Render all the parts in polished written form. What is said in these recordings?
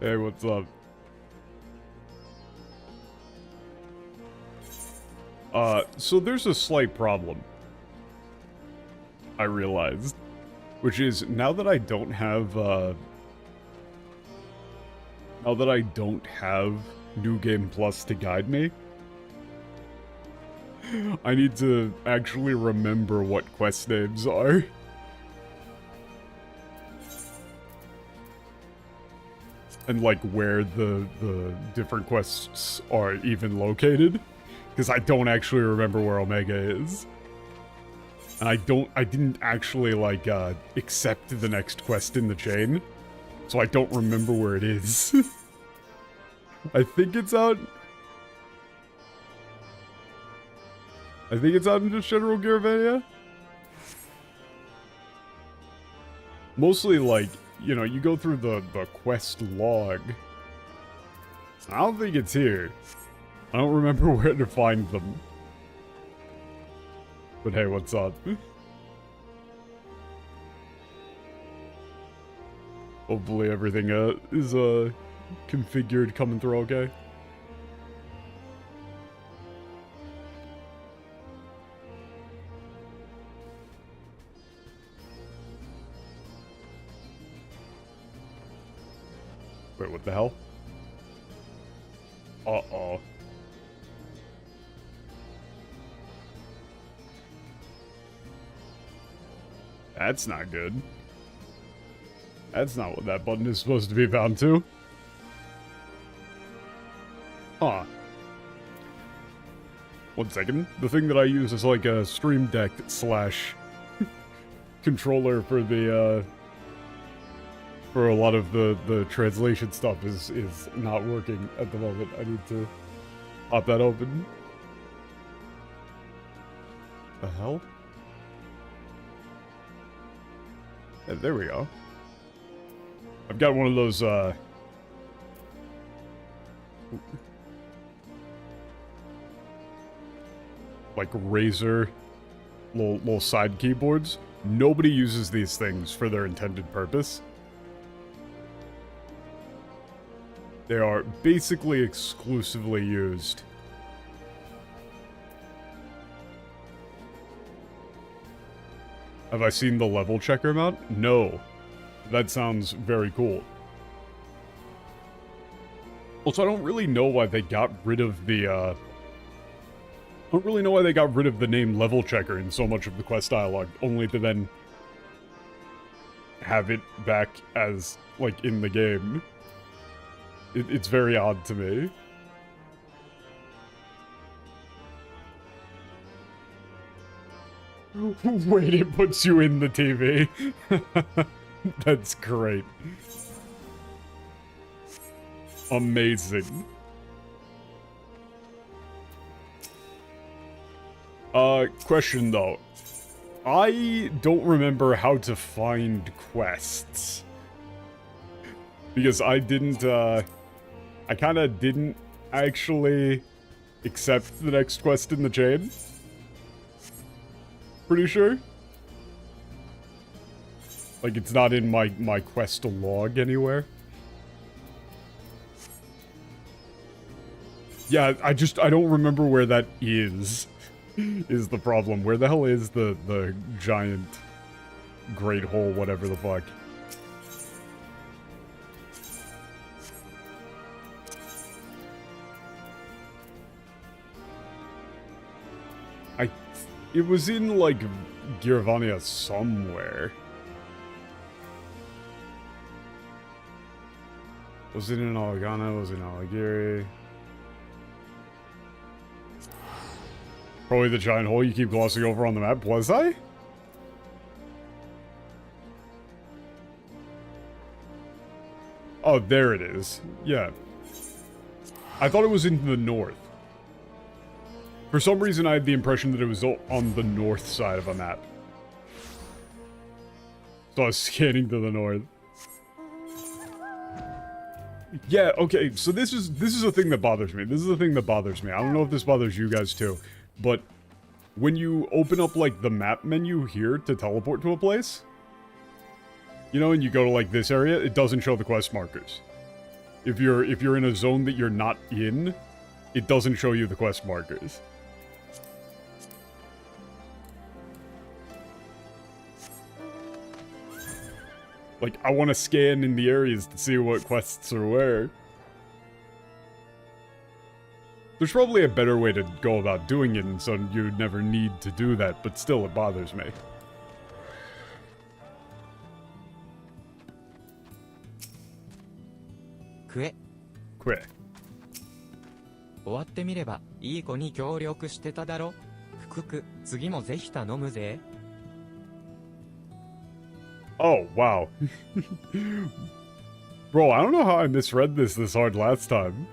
Hey, what's up? So there's a slight problem, I realized, which is now that I don't have, New Game Plus to guide me, I need to actually remember what quest names are. And, like, where the different quests are even located. Because I don't actually remember where Omega is. And I didn't actually, like, accept the next quest in the chain. So I don't remember where it is. I think it's out... in just General Garavania. Mostly, like, you know, you go through the quest log. I don't think it's here. I don't remember where to find them. But hey, what's up? Hopefully everything is configured coming through okay. Wait, what the hell? Uh-oh. That's not good. That's not what that button is supposed to be bound to. Huh. 1 second. The thing that I use is like a Stream Deck / controller for the, for a lot of the translation stuff is not working at the moment. I need to pop that open. The hell? Yeah, there we go. I've got one of those, like Razer little side keyboards. Nobody uses these things for their intended purpose. They are basically exclusively used. Have I seen the level checker mount? No. That sounds very cool. Also, I don't really know why they got rid of the, I don't really know why they got rid of the name level checker in so much of the quest dialogue, only to then have it back as, like, in the game. It's very odd to me. Wait, it puts you in the TV. That's great. Amazing. Question though. I don't remember how to find quests. Because I didn't, I kinda didn't actually accept the next quest in the chain. Pretty sure. Like, it's not in my quest log anywhere. Yeah, I don't remember where that is the problem. Where the hell is the giant great hole, whatever the fuck? It was in, like, Garavania somewhere. Was it in Alagana? Was it in Alagiri? Probably the giant hole you keep glossing over on the map. Was I? Oh, there it is. Yeah. I thought it was in the north. For some reason, I had the impression that it was on the north side of a map. So I was scanning to the north. Yeah, okay, so this is a thing that bothers me. This is a thing that bothers me. I don't know if this bothers you guys too, but when you open up, like, the map menu here to teleport to a place, you know, and you go to, like, this area, it doesn't show the quest markers. if you're in a zone that you're not in, it doesn't show you the quest markers. Like, I want to scan in the areas to see what quests are where. There's probably a better way to go about doing it, and so you never need to do that, but still, it bothers me. Kue. 終わってみれば、いい子に協力してただろ。ふくく、次もぜひ頼むぜ。Oh, wow. Bro, I don't know how I misread this hard last time.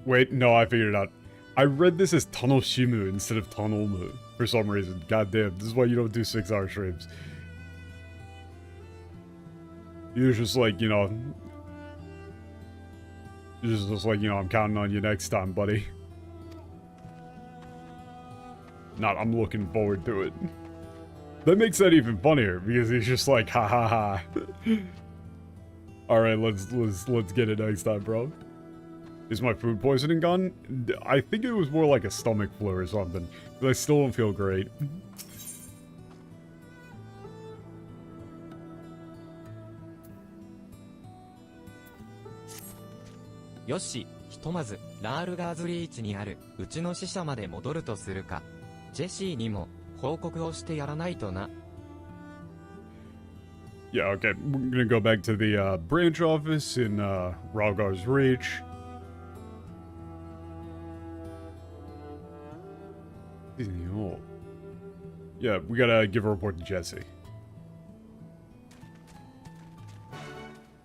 Wait, no, I figured it out. I read this as Tanoshimu instead of Tanomu for some reason. God damn, this is why you don't do 6-hour streams. You're just like, you know... You're just like, you know, I'm counting on you next time, buddy. Not, I'm looking forward to it. That makes that even funnier, because he's just like, ha ha ha. Alright, let's get it next time, bro. Is my food poisoning gone? I think it was more like a stomach flu or something. But I still don't feel great. Yoshi, ひとまず、ラールガーズリーチにある、うちの支社まで戻るとするか。ジェシーにも、報告をしてやらないとな。Yeah, okay. We're gonna go back to the branch office in Ralgar's Reach. Yeah, we gotta give a report to Jesse.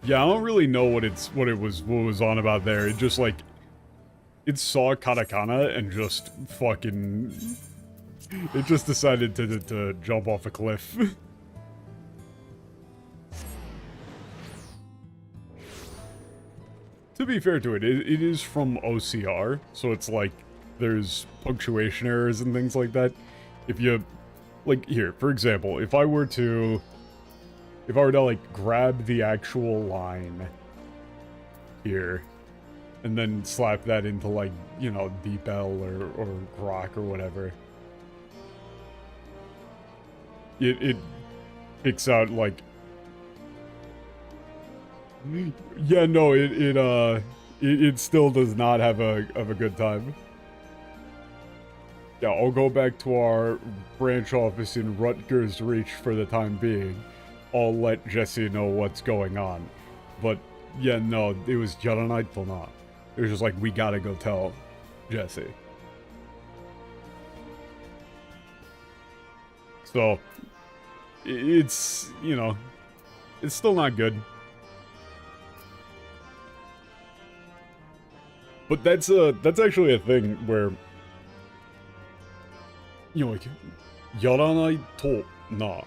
Yeah, I don't really know what it was on about there. It just like it saw katakana and just fucking it just decided to jump off a cliff. To be fair to it, it is from OCR, so it's like there's punctuation errors and things like that. If you like here, for example, if I were to like grab the actual line here and then slap that into like, you know, Deep L or Grok or whatever, it kicks out like, yeah, no, it still does not have a good time. Yeah, I'll go back to our branch office in Rutgers Reach for the time being. I'll let Jesse know what's going on. But, yeah, no, it was Yaranaito na. It was just like, we gotta go tell Jesse. So, it's, you know, it's still not good. But that's actually a thing where, you know, like, Yaranaito na.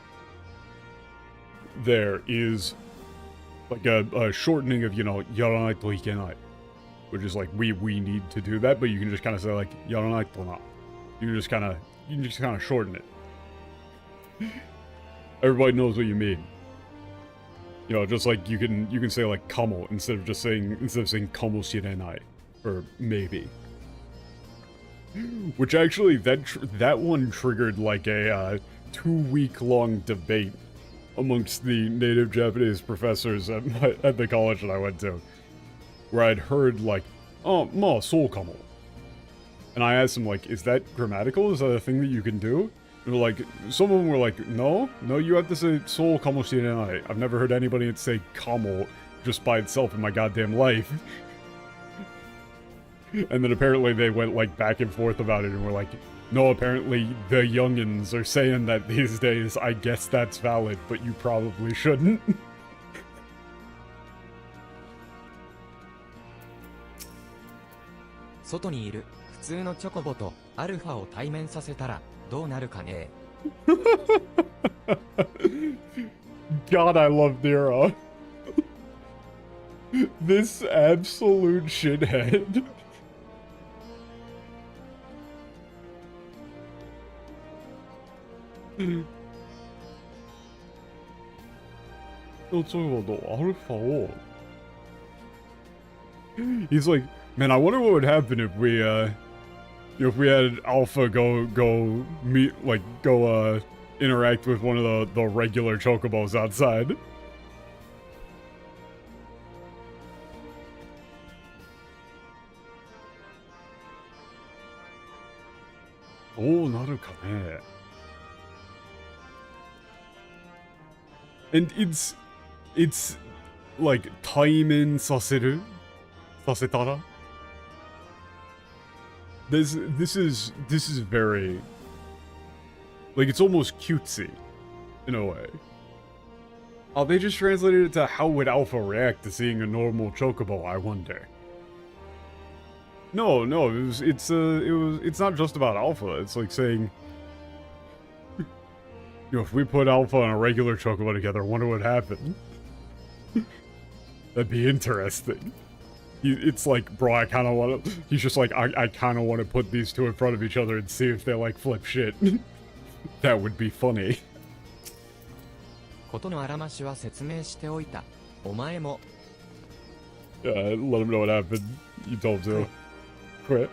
There is like a shortening of, you know, yaranaito ikenai, which is like we need to do that, but you can just kind of say like yaranaito na. You can just kind of shorten it. Everybody knows what you mean. You know, just like you can say like kamo instead of saying kamoshirenai or maybe. Which actually that one triggered like a 2-week-long debate amongst the native Japanese professors at the college that I went to, where I'd heard like, oh, ma, so kamo. And I asked them like, is that grammatical? Is that a thing that you can do? And they're like, some of them were like, no, you have to say so kamoshirenai. I've never heard anybody say kamo just by itself in my goddamn life. And then apparently they went like back and forth about it and were like, no, apparently the youngins are saying that these days. I guess that's valid, but you probably shouldn't. 外にいる普通のチョコボとアルファを対面させたらどうなるかね。God, I love Nero. This absolute shithead. He's like, man, I wonder what would happen if we, if we had Alpha go meet, like, go, interact with one of the regular chocobos outside. Oh, narukane. And it's like taimen sasetara. This is very, like, it's almost cutesy in a way. Oh, they just translated it to how would Alpha react to seeing a normal chocobo, I wonder. No, it's not just about Alpha. It's like saying, you know, if we put Alpha and a regular chocobo together, I wonder what happened. That'd be interesting. It's like, bro, I kind of want to... He's just like, I kind of want to put these two in front of each other and see if they, like, flip shit. That would be funny. ことのあらましは説明しておいた。お前も。Let him know what happened. You told him to. Quit.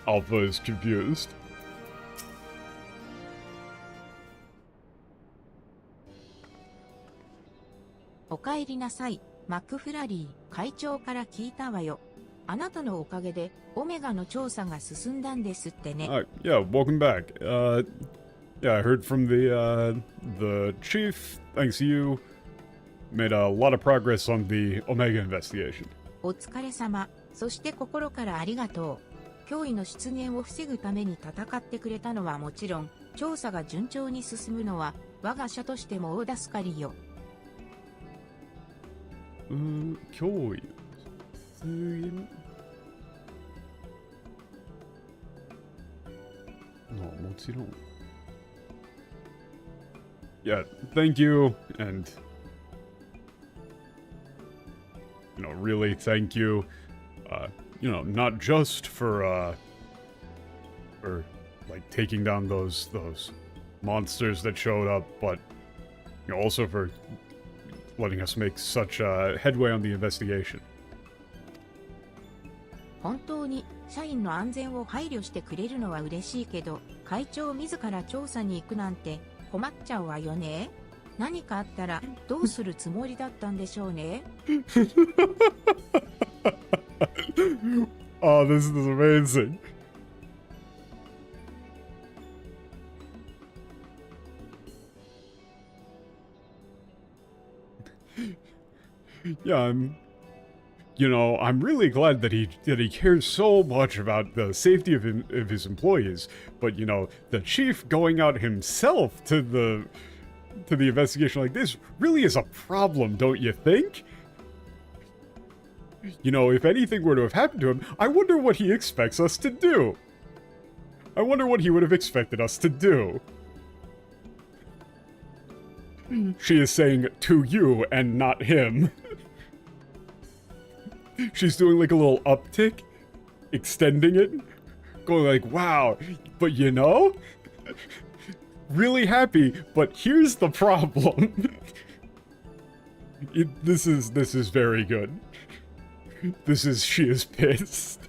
Alpha is confused. おかえりなさい、マクフラリー会長から聞いたわよ。あなたのおかげでオメガの調査が進んだんですってね。Yeah, welcome back. Yeah, I heard from the chief. Thanks to you, made a lot of progress on the Omega investigation. お疲れ様。そして心からありがとう。脅威の出現を防ぐために戦ってくれたのはもちろん、調査が順調に進むのは我が社としても大助かりよ。脅威。出現。もちろん。Yeah, thank you, and you know, really thank you. You know, not just for like taking down those monsters that showed up, but you know, also for letting us make such headway on the investigation. 本当に社員の安全を配慮してくれるのは嬉しいけど、会長自ら調査に行くなんて困っちゃうわよね。何かあったらどうするつもりだったんでしょうね。Oh, this is amazing. Yeah, you know, I'm really glad that he cares so much about the safety of his employees. But you know, the chief going out himself to the investigation like this really is a problem, don't you think? You know, if anything were to have happened to him, I wonder what he expects us to do. I wonder what he would have expected us to do. She is saying to you and not him. She's doing like a little uptick, extending it, going like, wow, but you know, really happy, but here's the problem. This is very good. She is pissed.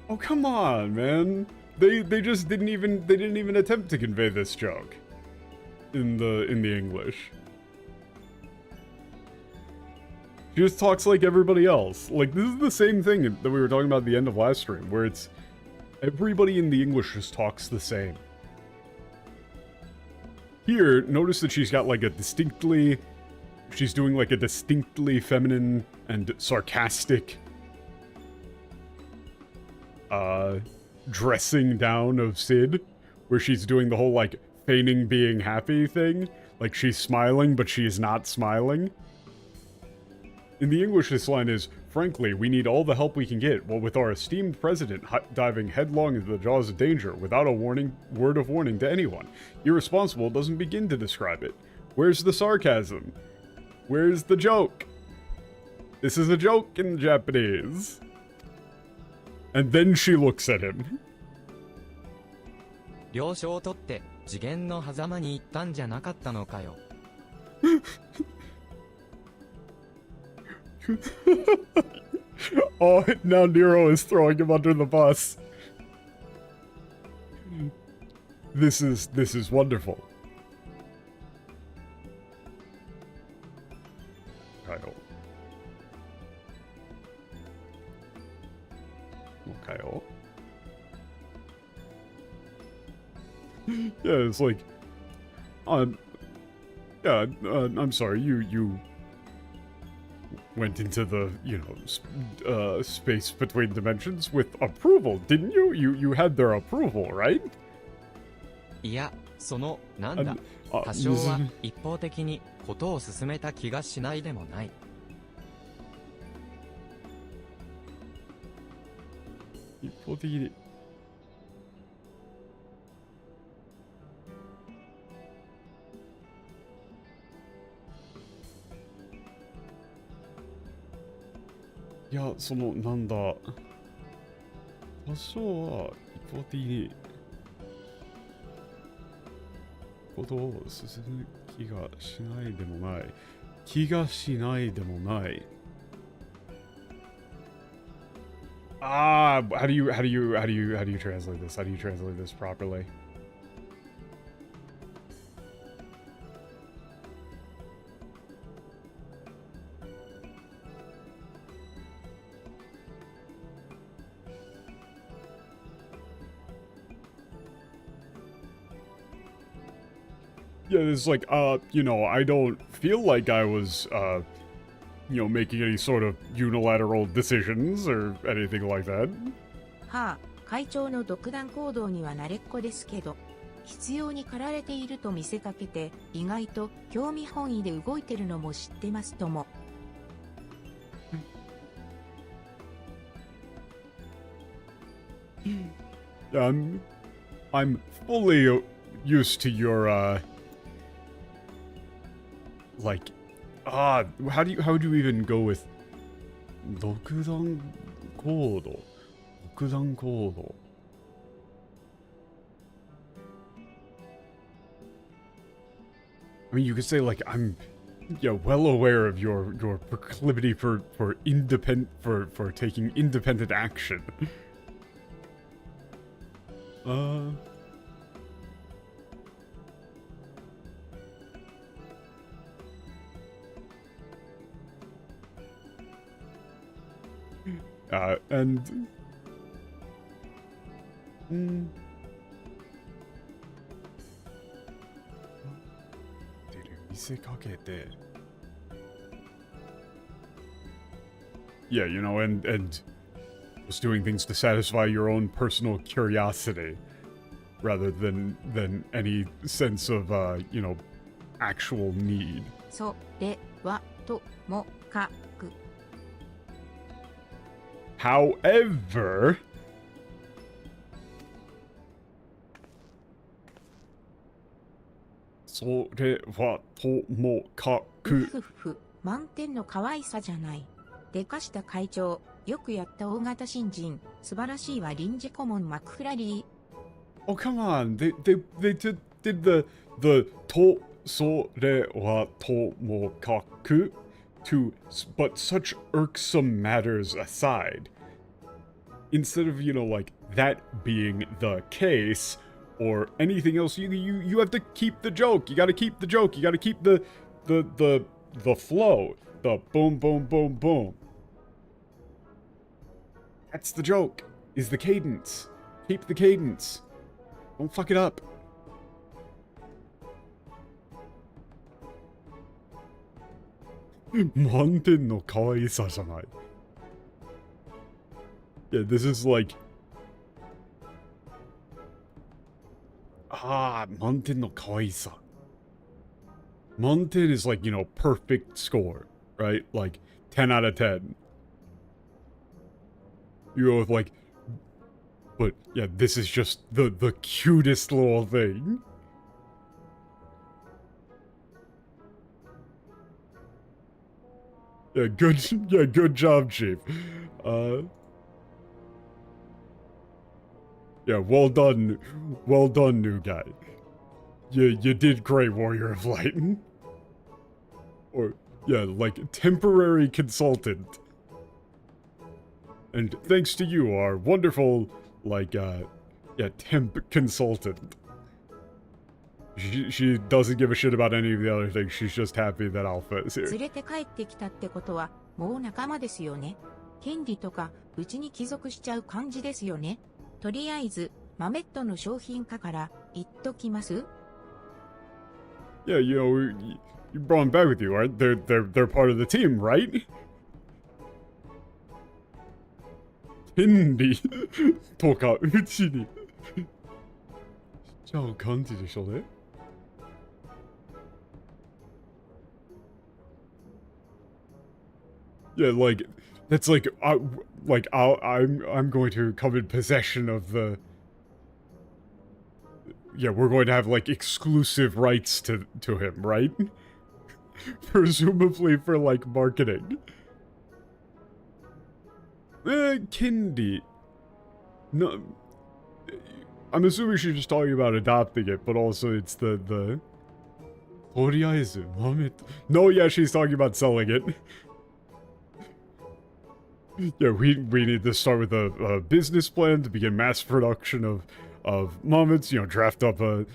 Oh, come on, man. They didn't even attempt to convey this joke in the English. She just talks like everybody else. Like, this is the same thing that we were talking about at the end of last stream, where it's everybody in the English just talks the same. Here, notice that she's got like she's doing like a distinctly feminine and sarcastic dressing down of Sid, where she's doing the whole like feigning being happy thing. Like she's smiling, but she is not smiling. In the English, this line is, frankly, we need all the help we can get, while with our esteemed president diving headlong into the jaws of danger without a word of warning to anyone. Irresponsible doesn't begin to describe it. Where's the sarcasm? Where's the joke? This is a joke in Japanese. And then she looks at him. 了承を取って次元の狭間に行ったんじゃなかったのかよ。Oh, now Nero is throwing him under the bus. This is wonderful. Kyle. Kyle. Yeah, it's like, yeah, I'm sorry, you went into the, space between dimensions with approval, didn't you? You had their approval, right? いや、なんだ、多少は一方的にことを進めた気がしないでもない。一方的に。いや、なんだ。多少は一方的にことを進む気がしないでもない。気がしないでもない。Ah, how do you translate this? How do you translate this properly? Yeah, it's like, I don't feel like I was, making any sort of unilateral decisions or anything like that. はあ、会長の独断行動には慣れっこですけど、必要に駆られていると見せかけて、意外と興味本位で動いてるのも知ってますとも。I'm fully used to your, like, how would you even go with 独断行動? 独断行動. I mean, you could say, like, I'm well aware of your proclivity for taking independent action. And yeah, and just doing things to satisfy your own personal curiosity rather than any sense of actual need. それはともかく。However,満点の可愛さじゃない。でかした会長、よくやった大型新人、素晴らしいわ臨時顧問マクフラリー。Oh, come on. They did the to sore wa tomokaku to, but such irksome matters aside. Instead of, like, that being the case, or anything else, you have to keep the joke. You gotta keep the joke. You gotta keep the flow. The boom, boom, boom, boom. That's the joke, is the cadence. Keep the cadence. Don't fuck it up. Manten no kawaii-sa janai. Yeah, this is like... Manten no kawaii-sa. Manten is like, perfect score, right? Like, 10 out of 10. You go with like... But, yeah, this is just the cutest little thing. Yeah, good job, Chief. Yeah, well done, new guy. You did great, Warrior of Light. Or, yeah, like, temporary consultant. And thanks to you, our wonderful, like, yeah, temp consultant. She doesn't give a shit about any of the other things. She's just happy that Alpha is here. 連れて帰ってきたってことは、もう仲間ですよね。権利とか、うちに帰属しちゃう感じですよね。とりあえず、マメットの商品化から言っときます Yeah, you know, you brought them back with you, right? They're part of the team, right? 権利とかうちにしちゃう感じでしょね。Yeah, like that's like I'm going to come in possession of the. Yeah, we're going to have like exclusive rights to him, right? Presumably for like marketing. Kindy. No, I'm assuming she's just talking about adopting it, but also it's the. No, yeah, she's talking about selling it. Yeah, we need to start with a business plan to begin mass production of moments. You know, draft up a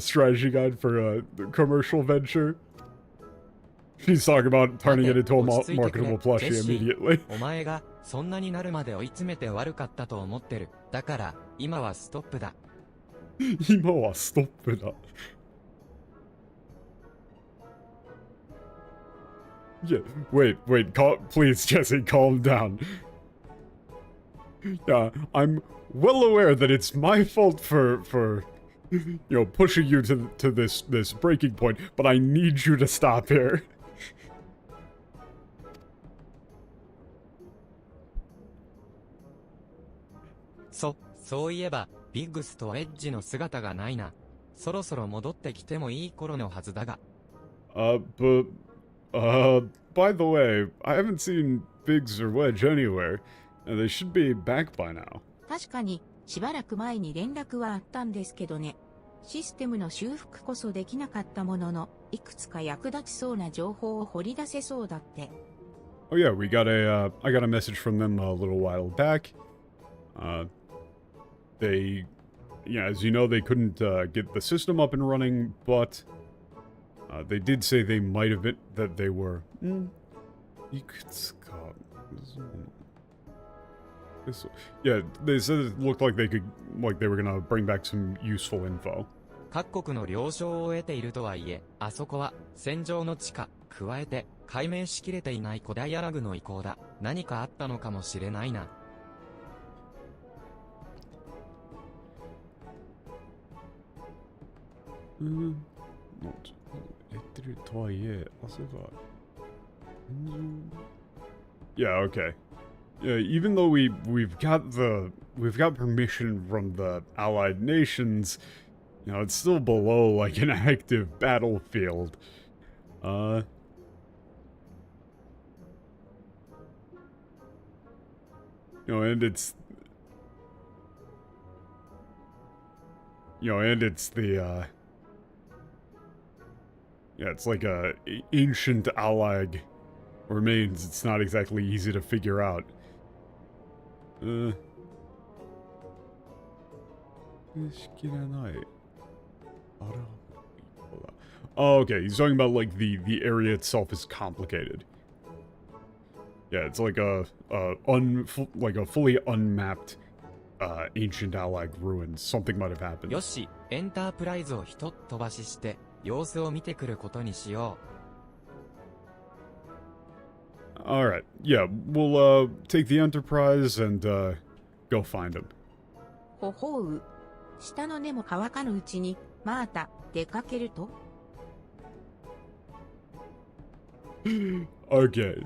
strategy guide for a commercial venture. She's talking about turning it into a marketable plushie immediately. お前がそんなになるまで追い詰めて悪かったと思ってる。だから今はストップだ。今はストップだ。Yeah, wait, please, Jesse, calm down. Yeah, I'm well aware that it's my fault for you know, pushing you to this breaking point, but I need you to stop here. そういえば、ビッグスとエッジの姿がないな。そろそろ戻ってきてもいい頃のはずだが。By the way, I haven't seen Biggs or Wedge anywhere, and they should be back by now. 確かに、しばらく前に連絡はあったんですけどね。システムの修復こそできなかったものの、いくつか役立ちそうな情報を掘り出せそうだって。Oh yeah, I got a message from them a little while back. They, yeah, as you know, they couldn't get the system up and running, but they did say they might have been, that they were. Yeah, they said it looked like they were gonna bring back some useful info. 各国の了承を得ているとはいえ、あそこは戦場の地下、加えて解明しきれていない古代アラグの遺構だ。何かあったのかもしれないな。Yeah, okay. Yeah, even though we've got permission from the allied nations, you know, it's still below like an active battlefield. You know, and it's the yeah, it's like a ancient allag remains. It's not exactly easy to figure out. Oh, okay. He's talking about like the area itself is complicated. Yeah, it's like a fully unmapped ancient allag ruins. Something might have happened. よし、エンタープライズを一飛ばしして、様子を見てくることにしよう。Alright, yeah, we'll take the Enterprise and go find him. ほほう。下の根も乾かぬうちに、また出かけると Okay.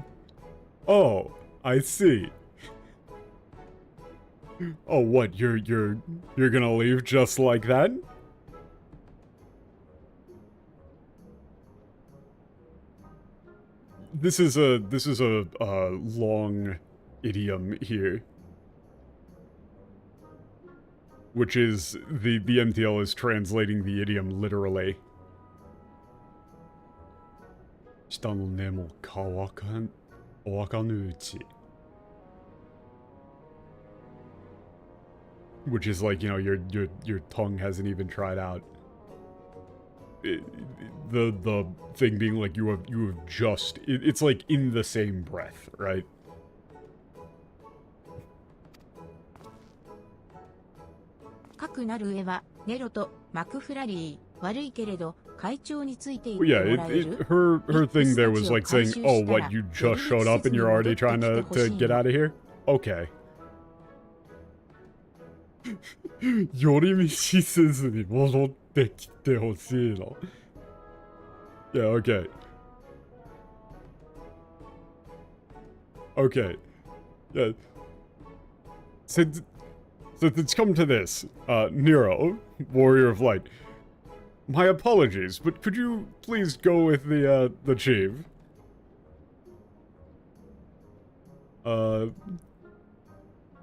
Oh, I see. Oh, what? You're gonna leave just like that? This is a long idiom here. which is the MTL is translating the idiom literally. 下の根も乾かぬうち. Which is like, you know, your tongue hasn't even tried out. The thing being like you have just it's like in the same breath, right? かくなる上はネロとマクフラリー悪いけれど会長についていっ Well, て yeah, もらえる her thing there was like saying, oh, what, you just showed up and you're already trying to get out of here? Okay. 寄り道せずに戻ってきてほしいの. Yeah, okay. Okay. Yeah. So it's come to this. Nero, Warrior of Light. My apologies, but could you please go with the chief?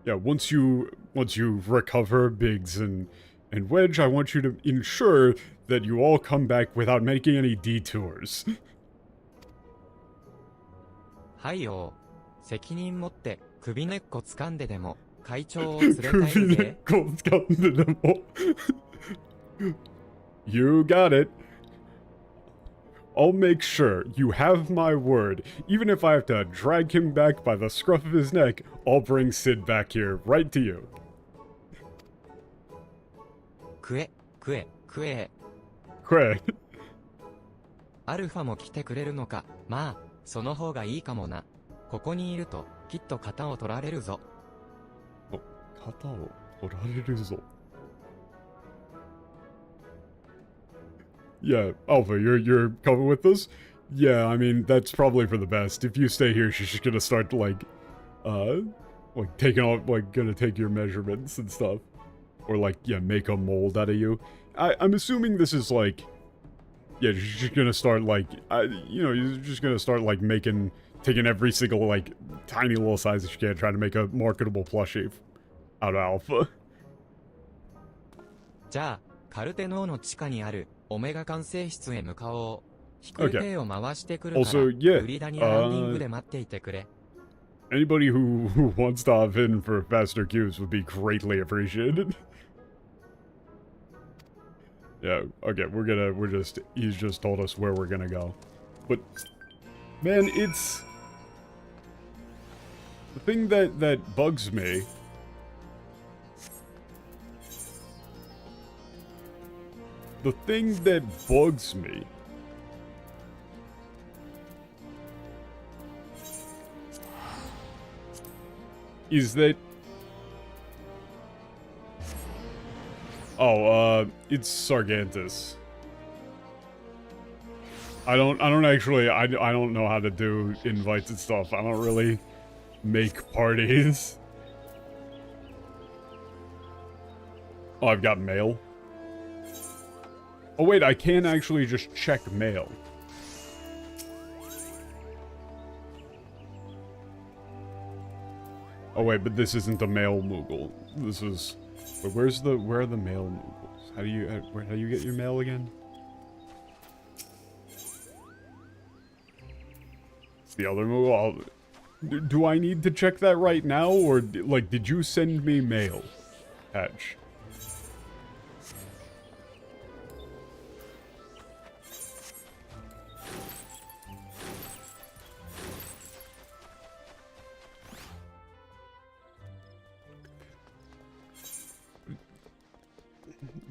Yeah, once you recover Biggs and Wedge, I want you to ensure that you all come back without making any detours. はいよ。責任持って首根っこ掴んででも会長を連れ帰るぜ。You got it. I'll make sure you have my word. Even if I have to drag him back by the scruff of his neck, I'll bring Sid back here, right to you. 食え。アルファも来てくれるのか。まあ、その方がいいかもな。ここにいると、きっと型を取られるぞ。型を取られるぞ。Yeah, Alpha, you're coming with us? Yeah, I mean, that's probably for the best. If you stay here, she's just gonna start, like taking off, like, gonna take your measurements and stuff. Or, like, yeah, make a mold out of you. I'm assuming this is, like, yeah, she's just gonna start, like, you know, you're just gonna start, like, taking every single, like, tiny little size that you can, trying to make a marketable plushie out of Alpha. じゃあ、カルテノーの地下にあるオメガ管制室へ向かおう。飛行艇を回してくるから、 Also, yeah, ブリダニアランディングで待っていてくれ。Anybody who wants to hop in for faster queues would be greatly appreciated. Yeah, okay, he's just told us where we're gonna go. But, man, it's... The thing that bugs me... The thing that bugs me... is that... Oh, it's Sargantus. I don't actually, I don't know how to do invites and stuff. I don't really make parties. Oh, I've got mail. Oh wait, I can actually just check mail. Oh wait, but this isn't the mail Moogle. This is... But where are the mail Moogles? How do you get your mail again? It's the other Moogle. Do I need to check that right now, or like did you send me mail, Hatch?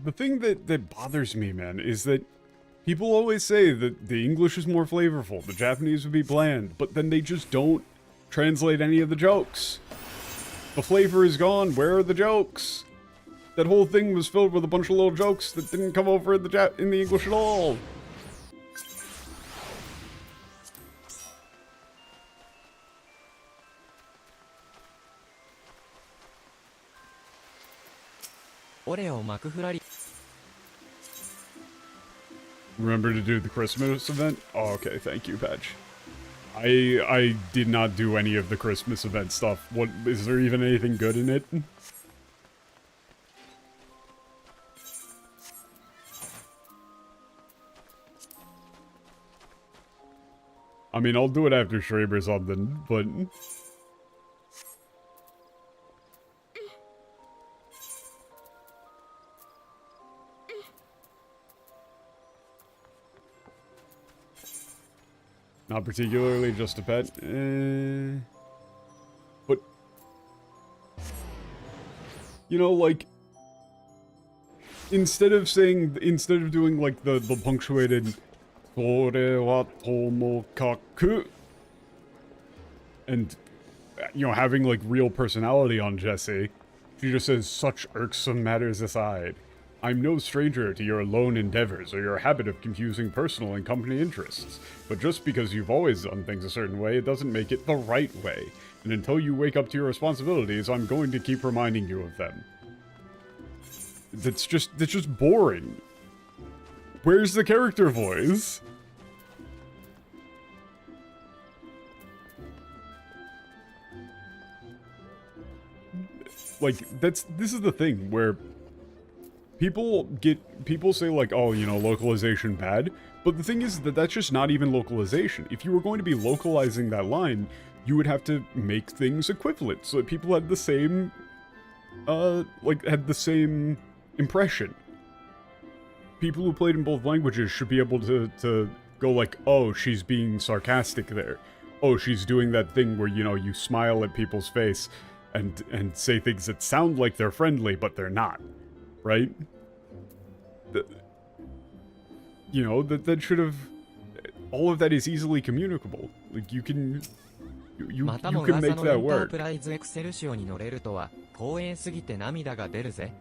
The thing that bothers me, man, is that people always say that the English is more flavorful, the Japanese would be bland, but then they just don't translate any of the jokes. The flavor is gone, where are the jokes? That whole thing was filled with a bunch of little jokes that didn't come over in the English at all. Remember to do the Christmas event? Oh, okay, thank you, Patch. I did not do any of the Christmas event stuff. What, is there even anything good in it? I mean, I'll do it after stream or something, but... Not particularly, just a pet. But... You know, like... Instead of doing, like, the punctuated... Kore wa tomokaku... And, you know, having, like, real personality on Jessie, she just says, such irksome matters aside. I'm no stranger to your lone endeavors or your habit of confusing personal and company interests, but just because you've always done things a certain way, it doesn't make it the right way. And until you wake up to your responsibilities, I'm going to keep reminding you of them. That's just boring. Where's the character voice? Like, this is the thing, where people say, like, oh, you know, localization bad, but the thing is that that's just not even localization. If you were going to be localizing that line, you would have to make things equivalent, so that people had the same, had the same impression. People who played in both languages should be able to go like, oh, she's being sarcastic there. Oh, she's doing that thing where, you know, you smile at people's face and say things that sound like they're friendly, but they're not. Right? You know, that should have... All of that is easily communicable. Like, you can... You can make that work. 光栄すぎて涙が出るぜ。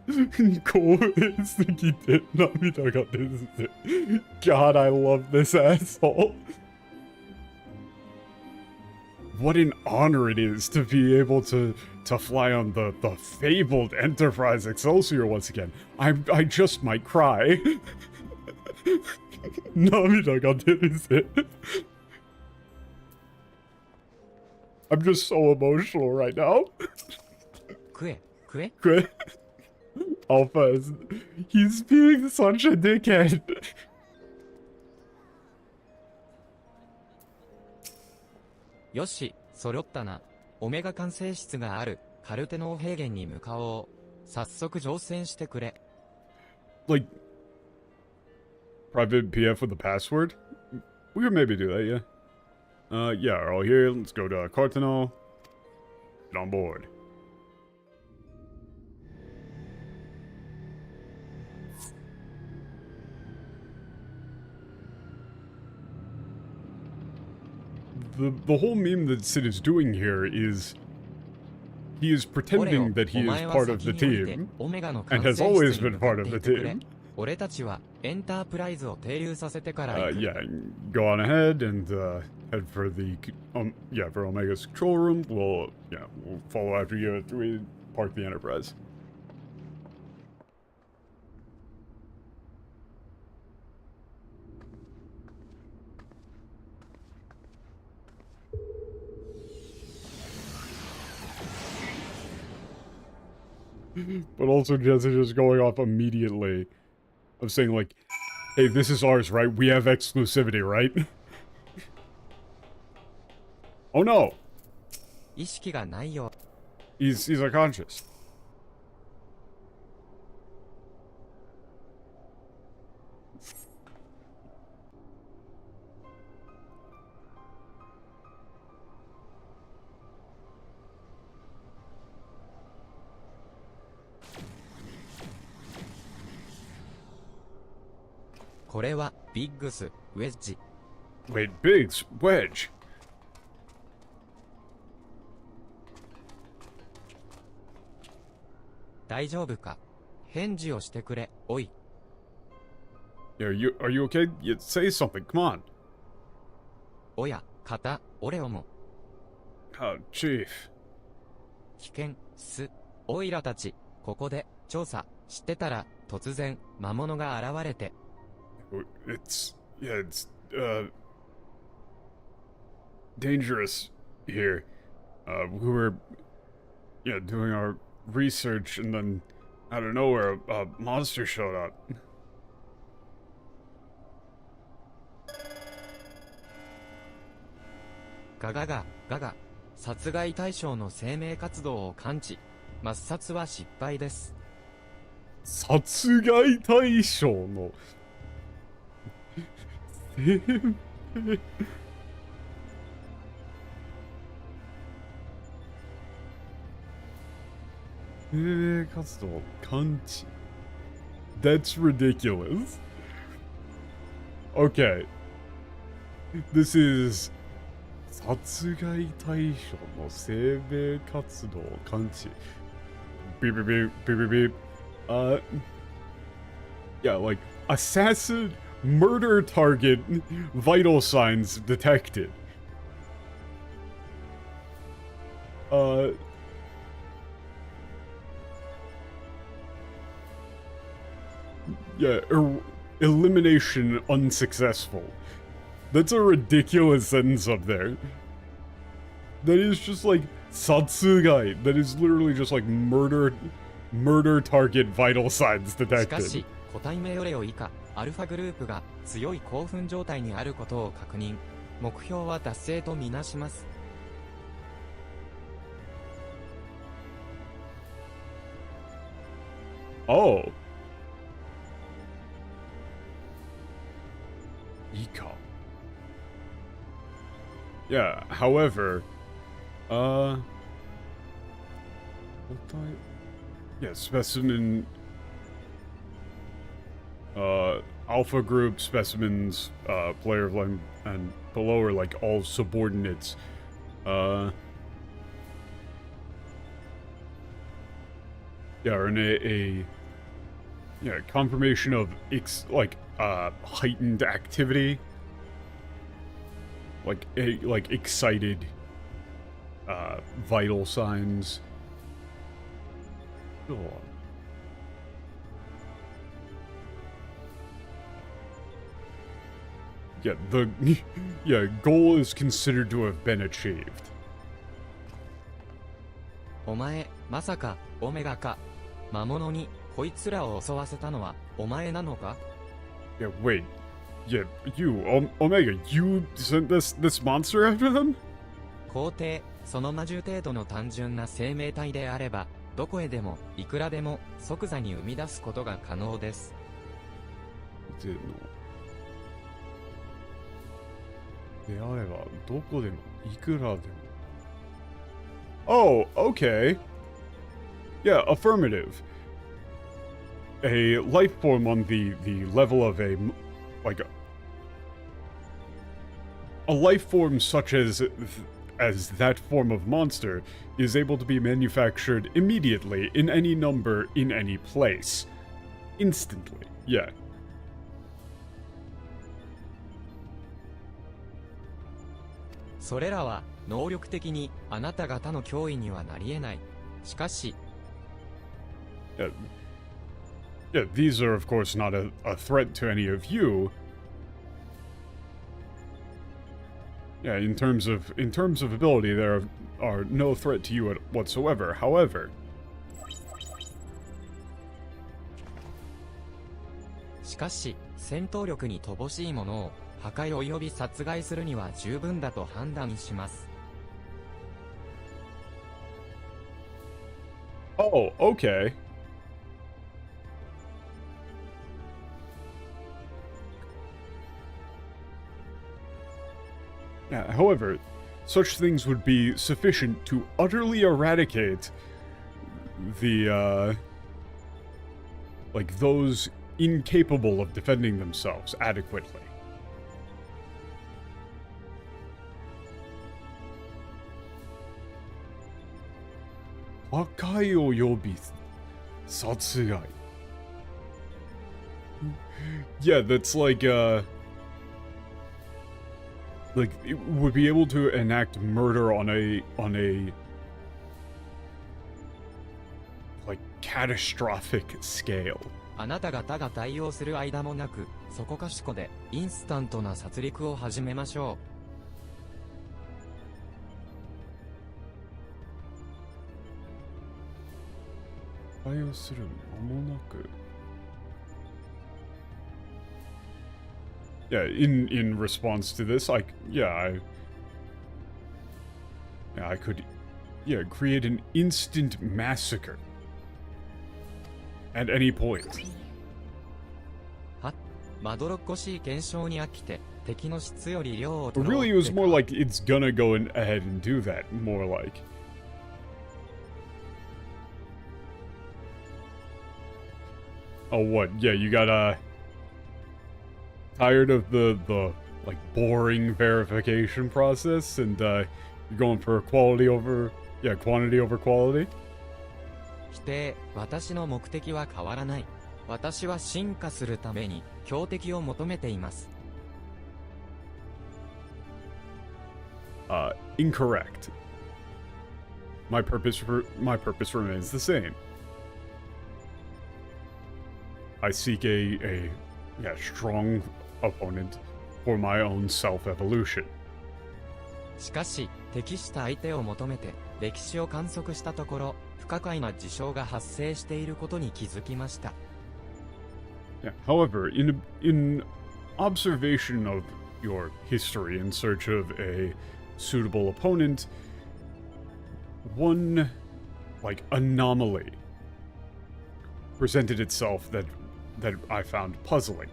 God, I love this asshole. What an honor it is to be able to fly on the fabled Enterprise Excelsior once again. I just might cry. 涙が出るぜ. I'm just so emotional right now. 食え、食え。Quit. Alpha is... He's being such a dickhead. よし、揃ったな。オメガ管制室があるカルテノー平原に向かおう。早速乗船してくれ。Like... Private PF with a password? We could maybe do that, yeah. Yeah, we're all here. Let's go to Cartano. Get on board. The whole meme that Sid is doing here is... He is pretending that he is part of the team, and has always been part of the team. 俺たちはエンタープライズを停留させてから行く。Yeah, go on ahead and head for the for Omega's control room. We'll follow after you after we park the Enterprise. But also Jesse just going off immediately of saying like, hey, this is ours, right? We have exclusivity, right? Oh no! 意識がないよ。He's unconscious. Wait, Biggs, Wedge. 大丈夫か返事をしてくれ、おい。Are you okay? You say something, come on. おや、肩、オレオも。Chief. 危険、オイラたち、ここで、調査、してたら、突然、魔物が現れて。It's dangerous here. We were, doing our research, and then, out of nowhere, a monster showed up. ガガガ、ガガ。殺害対象の生命活動を感知。抹殺は失敗です。殺害対象の生命生命活動感知 That's ridiculous. Okay. This is 殺害対象の生命活動感知 Beep beep beep beep beep beep. Yeah, like assassin murder target vital signs detected. Yeah, elimination unsuccessful. That's a ridiculous sentence up there. That is just like satsugai. That is literally just like murder target vital signs しか detected. し、個体命令を以下、アルファグループが強い興奮状態にあることを確認。目標は達成とみなします。Oh. Eco. Yeah, however, what yeah, specimen, alpha group specimens, player of line and below are like all subordinates. Yeah, or a yeah, confirmation of heightened activity, like excited, vital signs. Go on. Yeah, the yeah goal is considered to have been achieved. お前、まさか、オメガか。魔物に、こいつらを襲わせたのは、お前なのか？ Yeah, wait. Yeah, you, Omega, you sent this monster after them? 皇帝、その魔獣程度の単純な生命体であれば、どこへでも、いくらでも、即座に生み出すことが可能です。であれば、どこでも、いくらでも。Oh, okay. Yeah, affirmative. A life form on the level of a life form such as that form of monster is able to be manufactured immediately in any number in any place. Instantly. Yeah. それらは、能力的に、あなた方の脅威にはなり得ない。しかし、Yeah, these are of course not a threat to any of you. Yeah, in terms of ability, there are no threat to you whatsoever. However, しかし、戦闘力に乏しいものを、破壊及び殺害するには十分だと判断します。oh, okay. Yeah, however, such things would be sufficient to utterly eradicate the, like those incapable of defending themselves adequately. Wakai o yobi satsugai. Yeah, that's like it would be able to enact murder on a like catastrophic scale. あなた方が対応する間もなく、そこかしこで、インスタントな殺戮を始めましょ対応する間もなく。Yeah, in response to this, Yeah, I could, yeah, create an instant massacre. At any point. は、まどろっこしい検証に飽きて、敵の質より量を But 取ろう really, っ it was て more か。 like it's gonna go ahead and do that. More like. Oh, what? Yeah, you got, tired of the like, boring verification process, and, you're going for quality over, yeah, quantity over quality? 否定、私の目的は変わらない。私は進化するために、標的を求めています。Incorrect. My purpose remains the same. I seek a strong opponent for my own self-evolution. しかし、適した相手を求めて、歴史を観測したところ、不可解な事象が発生していることに気づきました。Yeah. However, in observation of your history in search of a suitable opponent, one, like, anomaly presented itself that I found puzzling.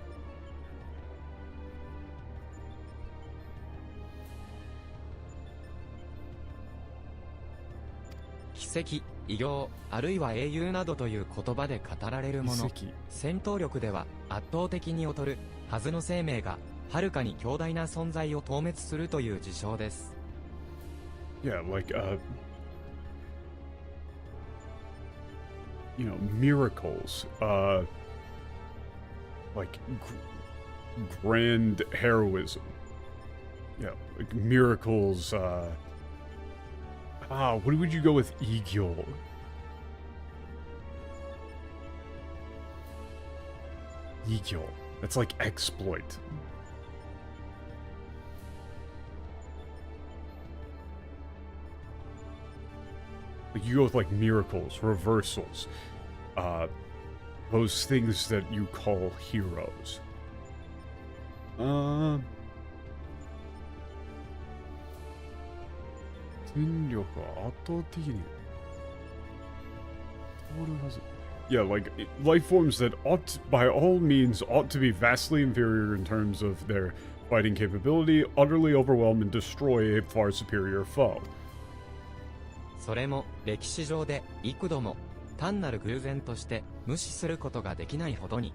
Kiseki, 異形、あるいは英雄などという言葉で語られるもの。戦闘力では圧倒的に劣るはずの生命が、はるかに強大な存在を討滅するという事象です。Yeah, like, you know, miracles, like, grand heroism. Yeah, like miracles, what would you go with Egil? Egil. That's like exploit. Like you go with like miracles, reversals, those things that you call heroes. 戦力は圧倒的に通るはず。Yeah, like, life forms that by all means, ought to be vastly inferior in terms of their fighting capability, utterly overwhelm and destroy a far superior foe. それも、歴史上で、幾度も、単なる偶然として、無視することができないほどに。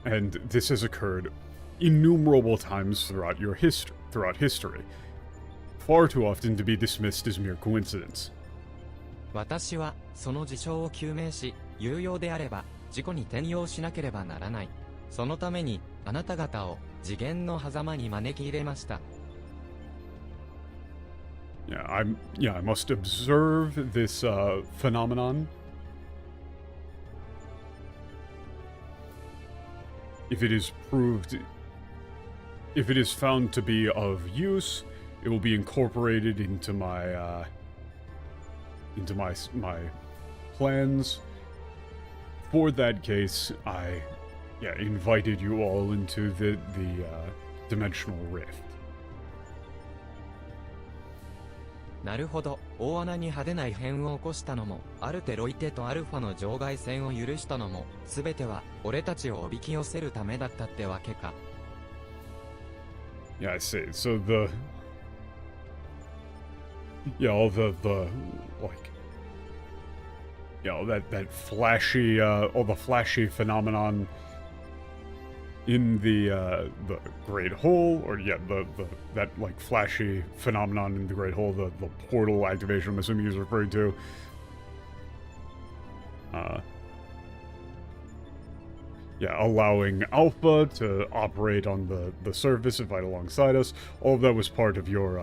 And this has occurred innumerable times throughout history. Far too often to be dismissed as mere coincidence. 私は、その事象を究明し、有用であれば、事故に転用しなければならない。そのために、あなた方を、次元の狭間に招き入れました。Yeah, I must observe this, phenomenon. If it is found to be of use, it will be incorporated into my plans. For that case, I invited you all into the dimensional rift. なるほど、大穴に派手な異変を起こしたのも、アルテロイテとアルファの場外戦を許したのも、すべては、俺たちをおびき寄せるためだったってわけか。Yeah, I see. So all that flashy, all the flashy phenomenon in the Great Hole, or that like flashy phenomenon in the Great Hole, the portal activation I'm assuming he's referring to. Allowing Alpha to operate on the surface and fight alongside us. All of that was part of your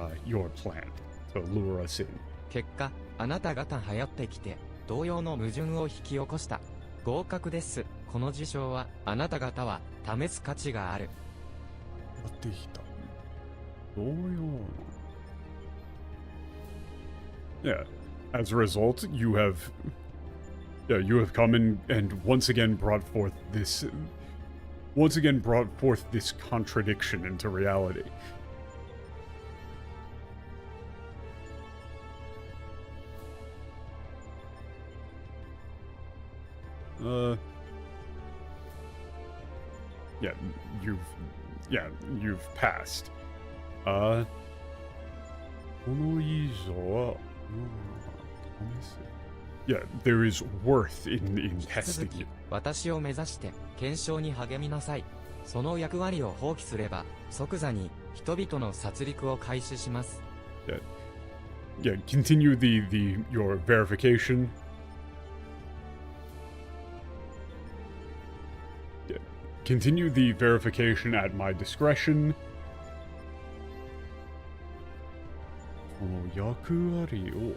plan to lure us in. 結果、あなた方流行ってきて、同様の矛盾を引き起こした。合格です。この事象は、あなた方は、試す価値がある。やってきた。同様の。Yeah. As a result, you have come in and once again brought forth this contradiction into reality. Yeah, you've passed. この以上は、試す。Yeah, there is worth in 引き testing 続き it. 私を目指して検証に励みなさい。その役割を放棄すれば即座に人々の殺戮を開始します。Yeah, continue your verification. Yeah, continue the verification at my discretion. この役割を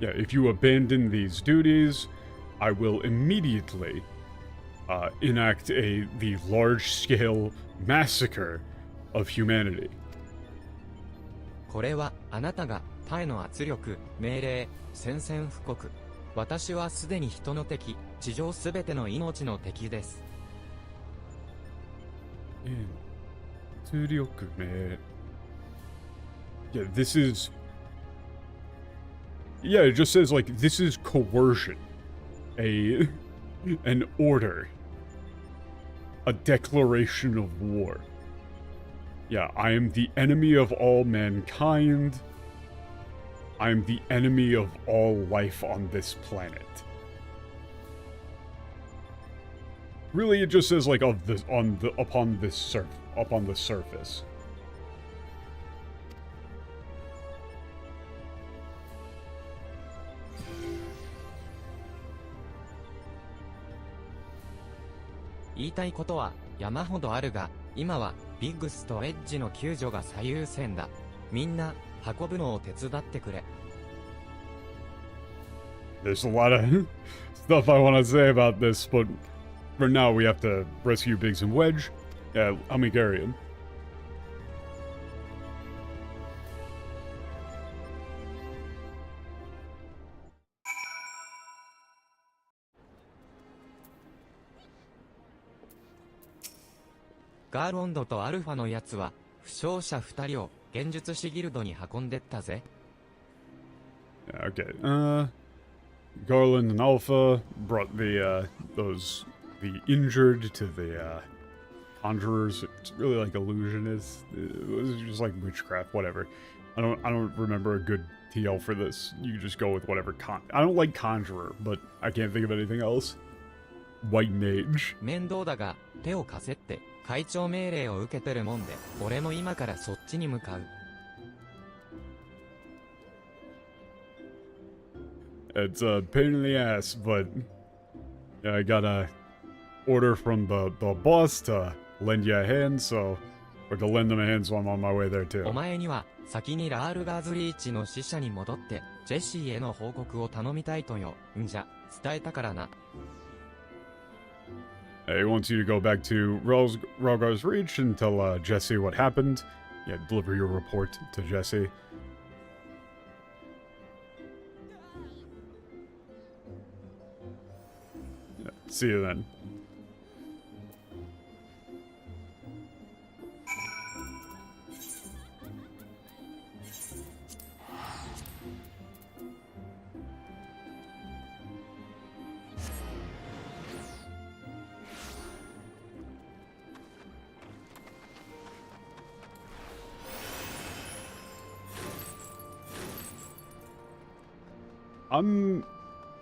Yeah, if you abandon these duties, I will immediately enact the large-scale massacre of humanity. これはあなたが他への圧力、命令、宣戦布告。私はすでに人の敵、地上すべての命の敵です。圧力命。Yeah, this is... Yeah, it just says, like, this is coercion. An order. A declaration of war. Yeah, I am the enemy of all mankind. I am the enemy of all life on this planet. Really, it just says, like, upon the surface.「言いたいことは山ほどあるが、今はビッグスとエッジの救助が最優先だ。みんな運ぶのを手伝ってくれ。」 There's a lot of stuff I want to say about this, but for now we have to rescue Biggs and Wedge. Yeah, help me carry him.「ガーロンドとアルファのやつは負傷者2人を幻術師ギルドに運んでったぜ。」 Okay, Garland and Alpha brought the injured to the, conjurers. It's really like illusionists. It was just like witchcraft, whatever. I don't remember a good TL for this. You just go with whatever I don't like conjurer, but I can't think of anything else. White mage. 面倒だが手を貸せって会長命令を受けてるもんで、俺も今からそっちに向かう。 It's a pain in the ass, but yeah, I got a order from the boss to lend you a hand, or to lend them a hand, so I'm on my way there too. お前には先にラールガーズリーチの使者に戻ってジェシーへの報告を頼みたいとよ。んじゃ伝えたからな。 He wants you to go back to Ralgar's Reach and tell Jesse what happened. Yeah, deliver your report to Jesse. Yeah, see you then.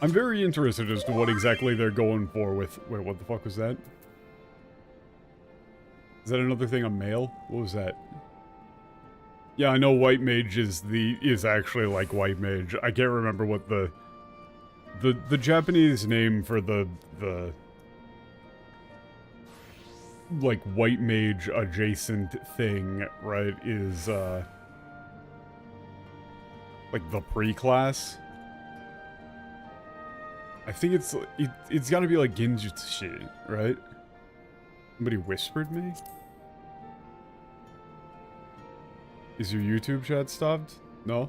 I'm very interested as to what exactly they're going for with... Wait, what the fuck was that? Is that another thing on mail? What was that? Yeah, I know White Mage is actually like White Mage. I can't remember what the Japanese name for the like White Mage adjacent thing, right, is like the pre-class. I think it's gotta be like Genjutsu, right? Somebody whispered me? Is your YouTube chat stopped? No?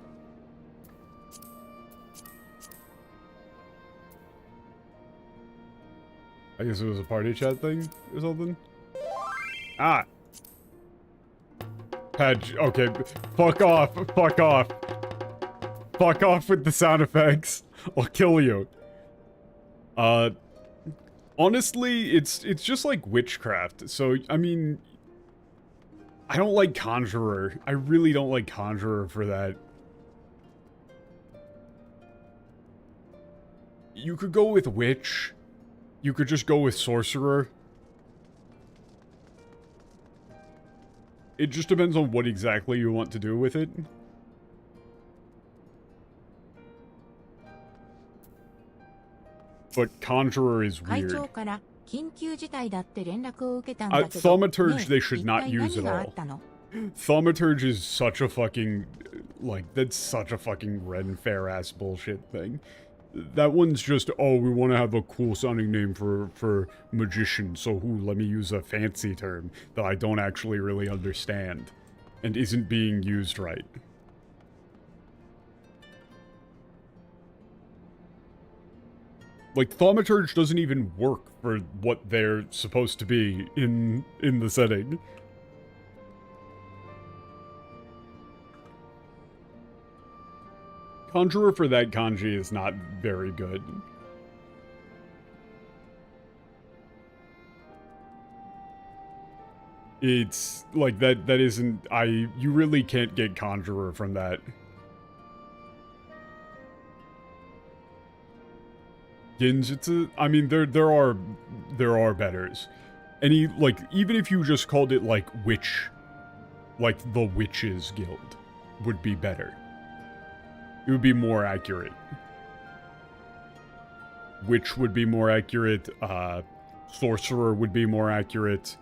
I guess it was a party chat thing or something? Ah! Patch, okay, fuck off, fuck off. Fuck off with the sound effects. I'll kill you. Honestly, it's just like witchcraft. So, I mean, I don't like conjurer. I really don't like conjurer for that. You could go with witch. You could just go with sorcerer. It just depends on what exactly you want to do with it. But conjurer is 会 weird. 長から緊急事態だって連絡を受けたん Uh, だけど、 thaumaturge they should 一 not 体 use 何 at があ all. ったの？ Thaumaturge is such a fucking, like, that's such a fucking Ren Fair ass bullshit thing. That one's just, oh, we want to have a cool sounding name for magician, so let me use a fancy term that I don't actually really understand and isn't being used right. Like, thaumaturge doesn't even work for what they're supposed to be in the setting. Conjurer for that kanji is not very good. It's like that isn't you really can't get conjurer from that. Genjutsu, I mean there are betters. Any like even if you just called it like witch, like the Witches Guild would be better. It would be more accurate. Witch would be more accurate, sorcerer would be more accurate,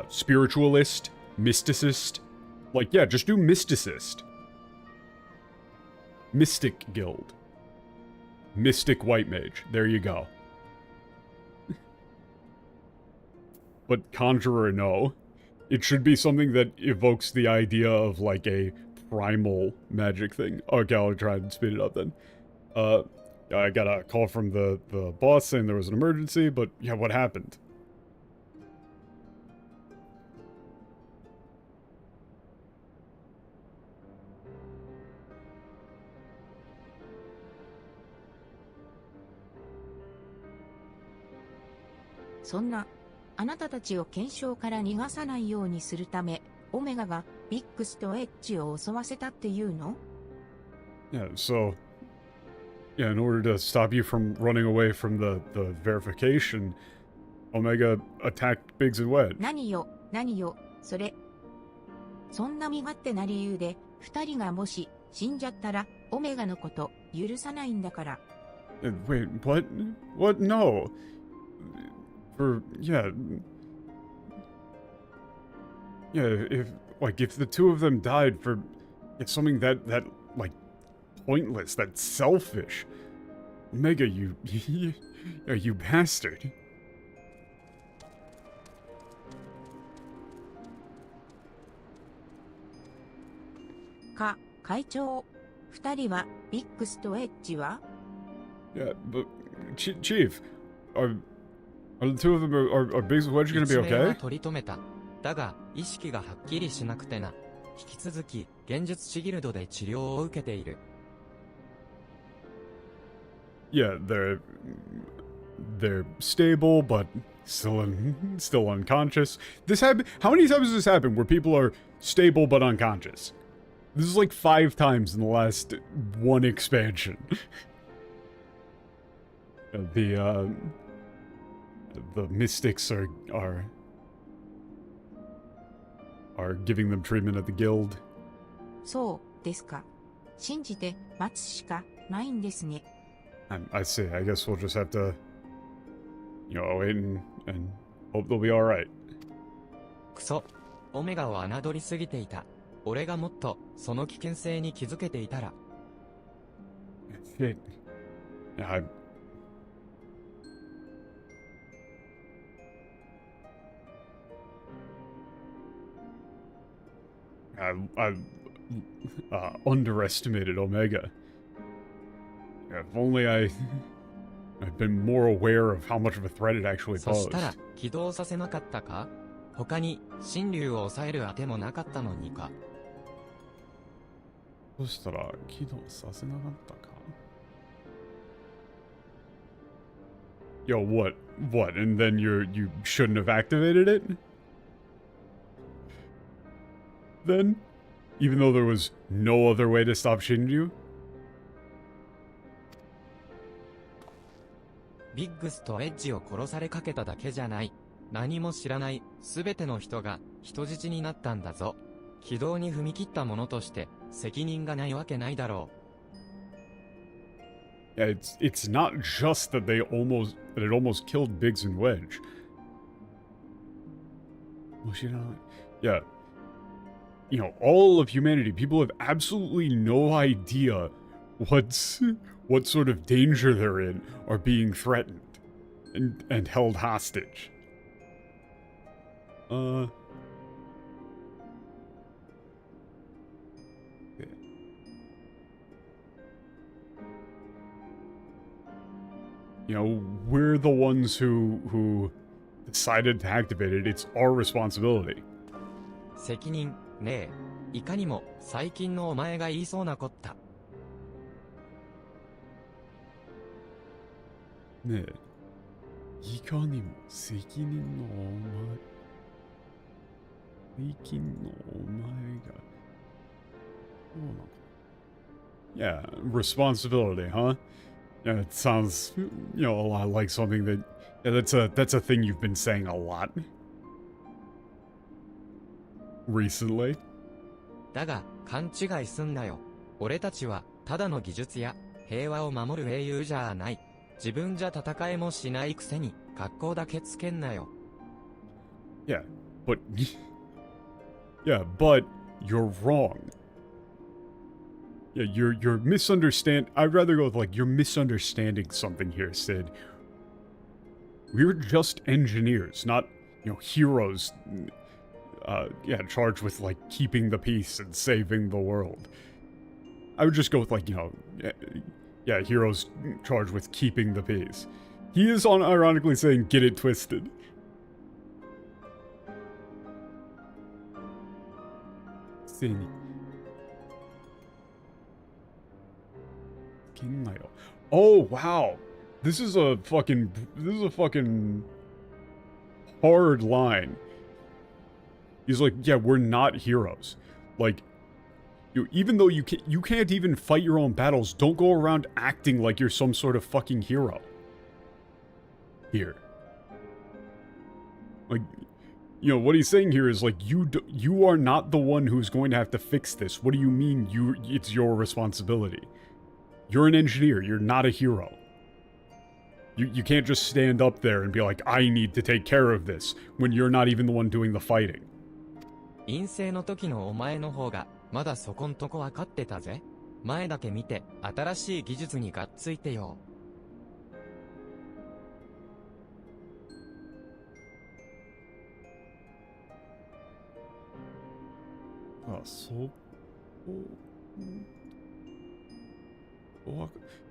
spiritualist, mysticist. Like, yeah, just do mysticist. Mystic Guild. Mystic White Mage. There you go. But Conjurer, no. It should be something that evokes the idea of, like, a primal magic thing. Okay, I'll try and speed it up then. I got a call from the boss saying there was an emergency, but yeah, what happened?そんな、あなたたちを検証から逃がさないようにするため、オメガがビックスとエッジを襲わせたっていうの？ Yeah, so... Yeah, in order to stop you from running away from the verification, Omega attacked Biggs and Wedge. 何よ、それ。そんな身勝手な理由で、二人がもし死んじゃったら、オメガのこと許さないんだから。Wait, what? What? No. Yeah. Yeah, if the two of them died for something that, like, pointless, that's selfish. Omega, you bastard. 会長。二人は、ビックスとエッジは？ Yeah, but, Chief, are the two of them, are Biggs and Wedge gonna be 一命は okay? 取り留めた。だが、意識がはっきりしなくてな。引き続き、幻術師ギルドで治療を受けている。Yeah, they're stable, but still unconscious. This happened. How many times has this happened where people are stable but unconscious? This is like 5 times in the last one expansion. The mystics are giving them treatment at the guild. そうですか。信じて待つしかないんですね。I see. I guess we'll just have to, wait and hope they'll be alright. クソ。オメガを侮りすぎていた。俺がもっと、その危険性に気づけていたら。Shit. Yeah, I underestimated Omega. Yeah, if only I'd been more aware of how much of a threat it actually そし posed. たら、起動させなかったか？他に、神竜を抑える当てもなかったのにか。そしたら起動させなかったか。Yo, what? What? And then you shouldn't have activated it? Then? Even though there was no other way to stop Shinju? ビッグスとエッジを殺されかけただけじゃない。何も知らない、すべての人が人質になったんだぞ。軌道に踏み切った者として責任がないわけないだろう。Yeah, it's not just that it almost killed Biggs and Wedge. Yeah. You know, all of humanity, people have absolutely no idea what sort of danger they're in or being threatened and held hostage. Okay. You know, we're the ones who decided to activate it. It's our responsibility. 責任ねえ、いかにも最近のお前が言いそうなこった。ねえ、いかにも責任のお前、最近のお前が、そうなの。Yeah, responsibility, huh? Yeah, it sounds, you know, a lot like something that, yeah, that's a thing you've been saying a lot recently. だが、勘違いすんなよ。俺たちは、ただの技術や、平和を守る英雄じゃない。自分じゃ戦えもしないくせに、格好だけつけんなよ。Yeah, but you're wrong. Yeah, you're I'd rather go with like, you're misunderstanding something here, Sid. We're just engineers, not, you know, heroes. Yeah, charged with, like, keeping the peace and saving the world. I would just go with, like, you know, yeah, heroes charged with keeping the peace. He is ironically saying, get it twisted. Oh, wow. This is a fucking hard line. He's like, yeah, we're not heroes. Like, even though you can't even fight your own battles, don't go around acting like you're some sort of fucking hero. Here. Like, you know, what he's saying here is like, you are not the one who's going to have to fix this. What do you mean it's your responsibility? You're an engineer, you're not a hero. You can't just stand up there and be like, I need to take care of this, when you're not even the one doing the fighting. 陰性の時のお前の方が、まだそこんとこ分かってたぜ。前だけ見て、新しい技術にがっついてよ。あ、そう。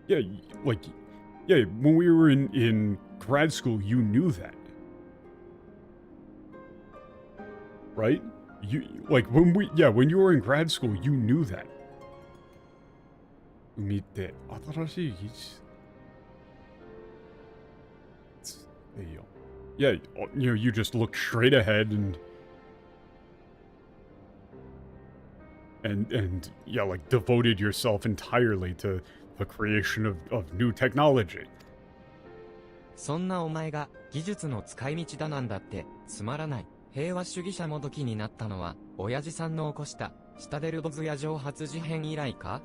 Yeah, like, yeah, when we were in grad school, you knew that. Right? When you were in grad school, you knew that. 見て、新しい技術。Yeah, you know, you just look straight ahead and yeah, like devoted yourself entirely to the creation of new technology. そんなお前が技術の使い道だなんだってつまらない。平和主義者もどきになったのは親父さんの起こしたシタデルボズ野上発事変以来か?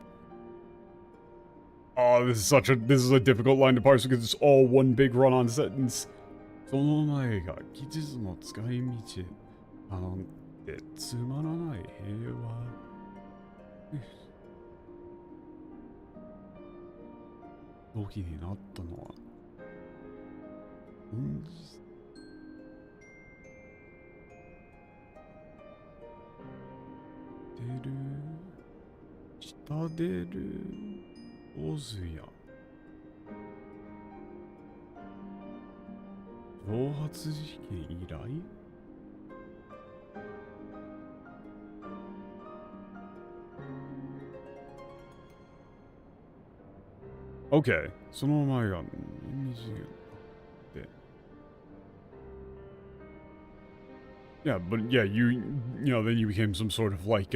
Oh, this is a difficult line to parse because it's all one big run-on sentence. その前が技術の使い道なんてつまらない平和。時になったのは、下出るオズや挑発事件以来。Okay, その前が、 yeah, Yeah, but yeah, you know, then you became some sort of like,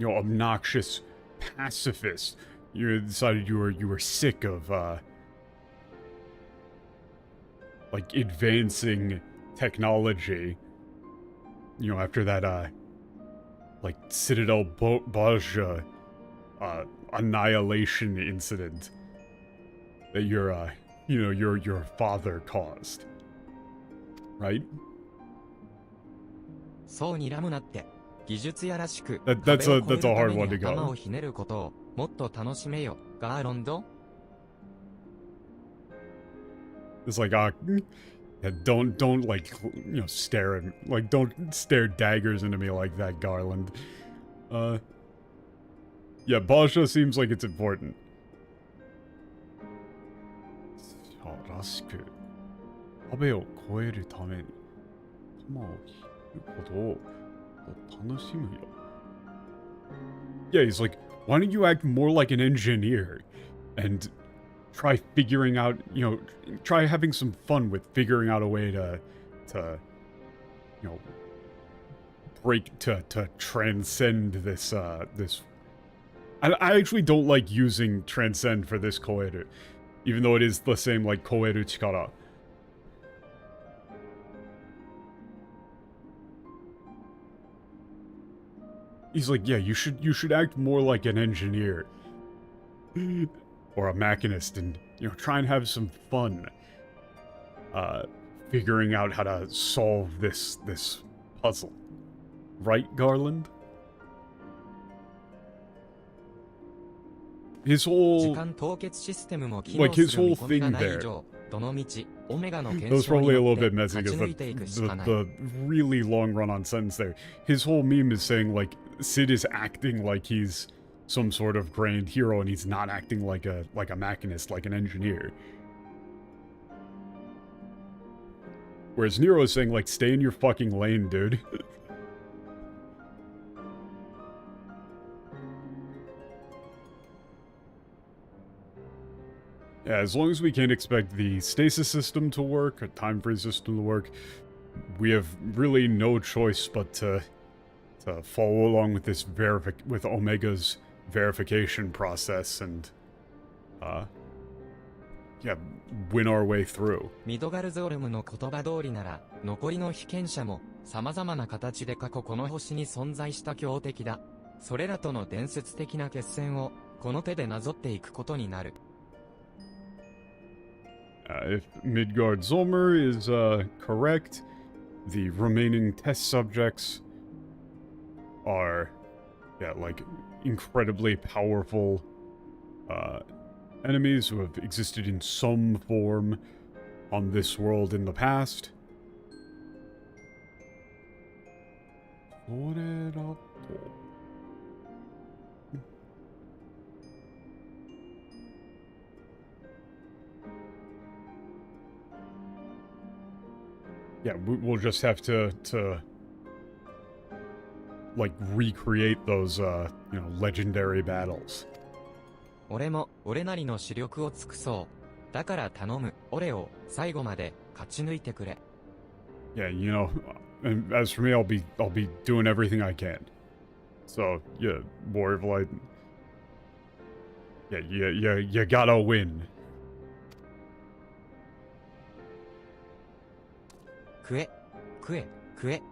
obnoxious pacifist. You decided you were sick of, like, advancing technology. After that, like, Citadel Baja, annihilation incident that your father caused. Right? そう睨むなって。技術屋らしく That's 壁を越え a るた hard めに one to 頭 go. をひねることをもっと楽しめよ、ガーロンド。It's like, yeah, don't like, stare at, like, don't stare daggers into me like that, Garland. Yeah, Basha seems like it's important. らしく壁を越えるために頭をひることを楽しむよ。Yeah, he's like, why don't you act more like an engineer and try figuring out, try having some fun with figuring out a way to to transcend this, I actually don't like using transcend for this koeru, even though it is the same like koeru chikara. He's like, yeah, you should act more like an engineer. Or a machinist and, try and have some fun. Figuring out how to solve this puzzle. Right, Garland? His whole... like, his whole thing there. That was probably a little bit messy because the really long run-on sentence there. His whole meme is saying, like, Sid is acting like he's some sort of grand hero and he's not acting like a machinist, like an engineer. Whereas Nero is saying, like, stay in your fucking lane, dude. Yeah, as long as we can't expect the stasis system to work, or time freeze system to work, we have really no choice but to follow along with this with Omega's verification process and, yeah, win our way through. ミドガルゾルムの言葉通りなら、残りの被験者も様々な形で過去この星に存在した強敵だ。それらとの伝説的な決戦をこの手でなぞっていくことになる。If Midgard Zolmer is correct, the remaining test subjects are, yeah, like, incredibly powerful enemies who have existed in some form on this world in the past. Yeah, we'll just have to like recreate those legendary battles. 俺も俺なりの視力を尽くそう。だから頼む、俺を最後まで勝ち抜いてくれ。Yeah, and as for me, I'll be doing everything I can. So yeah, Warrior of Light. Yeah, you gotta win. 食え、食え、食え。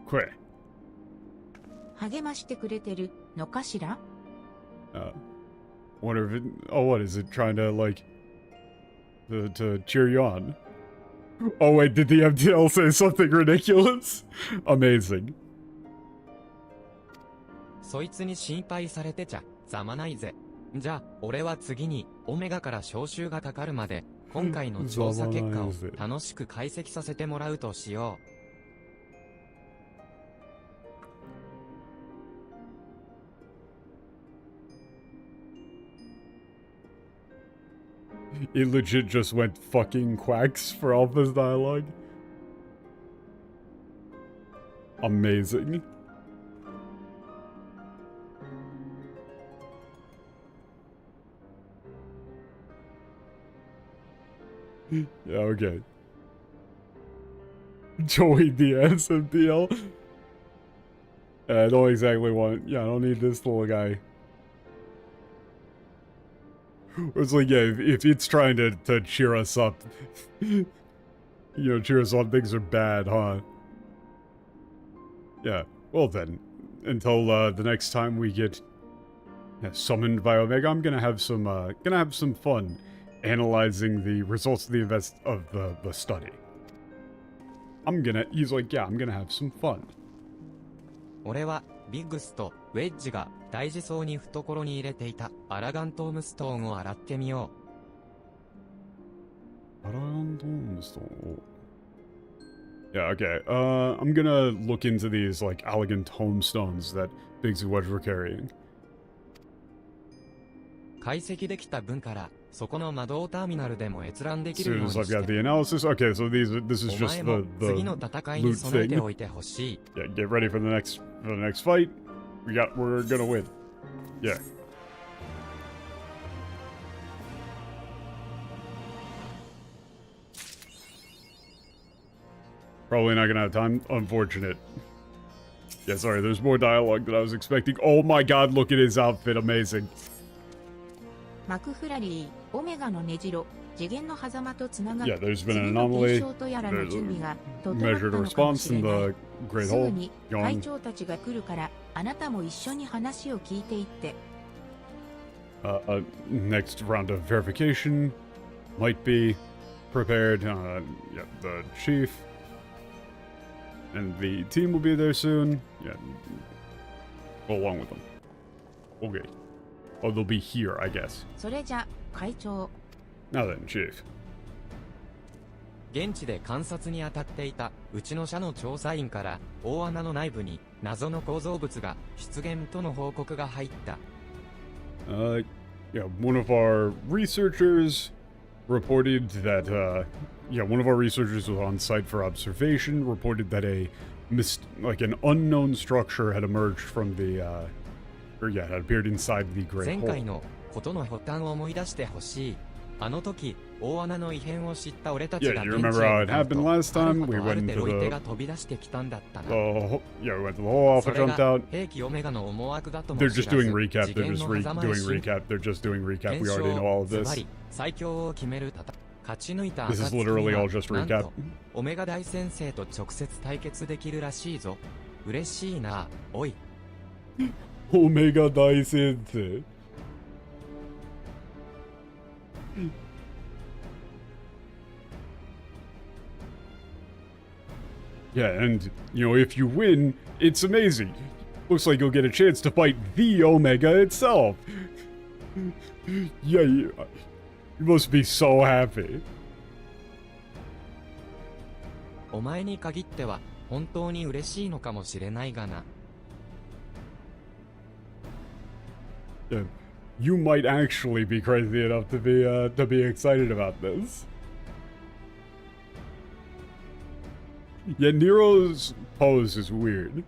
食え。励ましてくれてるのかしら? Wonder if it... Oh, what is it? Trying to, like... To cheer you on? Oh, wait, did the MTL say something ridiculous? Amazing. そいつに心配されてちゃ、ざまないぜ。じゃあ、俺は次に、オメガから招集がかかるまで、今回の調査結果を楽しく解析させてもらうとしよう。It legit just went fucking quacks for all this dialogue. Amazing. Yeah, okay. Join the SMDL. I don't exactly want. Yeah, I don't need this little guy. It's like, yeah, if it's trying to cheer us up, cheer us on things are bad, huh? Yeah. Well then, until the next time we get summoned by Omega, I'm gonna have some fun analyzing the results of the study. He's like, yeah, I'm gonna have some fun. 俺はビッグスとウェッジが大事そうに懐に入れていたアラガントームストーンを洗ってみよう。アラガントームストーン。Yeah, okay. I'm gonna look into these like elegant tomestones that Biggs and Wedge were carrying. 解析できた分からそこの魔導ターミナルでも閲覧でき As るよう soon に as し I've got て。 the analysis. Okay, so this is お just 前も the 次の戦いに loot 備えて thing. おいてほしい。 Yeah, get ready for the next fight. We're gonna win. Yeah. Probably not gonna have time. Unfortunate. Yeah, sorry, there's more dialogue than I was expecting. Oh my god, look at his outfit. Amazing. マクフラリー、オメガの根城、次元の狭間とつながっ Yeah, て there's been an 次の anomaly. 現象とやらの There's 準備が a 整った measured のかもし response れ in ない。 the Great すぐ Hole. に会 Gone. 長たちが来るからあなたも一緒に話を聞いていって。Next round of verification might be prepared. Yeah, the chief and the team will be there soon. Yeah, go along with them. Okay. Oh, they'll be here, I guess. それじゃ会長。 Now then, chief. 現地で観察に当たっていたうちの社の調査員から大穴の内部に謎の構造物が出現との報告が入った。Yeah, one of our researchers reported that, one of our researchers was on site for observation, reported that an unknown structure had emerged from had appeared inside the Great 前回 Hole. のことの発端を思い出してほしい。あの時、大穴の異変を知った俺たち Yeah, が you 現地 remember へ how 向 it かうと happened last アル time? ファ We とア went ルテ into ロイテ the, が飛び出してきたんだったな。we went to the whole そ alpha, れ jumped が out. 兵器オメガの思惑だとも They're 知ら just ず doing recap. 次 They're 元 just の狭間へ doing 進 recap. They're just doing recap. 検 We already know all of 証ズバ this. リ最強を決める戦い勝ち抜いた This is 暁に literally は all just なん recap. とオメガ大先生と直接対決できるらしいぞ。嬉しいな、おい。Omega Dai Sensei. Yeah, and, if you win, it's amazing. Looks like you'll get a chance to fight the Omega itself. Yeah, you must be so happy. お前に限っては本当に嬉しいのかもしれないがな。Yeah, you might actually be crazy enough to be excited about this. Yeah, Nero's pose is weird.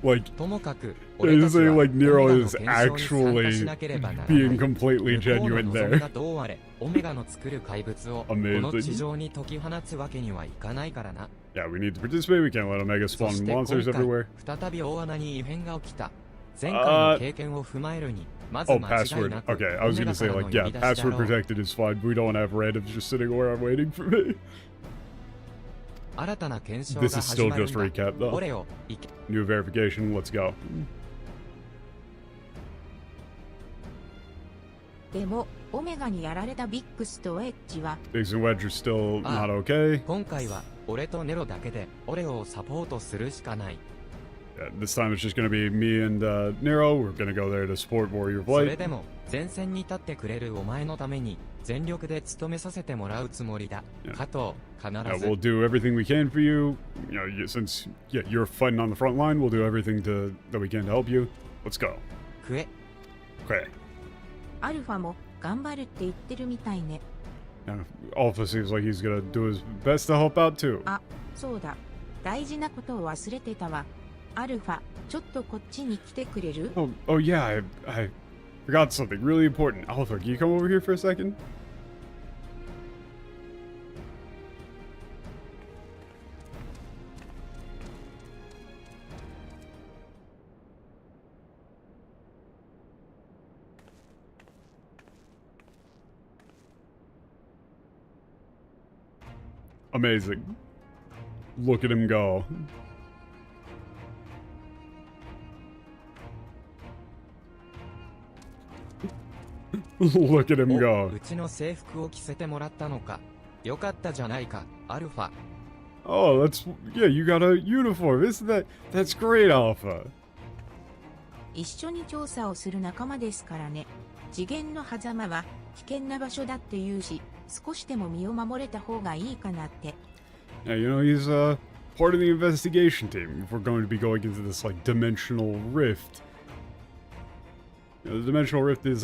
Like, ともかく It is 俺たちは like Nero オメガの is 検証に参加し actually なければならない。 being completely 向こうの genuine 望み there. がどうあれ、オメガの作る怪物をこ Amazing. の地上に解き放つわけにはいかないからな。 Yeah, we need to participate. We can't let Omega そ spawn して今 monsters 回 everywhere. 再び大穴に異変が起きた。前回の経験を踏まえるに、まず Oh, 間違い password. なく Okay, I was オメ gonna ガ say, からの like, 呼 yeah, び出しだ password ろう。 protected is fine. We don't have randoms just sitting around waiting for me. 新たな検証が This is 始 still まる just んだ。 recap, though. 俺をいけ New verification. Let's go. でも、オメガにやられたビッグスとウェッジは、 Biggs and Wedge are still Ah. not okay. 今回は俺とネロだけでオレオをサポートするしかない。 Yeah, this time it's just gonna be me and Nero. We're gonna go there to support Warrior それ Blight. でも前線に立ってくれるお前のために全力で務めさせてもらうつもりだ。 Yeah. 加藤、 Yeah, 必 we'll ず do everything we can for you. Since you're fighting on the front line, we'll do everything that we can to help you. Let's go. 食え。 Okay. アルファも頑張るって言ってるみたいね。 Now, Alpha seems like he's gonna do his best to help out too. あ、そうだ。大事なことを忘れてたわ。アルファ、ちょっとこっちに来てくれる？ Oh yeah, I forgot something really important. Alpha, can you come over here for a second? Amazing. Look at him go. Look at him お go. うちの制服を着せてもらったのか。よかったじゃないか、アルファ。Oh, yeah, you got a uniform. That's great, Alpha. 一緒に調査をする仲間ですからね。次元の狭間は危険な場所だって言うし、少しでも身を守れた方がいいかなって。Yeah, you know, he's part of the investigation team if we're going to be going into this like dimensional rift. You know, the dimensional rift is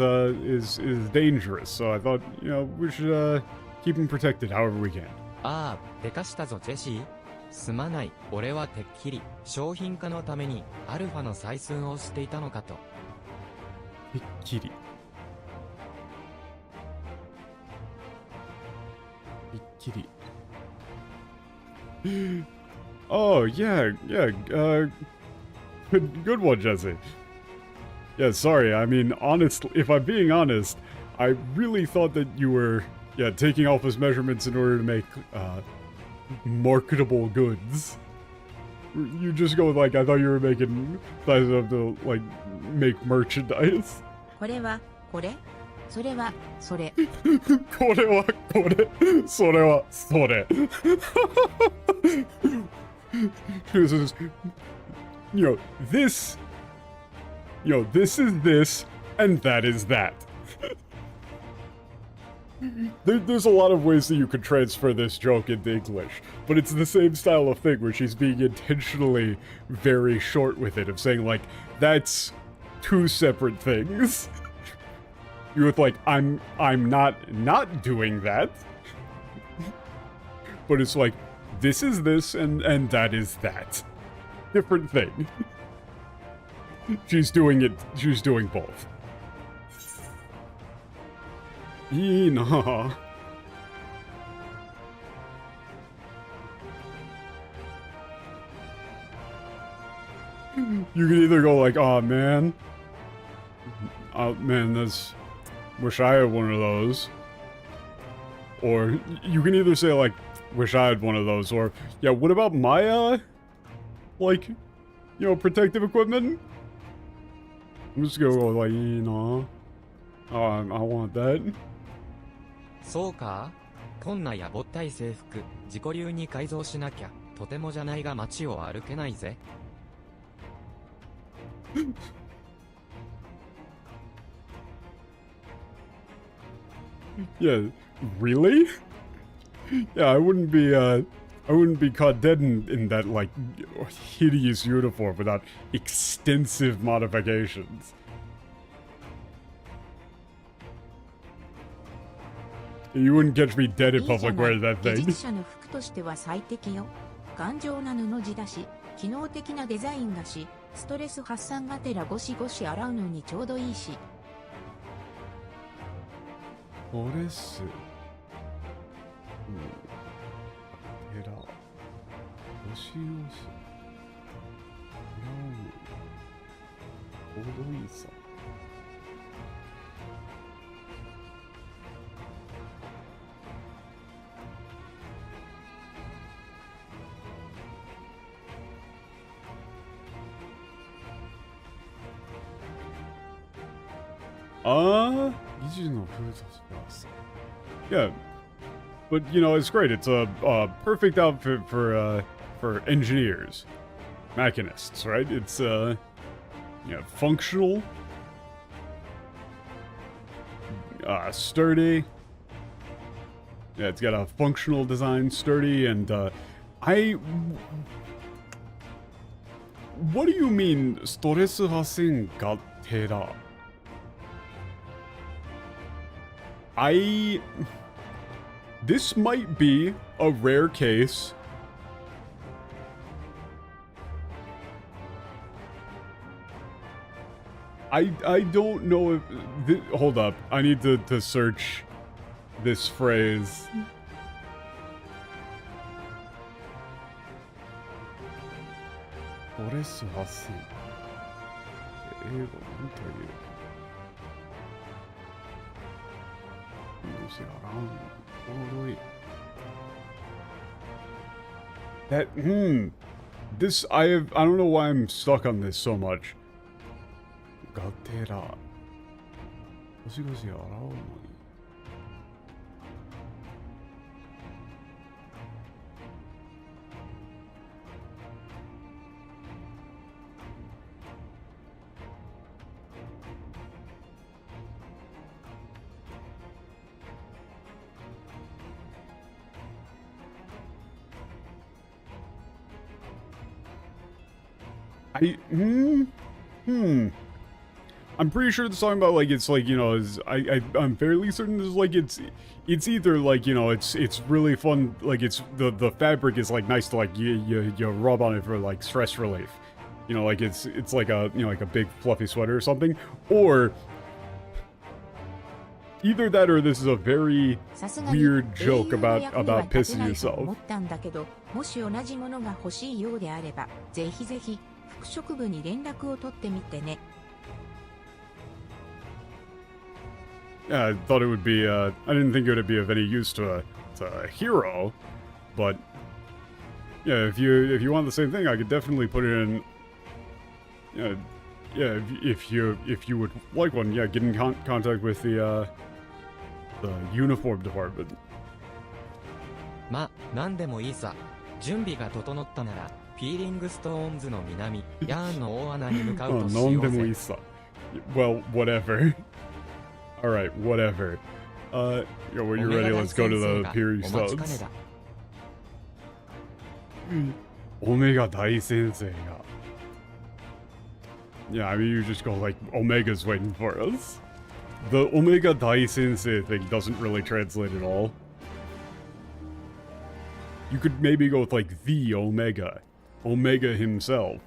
dangerous, so I thought, you know, we should keep him protected however we can. ああ、でかしたぞジェシー。すまない、俺はてっきり商品化のためにアルファの採寸をしていたのかと。Kitty. Kitty. Oh, yeah. Good one, Jesse. Yeah, sorry, I mean, honestly, if I'm being honest, I really thought that you were, taking Alpha's measurements in order to make, marketable goods. You just go with, like, I thought you were making sizes up to, like, make merchandise. これは、これ？それは、それ。これはこれ、それはそれ。This is, this is this, and that is that. There's a lot of ways that you could transfer this joke into English, but it's the same style of thing where she's being intentionally very short with it, of saying, like, that's two separate things. You're with, like, I'm not doing that. But it's like, this is this, and that is that. Different thing. She's doing both. いいなぁ。You can either go like, oh man, wish I had one of those. Or you can either say like, wish I had one of those, or yeah, what about my like, protective equipment? I'm just gonna go like, I want that. そうか？こんなやぼったい制服、自己流に改造しなきゃ、とてもじゃないが街を歩けないぜ。Yeah, really? Yeah, I wouldn't be caught dead in that, like, hideous uniform without extensive modifications. You wouldn't catch me dead in public wearing that 技 thing. 術者の服としては最適よ。頑丈な布地だし、機能的なデザインだし、ストレス発散がてらゴシゴシ洗うのにちょうどいいし。これす。ヘラ。ゴシゴシ。ちょうどいいさ。Yeah, but it's great. It's a perfect outfit for engineers, mechanists, right? It's functional, sturdy. Yeah, it's got a functional design, sturdy, and what do you mean, ストレス発散がてら? This might be a rare case I don't know if... hold up. I need to search this phrase. Forest Hasen. That, this, I don't know why I'm stuck on this so much. Gatera. I'm pretty sure it's talking about, like, it's like, you know, I'm fairly certain this is like, it's either like, you know, it's really fun, like, it's the fabric is like nice to, like, you rub on it for, like, stress relief, you know, like it's like a, you know, like a big fluffy sweater or something, or either that or this is a very weird joke about pissing yourself. もし同じものが欲しいようであれば、ぜひぜひ服飾部に連絡を取ってみてね。Yeah, I thought it would be, I didn't think it would be of any use to a hero, but yeah, if you want the same thing, I could definitely put it in, yeah, if you would like one, yeah, get in contact with the uniform department. ま、なんでもいいさ。準備が整ったなら、ピーリングストーンズの南、ヤーンの大穴に向かうとしようぜ。なんでもいいさ。Well, whatever. Alright, whatever. When you're ready, let's go to the Piri Studs. Omega Dai Sensei. Yeah, I mean, you just go like, Omega's waiting for us. The Omega Dai Sensei thing doesn't really translate at all. You could maybe go with like the Omega. Omega himself.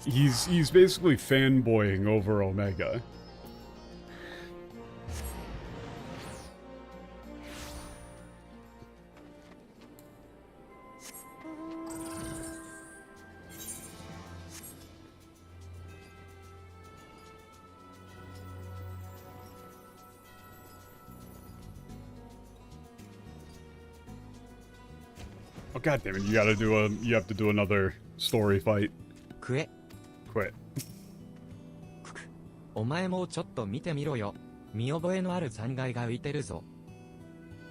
He's basically fanboying over Omega. Oh god damn it! You have to do another story fight. Quit. Quit. お前もちょっと見てみろよ。見覚えのある残骸が浮いてるぞ。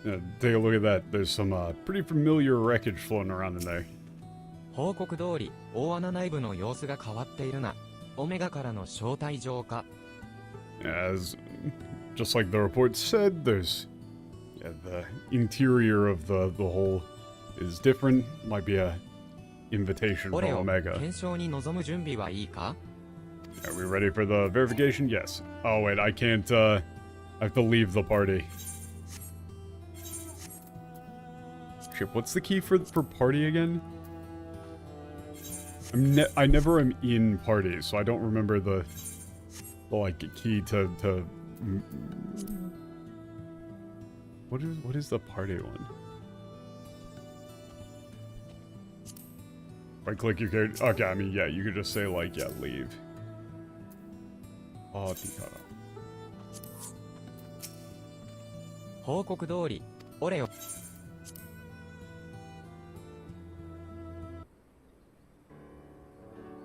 Yeah, take a look at that. There's some pretty familiar wreckage floating around in there. 報告通り、大穴内部の様子が変わっているな。オメガからの招待状か。As just like the report said, there's the interior of the hole is different. Might be a invitation from Omega. Are we ready for the verification? Yes. Oh wait, I can't, I have to leave the party. Shit, what's the key for party again? I never am in parties, so I don't remember the like key to what is the party one? If I click your character, okay, I mean, yeah, you could just say, like, yeah, leave. Oh, Tikara. 報告通り、俺よ。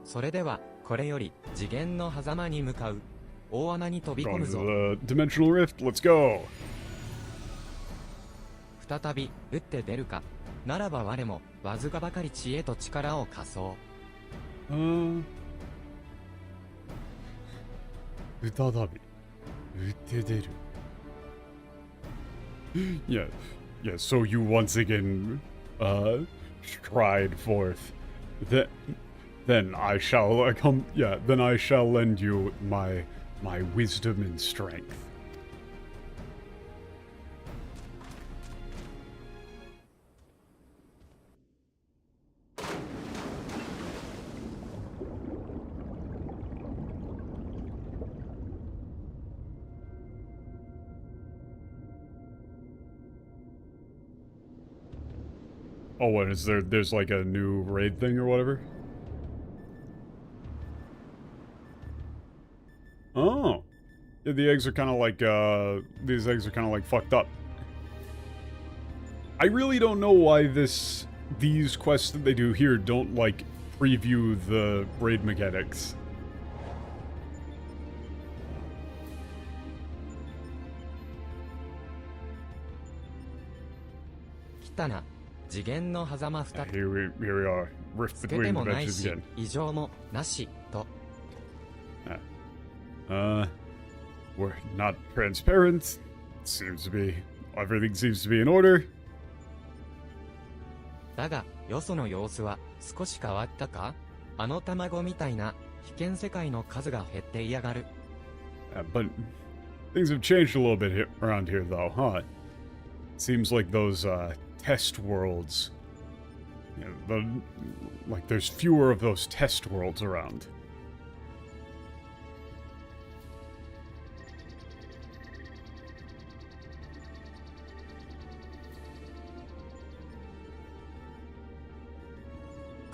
それでは、これより、次元の狭間に向かう。大穴に飛び込むぞ。Going to the dimensional rift, let's go! 再び、打って出るか。ならば我も、わずかばかり知恵と力を貸そう。再び、打って出る。Yeah, so you once again, stride forth. Then I shall then I shall lend you my wisdom and strength. Oh, what is there? There's like a new raid thing or whatever? Oh. Yeah, the eggs are kind of like, these eggs are kind of like fucked up. I really don't know why these quests that they do here don't, like, preview the raid mechanics. Here we are. Rift between dimensions again. We're not transparent. Everything seems to be in order. だが、よその様子は少し変わったか？あの卵みたいな危険世界の数が減っていやがる。But things have changed a little bit around here, though, huh? Seems like those test worlds. You know, like there's fewer of those test worlds around.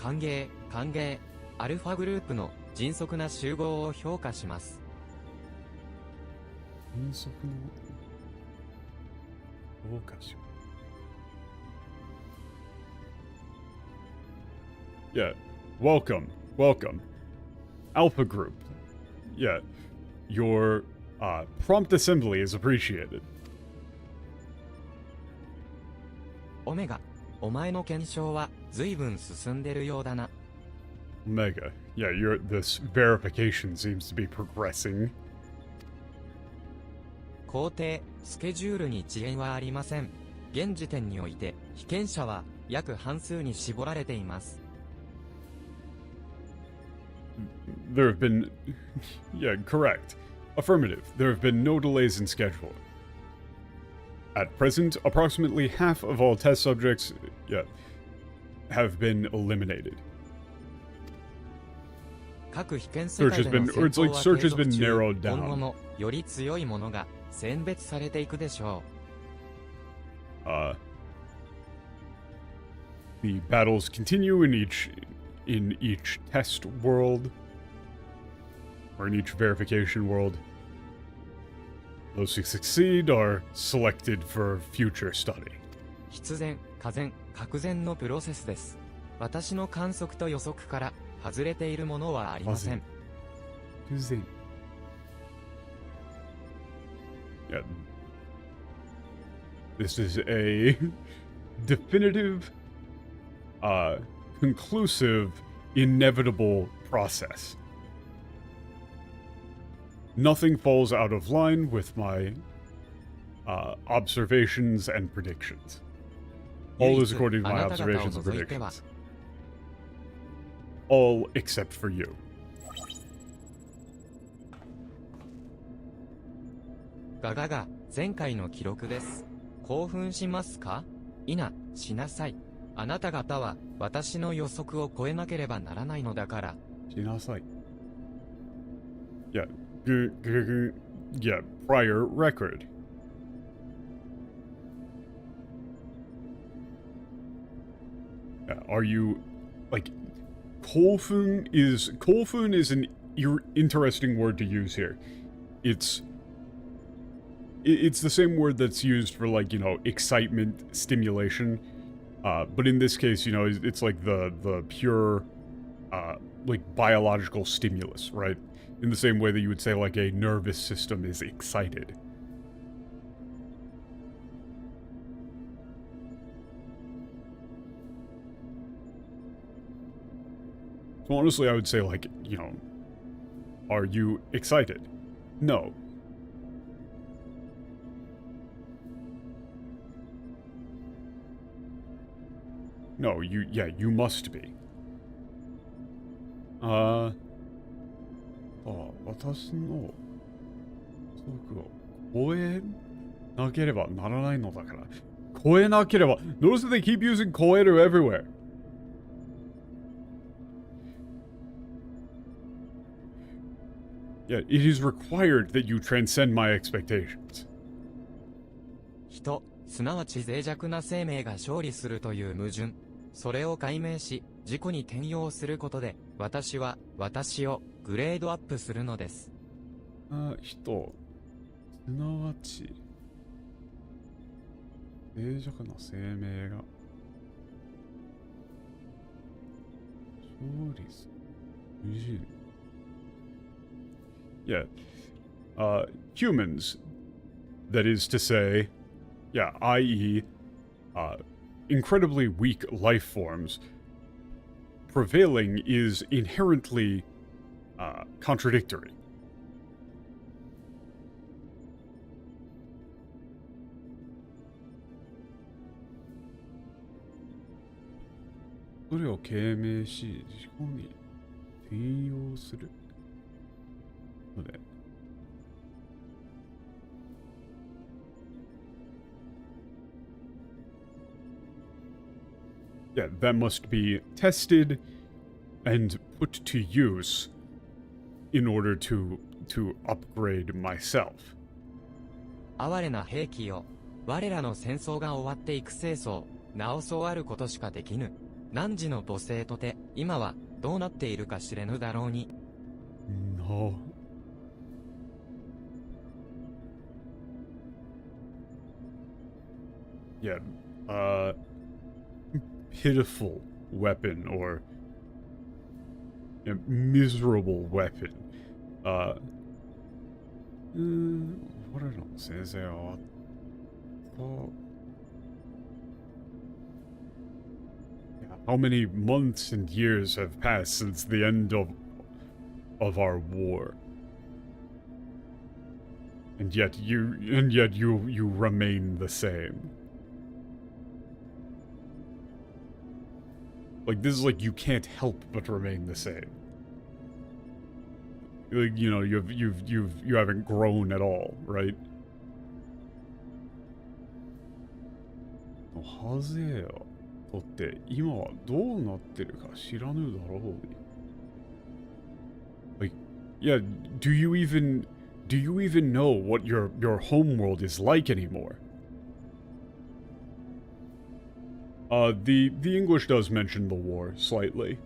Kangei. アルファグループの迅速な集合を評価します。迅速な評価します。Yeah, welcome. Alpha Group. Yeah, your prompt assembly is appreciated. オメガ、お前の検証は随分進んでるようだな。Omega, yeah, this verification seems to be progressing. 工程、スケジュールに遅延はありません。現時点において被験者は約半数に絞られています。There have been... Yeah, correct. Affirmative. There have been no delays in schedule. At present, approximately half of all test subjects, have been eliminated. Search has been, or it's like search has been narrowed down. The battles continue in each test world, or in each verification world. Those who succeed are selected for future study. 必然、可然、確然のプロセスです。私の観測と予測から外れているものはありません。必然。Yeah. This is a definitive, conclusive, inevitable process. Nothing falls out of line with my observations and predictions. All is according to my observations and predictions. All except for you. ガガガ、前回の記録です。興奮しますか？いな、しなさい。あなた方は私の予測を超えなければならないのだから。しなさい。Yeah. Yeah, prior record. Are you, like, Kolfun is an interesting word to use here. It's the same word that's used for, like, you know, excitement, stimulation. But in this case, you know, it's like the pure, like, biological stimulus, right? In the same way that you would say, like, a nervous system is excited. So honestly, I would say, like, you know, are you excited? No. No, you must be. 私の速を超えなければならないのだから。超えなければ。Notice that they keep using 超える everywhere. Yeah, it is required that you transcend my expectations. 人、すなわち脆弱な生命が勝利するという矛盾。それを解明し、自己に転用することで、私は、私を、グレードアップするのです。人、すなわち、静寂な生命が、勝利する。無人。Yeah. Humans, that is to say, yeah, i.e., incredibly weak life forms, prevailing is inherently contradictory. Yeah, that must be tested and put to use in order to upgrade myself. 哀れな兵器よ。我らの戦争が終わっていく清掃、なおそうあることしかできぬ。汝の母性とて、今はどうなっているか知れぬだろうに。No. Yeah, pitiful weapon or a miserable weapon. What are those? Is there how many months and years have passed since the end of our war? And yet you remain the same. Like, this is like you can't help but remain the same. Like, you know, you haven't grown at all, right? Like, yeah, do you even know what your homeworld is like anymore? The English does mention the war slightly.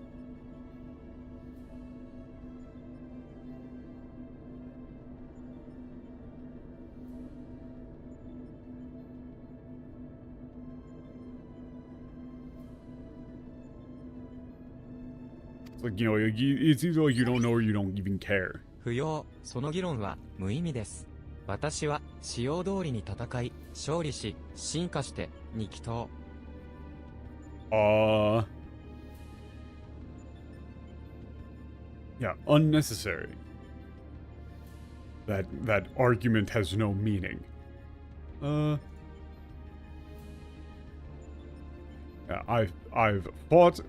It's like, you know, it's either like you don't know or you don't even care. 不要、その議論は無意味です。私は、仕様通りに戦い、勝利し、進化して、に帰投。Yeah, unnecessary. That argument has no meaning. Yeah, I've fought,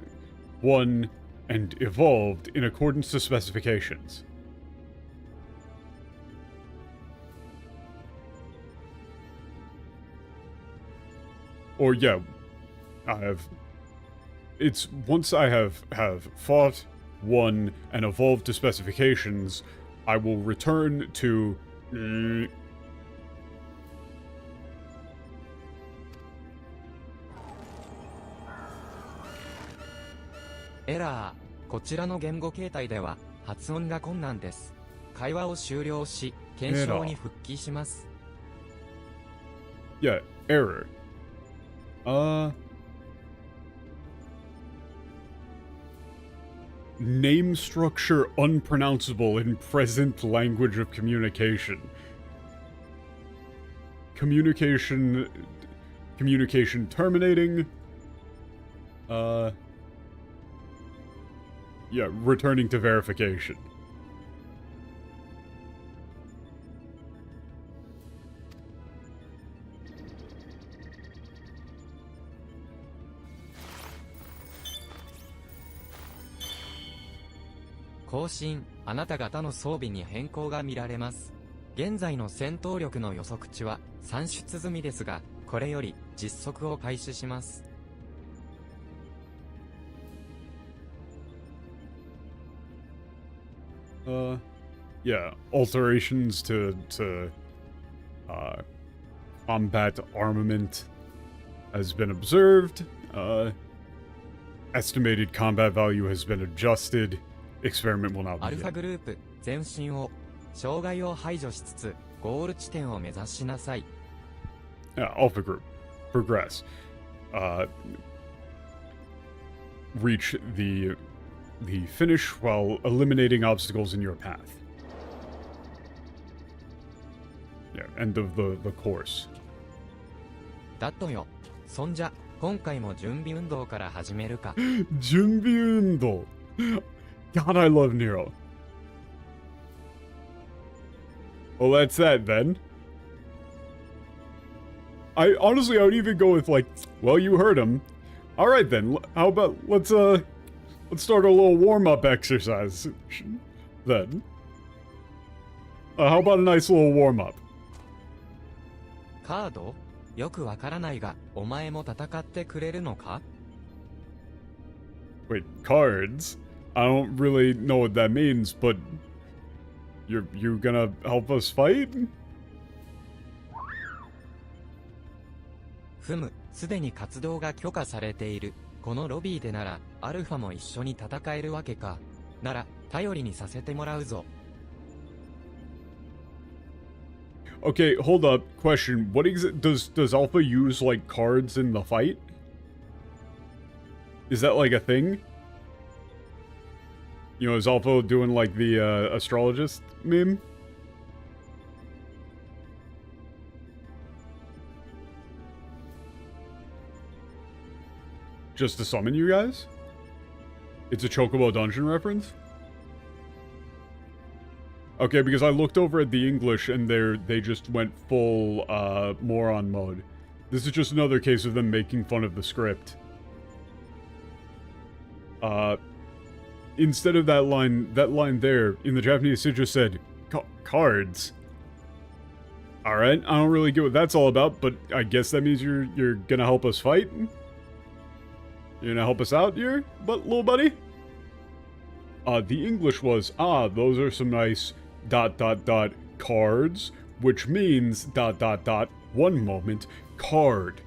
won, and evolved in accordance to specifications. Or yeah, it's once I have fought, won, and evolved to specifications, I will return toエラー、こちらの言語形態では発音が困難です。会話を終了し、検証に復帰します。Yeah, error. Name structure unpronounceable in present language of communication. Communication terminating. Yeah, returning to verification.「更新、あなた方の装備に変更が見られます。現在の戦闘力の予測値は算出済みですが、これより実測を開始します。」Yeah, alterations to combat armament has been observed. Estimated combat value has been adjusted. Experiment will now アルファ begin. グループ前進を障害を排除しつつゴール地点を目指しなさい。 Alpha group. Progress. Reach the finish while eliminating obstacles in your path. Yeah, end of the course. だっとよ。そんじゃ今回も準備運動から始めるか。 Junbiundo. God, I love Nero. Well, that's that then. I honestly, I would even go with like, well, you heard him. All right then. How about let's start a little warm-up exercise then. How about a nice little warm-up? カードよくわからないが、お前も戦ってくれるのか？ Wait, cards? I don't really know what that means, but you gonna help us fight? ふむ、すでに活動が許可されている。このロビーでなら、アルファも一緒に戦えるわけか。なら、頼りにさせてもらうぞ。Okay, hold up. Question: What does Alpha use like cards in the fight? Is that like a thing? You know, is Alpha doing like the astrologist meme? Just to summon you guys? It's a Chocobo Dungeon reference? Okay, because I looked over at the English and they just went full moron mode. This is just another case of them making fun of the script. Instead of that line there, in the Japanese it just said, cards. Alright, I don't really get what that's all about, but I guess that means you're gonna help us fight? You're gonna help us out here, little buddy? The English was, those are some nice ... cards, which means ... one moment, card,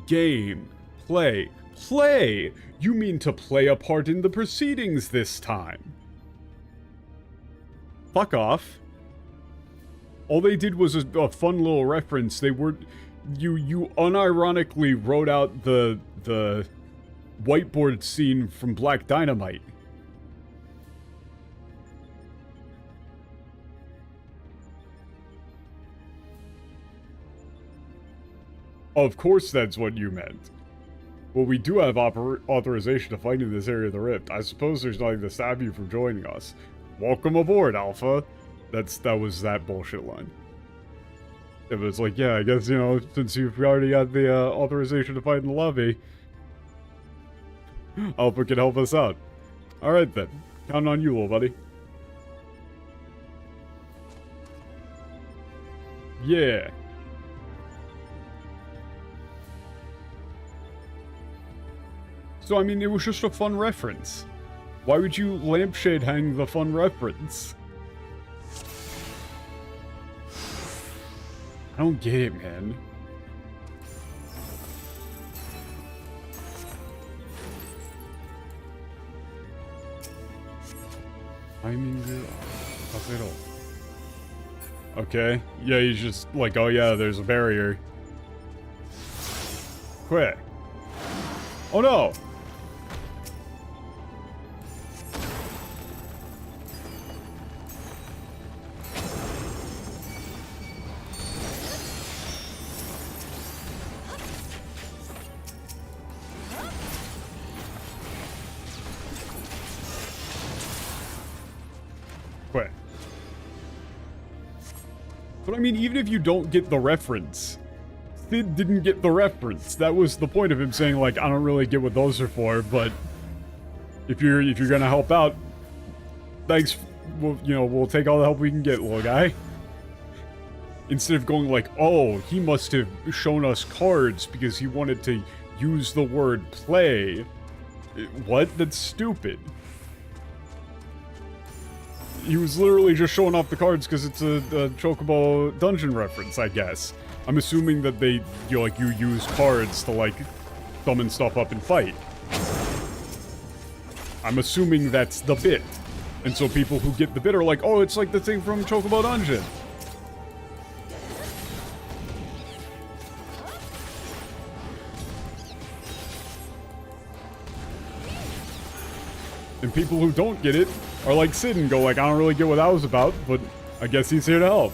game, play. Play! You mean to play a part in the proceedings this time. Fuck off. All they did was a fun little reference. They were... You unironically wrote out the whiteboard scene from Black Dynamite. Of course that's what you meant. Well, we do have authorization to fight in this area of the Rift. I suppose there's nothing to stop you from joining us. Welcome aboard, Alpha. That was that bullshit line. It was like, yeah, I guess, you know, since you've already got the authorization to fight in the lobby, Alpha can help us out. Alright then. Count on you, little buddy. Yeah. So, I mean, it was just a fun reference. Why would you lampshade hang the fun reference? I don't get it, man. Okay. Yeah, he's just like, oh yeah, there's a barrier. Quit. Oh no! Quit. But I mean, even if you don't get the reference, Sid didn't get the reference. That was the point of him saying, like, I don't really get what those are for, but if you're gonna help out, thanks. We'll take all the help we can get, little guy. Instead of going like, oh, he must have shown us cards because he wanted to use the word play. What? That's stupid. He was literally just showing off the cards because it's a Chocobo dungeon reference, I guess. I'm assuming that you use cards to, like, summon stuff up and fight. I'm assuming that's the bit. And so people who get the bit are like, oh, it's like the thing from Chocobo Dungeon. And people who don't get it are like Sid and go like, I don't really get what that was about, but I guess he's here to help.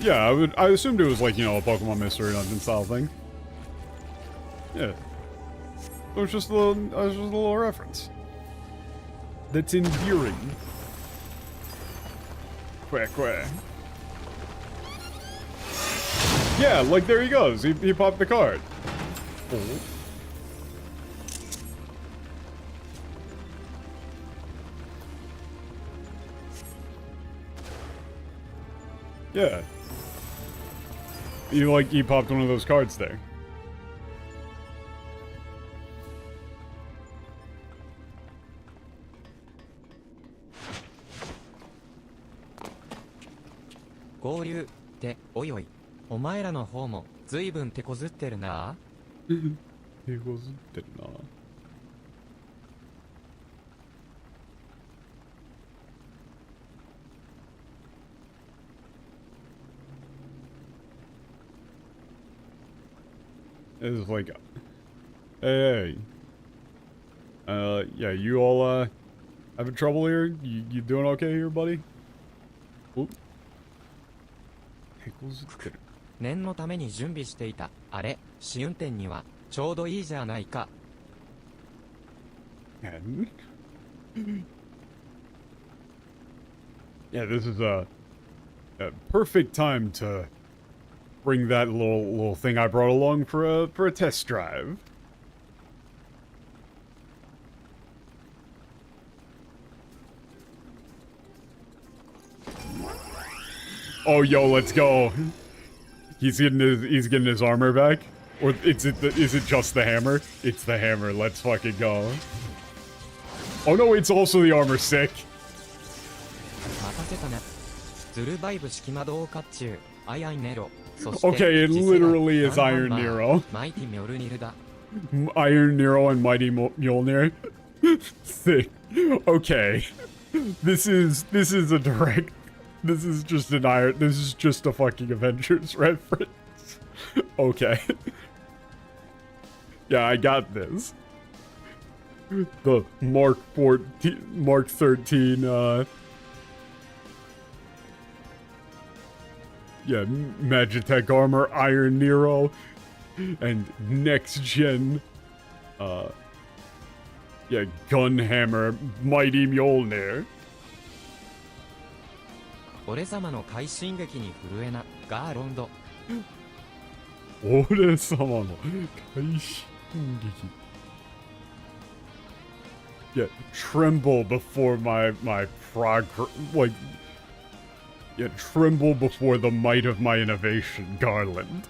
Yeah, I assumed it was like, you know, a Pokemon Mystery Dungeon style thing. Yeah. It was just a little reference. That's endearing. Quack, quack. Yeah, like there he goes. He popped the card. Oh. Yeah. He popped one of those cards there.合流っておいおいお前らの方もずいぶん手こずってるな。手こずってるな。It's like, hey, yeah, you all, having trouble here? You doing okay here, buddy? Oop. 手こずってる。念のために準備していたあれ試運転にはちょうどいいじゃないか。And? Yeah, this is a perfect time to bring that little thing I brought along for a test drive. Oh, yo, let's go. He's getting his armor back, or is it just the hammer? It's the hammer. Let's fucking go. Oh no, it's also the armor. Sick. Okay, it literally is Iron Nero. Iron Nero and Mighty Mjolnir. Sick. Okay. This is a direct. This is just an Iron. This is just a fucking Avengers reference. Okay. Yeah, I got this. The Mark 13, yeah, Magitech armor, Iron Nero, and next gen, yeah, Gunhammer, Mighty Mjolnir. 俺様の快進撃に震えなガーロンド。俺様の快進撃。Yeah, tremble before my like, yeah, tremble before the might of my innovation, Garland.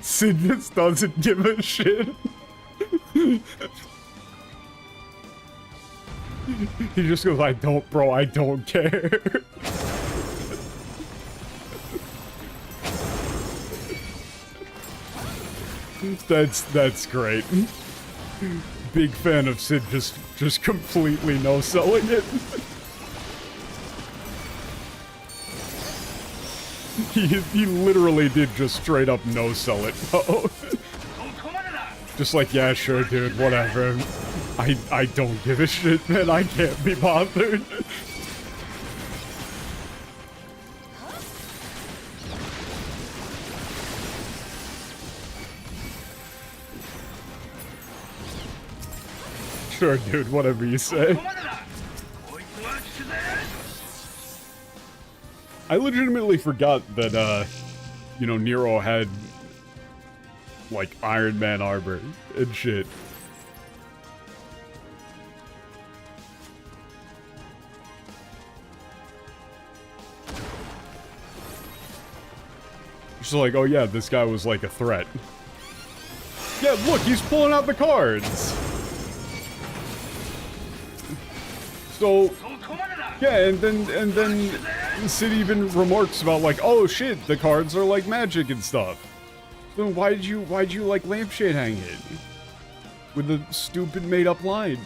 Sid just doesn't give a shit. He just goes, I don't care. That's great. Big fan of Sid just completely no-selling it. He literally did just straight up no-sell it. Just like, yeah, sure, dude, whatever. I don't give a shit, man. I can't be bothered. Sure, dude, whatever you say. I legitimately forgot that, you know, Nero had, like, Iron Man armor and shit. Just like, oh yeah, this guy was like a threat. Yeah, look, he's pulling out the cards. So, yeah, and then Sid even remarks about like, oh shit, the cards are like magic and stuff. So why'd you like Lampshade hang it with a stupid made up line?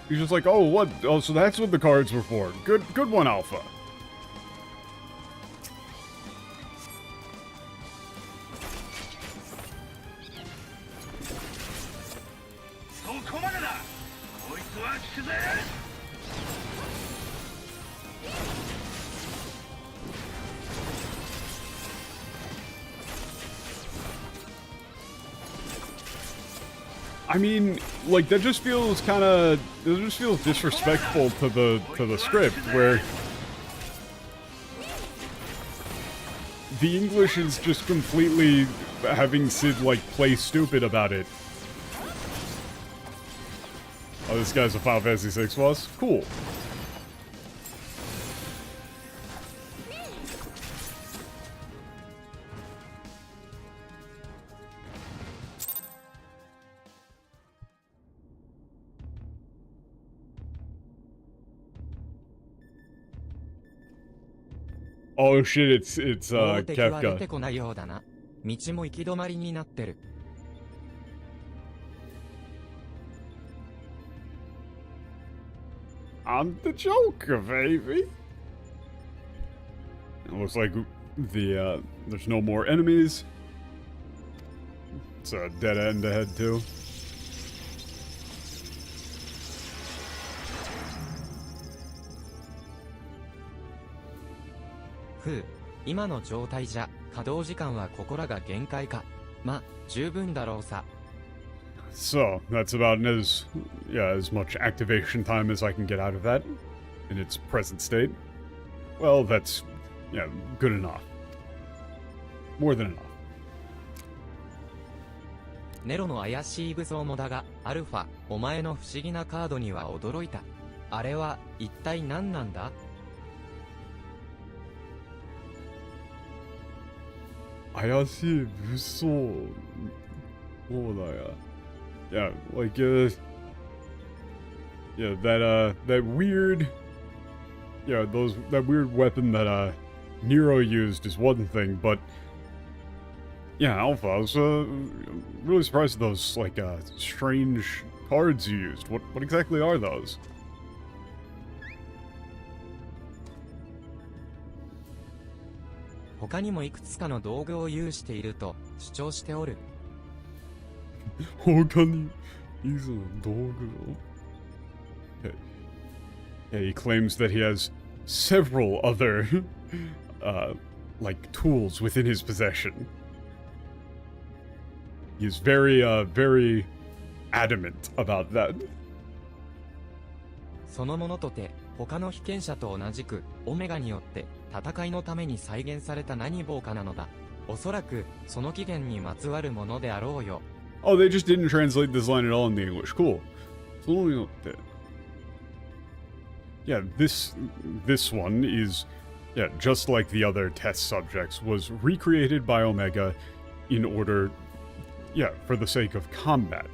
He's just like, oh what? Oh, so that's what the cards were for. Good one, Alpha. I mean, like that just feels disrespectful to the script, where the English is just completely having Sid like play stupid about it. Oh, this guy's a Final Fantasy VI boss? Cool. Oh shit, it's もう敵は出 Kefka. てこないようだな。道も行き止まりになってる。I'm the Joker, baby. It looks like there's no more enemies. It's a dead end ahead too. ふう、今の状態じゃ稼働時間はここらが限界か。ま、十分だろうさ。So, that's about as much activation time as I can get out of that in its present state. Well, that's, yeah, good enough. More than enough. ネロの怪しい武装もだが、アルファ、お前の不思議なカードには驚いた。あれは、一体何なんだ？ Ayashi Buso. Yeah, like, yeah, that weird, yeah, that weird weapon that, Nero used is one thing, but, yeah, Alpha, I was, really surprised at those, like, strange cards you used. What exactly are those? 他にもいくつかの道具を有していると主張しておる。他にいくつの道具を? Yeah, he claims that he has several other, like, tools within his possession. He's very adamant about that. そのものとて、他の被験者と同じく、オメガによって戦いのために再現された何棒かなのだ。おそらく、その起源にまつわるものであろうよ。Oh, they just didn't translate this line at all in the English. Cool. Yeah, this one is, yeah, just like the other test subjects, was recreated by Omega in order, yeah, for the sake of combat.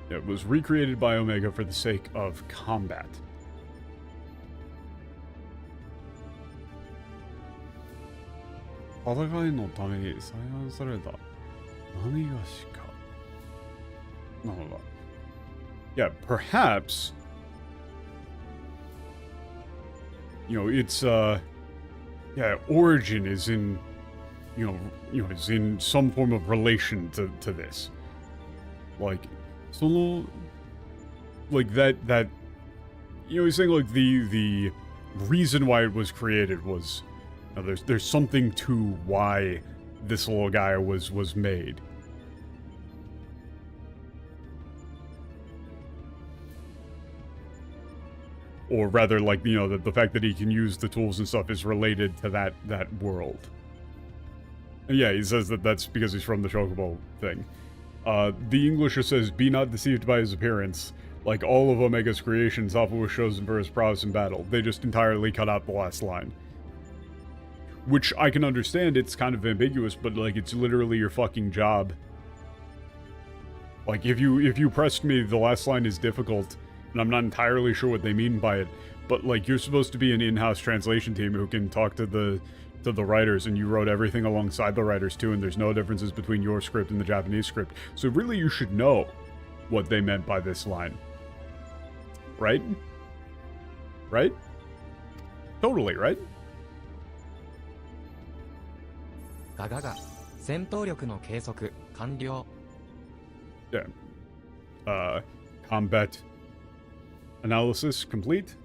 It was recreated by Omega for the sake of combat. Yeah, perhaps, you know, its yeah, origin is in, is in some form of relation to this. Like, so, like that, he's saying like the reason why it was created was, there's something to why this little guy was made. Or rather, like, the fact that he can use the tools and stuff is related to that world. And yeah, he says that that's because he's from the Chocobo thing. The Englisher says, be not deceived by his appearance. Like all of Omega's creations, Alpha was chosen for his prowess in battle. They just entirely cut out the last line. Which I can understand, it's kind of ambiguous, but like it's literally your fucking job. Like if you pressed me, the last line is difficult, and I'm not entirely sure what they mean by it, but like you're supposed to be an in-house translation team who can talk to the writers, and you wrote everything alongside the writers too, and there's no differences between your script and the Japanese script. So really you should know what they meant by this line. Right? Right? Totally, right? ガガガ戦闘力の計測完了 Yeah. Combat analysis complete.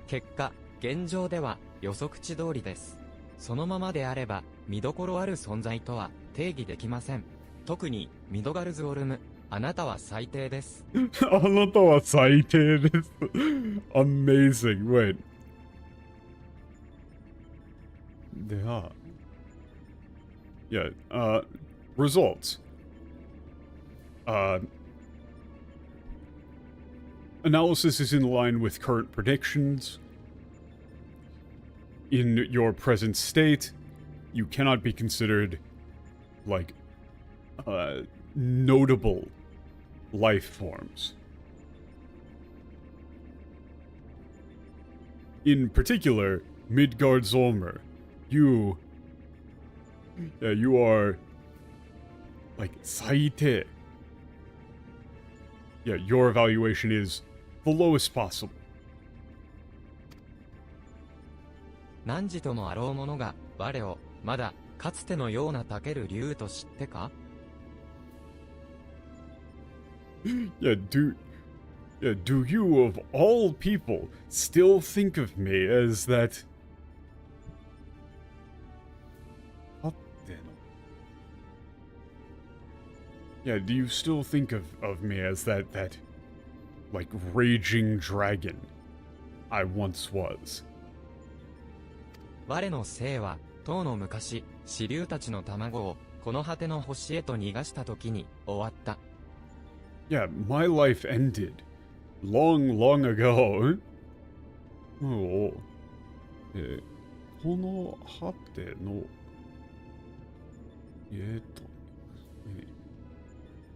結果現状では予測値通りです。そのままであれば見どころある存在とは定義できません。特にミドガルズオルム、あなたは最低です。あなたは最低です。Amazing. Wait. では、yeah, results. Analysis is in line with current predictions. In your present state, you cannot be considered, like, notable life forms. In particular, Midgard Zolmer, you are, like, saite. Yeah, your evaluation is the lowest possible. 汝ともあろう者が我をまだかつてのようなたける竜と知ってか Yeah, do you of all people still think of me as that? What then? Yeah, do you still think of me as that like raging dragon I once was? 我の生は唐の昔支流たちの卵をこの果ての星へと逃がした時に終わった。 Yeah, my life ended long ago. Oh. この果ての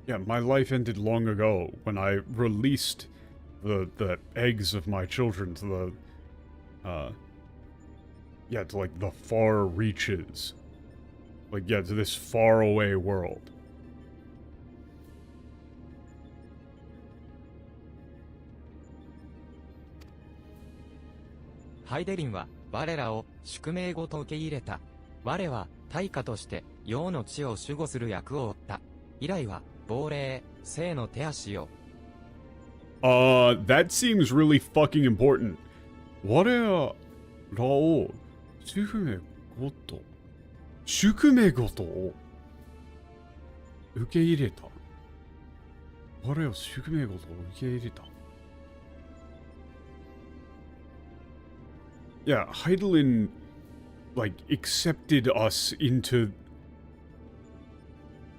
Yeah, my life ended long ago when I released the eggs of my children to to like the far reaches. Like, yeah, to this far away world.ハイデリンは我らを宿命ごと受け入れた。我は対価として陽の地を守護する役を負った。以来は亡霊、生の手足を。That seems really fucking important. 我らを宿命ごとを受け入れた。我らを宿命ごとを受け入れた。Yeah, Heidelin, like, accepted us into,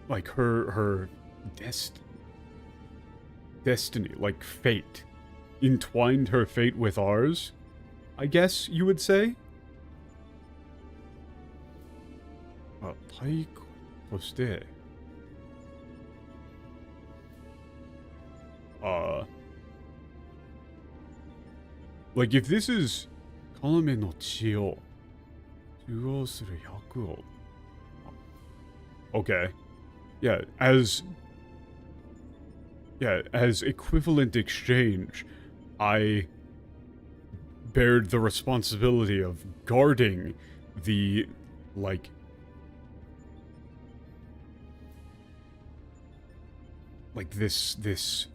like, her destiny, like fate. Entwined her fate with ours, I guess you would say? 対価として、like, if this is 神の血を守護する役を Okay. Yeah, as equivalent exchange, I bared the responsibility of guarding the, like, this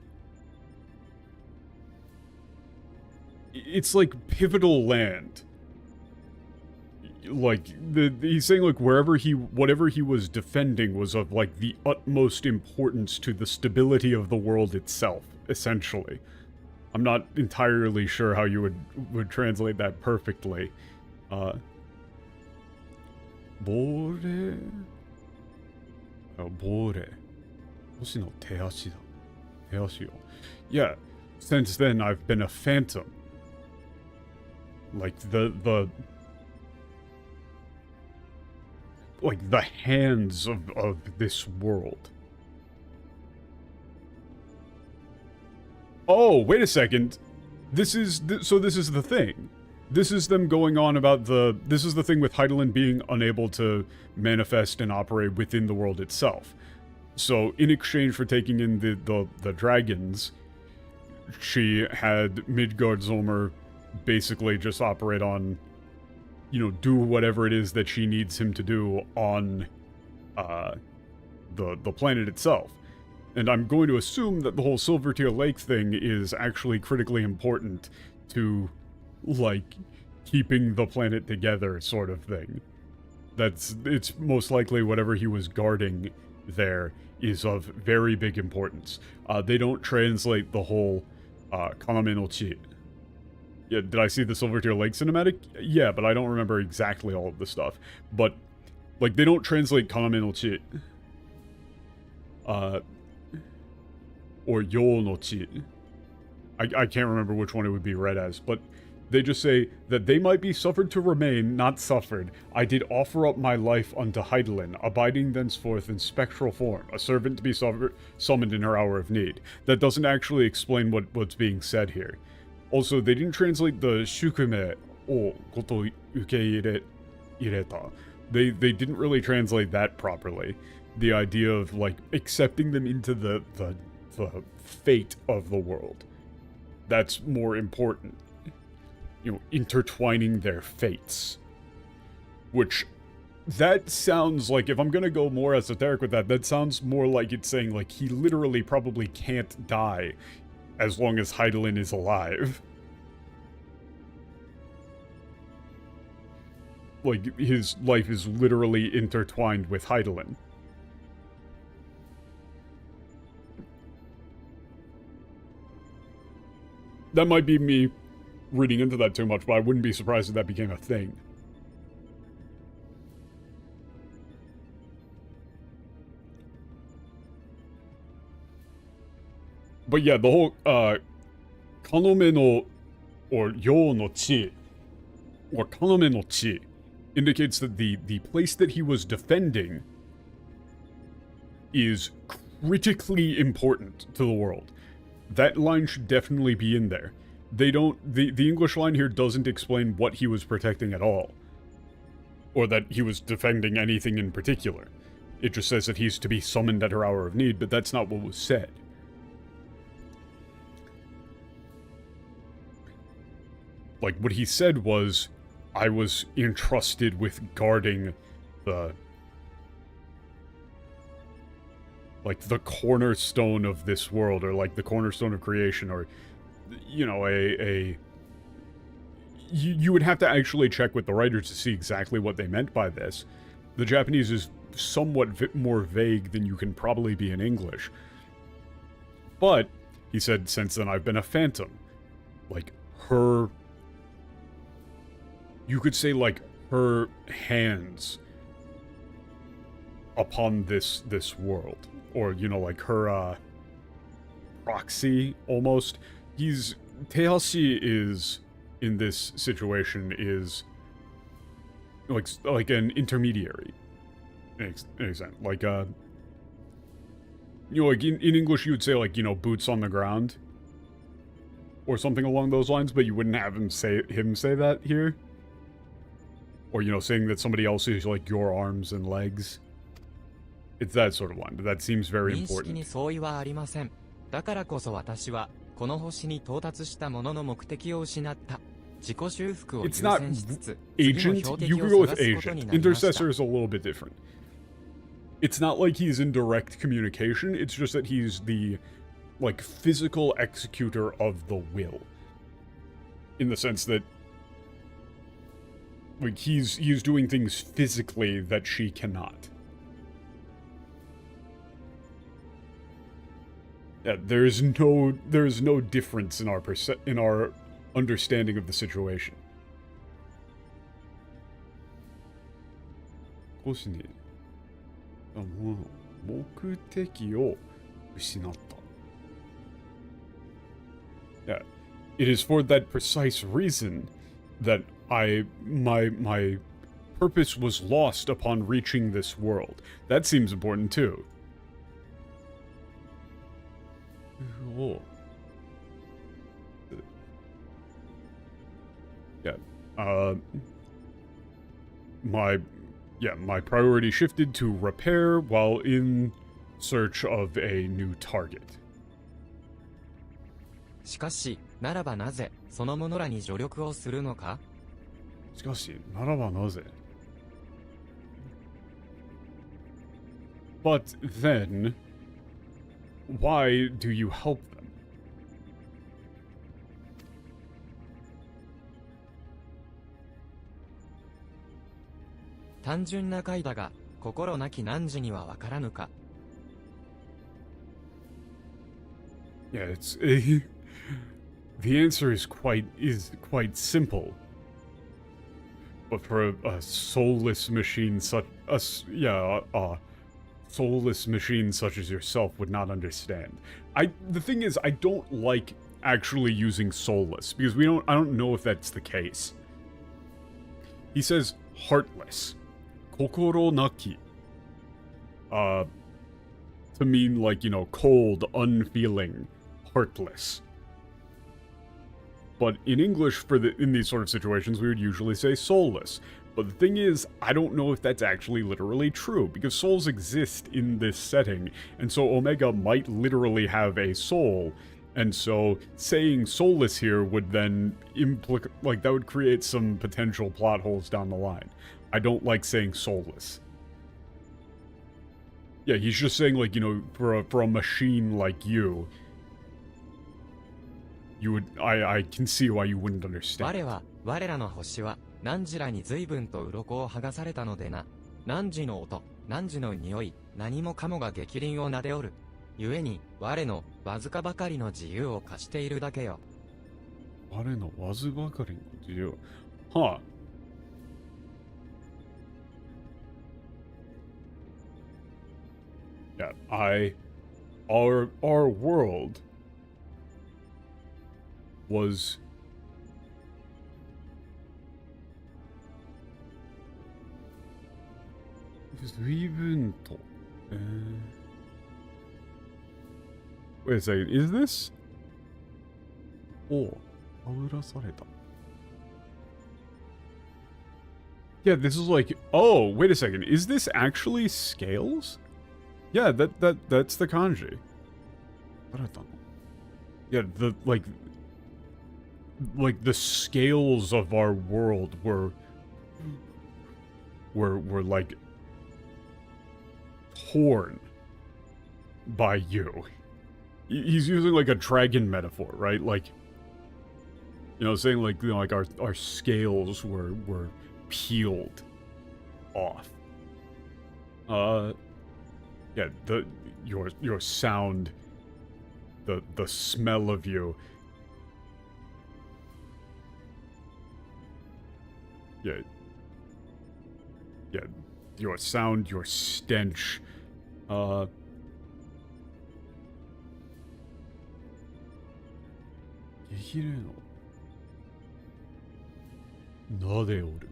it's like pivotal land. Like, he's saying, like, whatever he was defending was of, like, the utmost importance to the stability of the world itself, essentially. I'm not entirely sure how you would translate that perfectly. 亡霊星の手足だ。Yeah, since then I've been a phantom. Like like the hands of this world. Oh, wait a second. This is the thing. This is them going on about this is the thing with Heidelin being unable to manifest and operate within the world itself. So in exchange for taking in the dragons, she had Midgardsormr basically just operate on, you know, do whatever it is that she needs him to do on the planet itself. And I'm going to assume that the whole Silvertear Lake thing is actually critically important to, like, keeping the planet together sort of thing. It's most likely whatever he was guarding there is of very big importance. They don't translate the whole Kaname no Chi. Yeah, did I see the Silvertear Lake cinematic? Yeah, but I don't remember exactly all of the stuff. But, like, they don't translate Kaname no Chi. Or Yo no Chi. I can't remember which one it would be read as, but they just say that they might be suffered to remain, not suffered. I did offer up my life unto Heidelin, abiding thenceforth in spectral form, a servant to be summoned in her hour of need. That doesn't actually explain what's being said here. Also, they didn't translate the shukume o koto ukeireta. They didn't really translate that properly. The idea of, like, accepting them into the fate of the world. That's more important. You know, intertwining their fates. Which, that sounds like, if I'm gonna go more esoteric with that, that sounds more like it's saying, like, he literally probably can't die as long as Heidelin is alive. Like, his life is literally intertwined with Heidelin. That might be me reading into that too much, but I wouldn't be surprised if that became a thing. But yeah, the whole, Kanome no, or Yo no Chi, or Kanome no Chi, indicates that the place that he was defending is critically important to the world. That line should definitely be in there. They don't, the English line here doesn't explain what he was protecting at all. Or that he was defending anything in particular. It just says that he's to be summoned at her hour of need, but that's not what was said. Like, what he said was, I was entrusted with guarding the cornerstone of this world, or like the cornerstone of creation, or, you know, you would have to actually check with the writers to see exactly what they meant by this. The Japanese is somewhat more vague than you can probably be in English. But, he said, since then I've been a phantom. Like, her... You could say, like, her hands upon this world. Or, you know, like, her, proxy, almost. Tehashi is, in this situation, is, like an intermediary. In extent. Like, you know, like, in English you would say, like, you know, boots on the ground. Or something along those lines, but you wouldn't have him say that here. Or, you know, saying that somebody else is, like, your arms and legs. It's that sort of line, but that seems very important. It's not agent, you could go with agent. Intercessor is a little bit different. It's not like he's in direct communication, it's just that he's the, like, physical executor of the will. In the sense that, like, he's doing things physically that she cannot. Yeah, there's no difference in our understanding of the situation. Yeah. It is for that precise reason that my purpose was lost upon reaching this world. That seems important too. Oh. Yeah. My priority shifted to repair while in search of a new target. しかし、ならばなぜ、その者らに助力をするのか しかし、ならばなぜ? But then, why do you help them? 単純な解だが、心なき汝にはわからぬか Yeah, it's the answer is quite simple. But for a soulless machine such soulless machine such as yourself would not understand. The thing is, I don't like actually using soulless because I don't know if that's the case. He says heartless. Kokoro naki. To mean like, cold, unfeeling, heartless. But in English, in these sort of situations, we would usually say soulless. But the thing is, I don't know if that's actually literally true, because souls exist in this setting, and so Omega might literally have a soul, and so saying soulless here would then that would create some potential plot holes down the line. I don't like saying soulless. Yeah, he's just saying, like, for a machine like you, I can see why you wouldn't understand. 我らの星は、汝らに随分と鱗を剥がされたのでな。汝の音、汝の匂い、何もかもが逆鱗を撫でおる。故に、我の、わずかばかりの自由を貸しているだけよ。我のわずばかりの自由。Huh. Yeah, our world was Wait a second, is this? Oh, yeah, this is like, oh, wait a second, is this actually scales? Yeah, that's the kanji. Yeah, like the scales of our world were like torn by you. He's using like a dragon metaphor, right? Like, saying like, like our scales were peeled off. Yeah, your sound, the smell of you. Yeah, your sound, your stench. 激励のなでおる。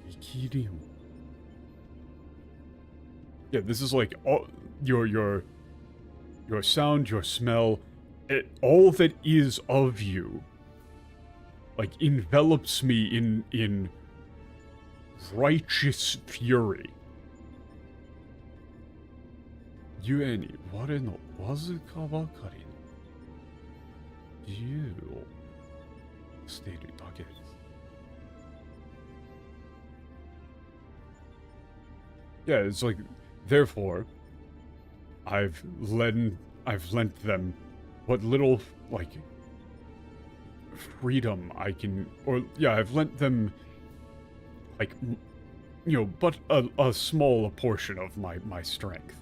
激励も。Yeah, this is like all your sound, your smell, all that is of you, like envelops me in righteous fury. ゆえに我のわずかばかりの自由を捨てるだけです。Yeah, it's like, therefore, I've lent them what little, like, freedom I can, or, yeah, I've lent them, like, but a small portion of my strength.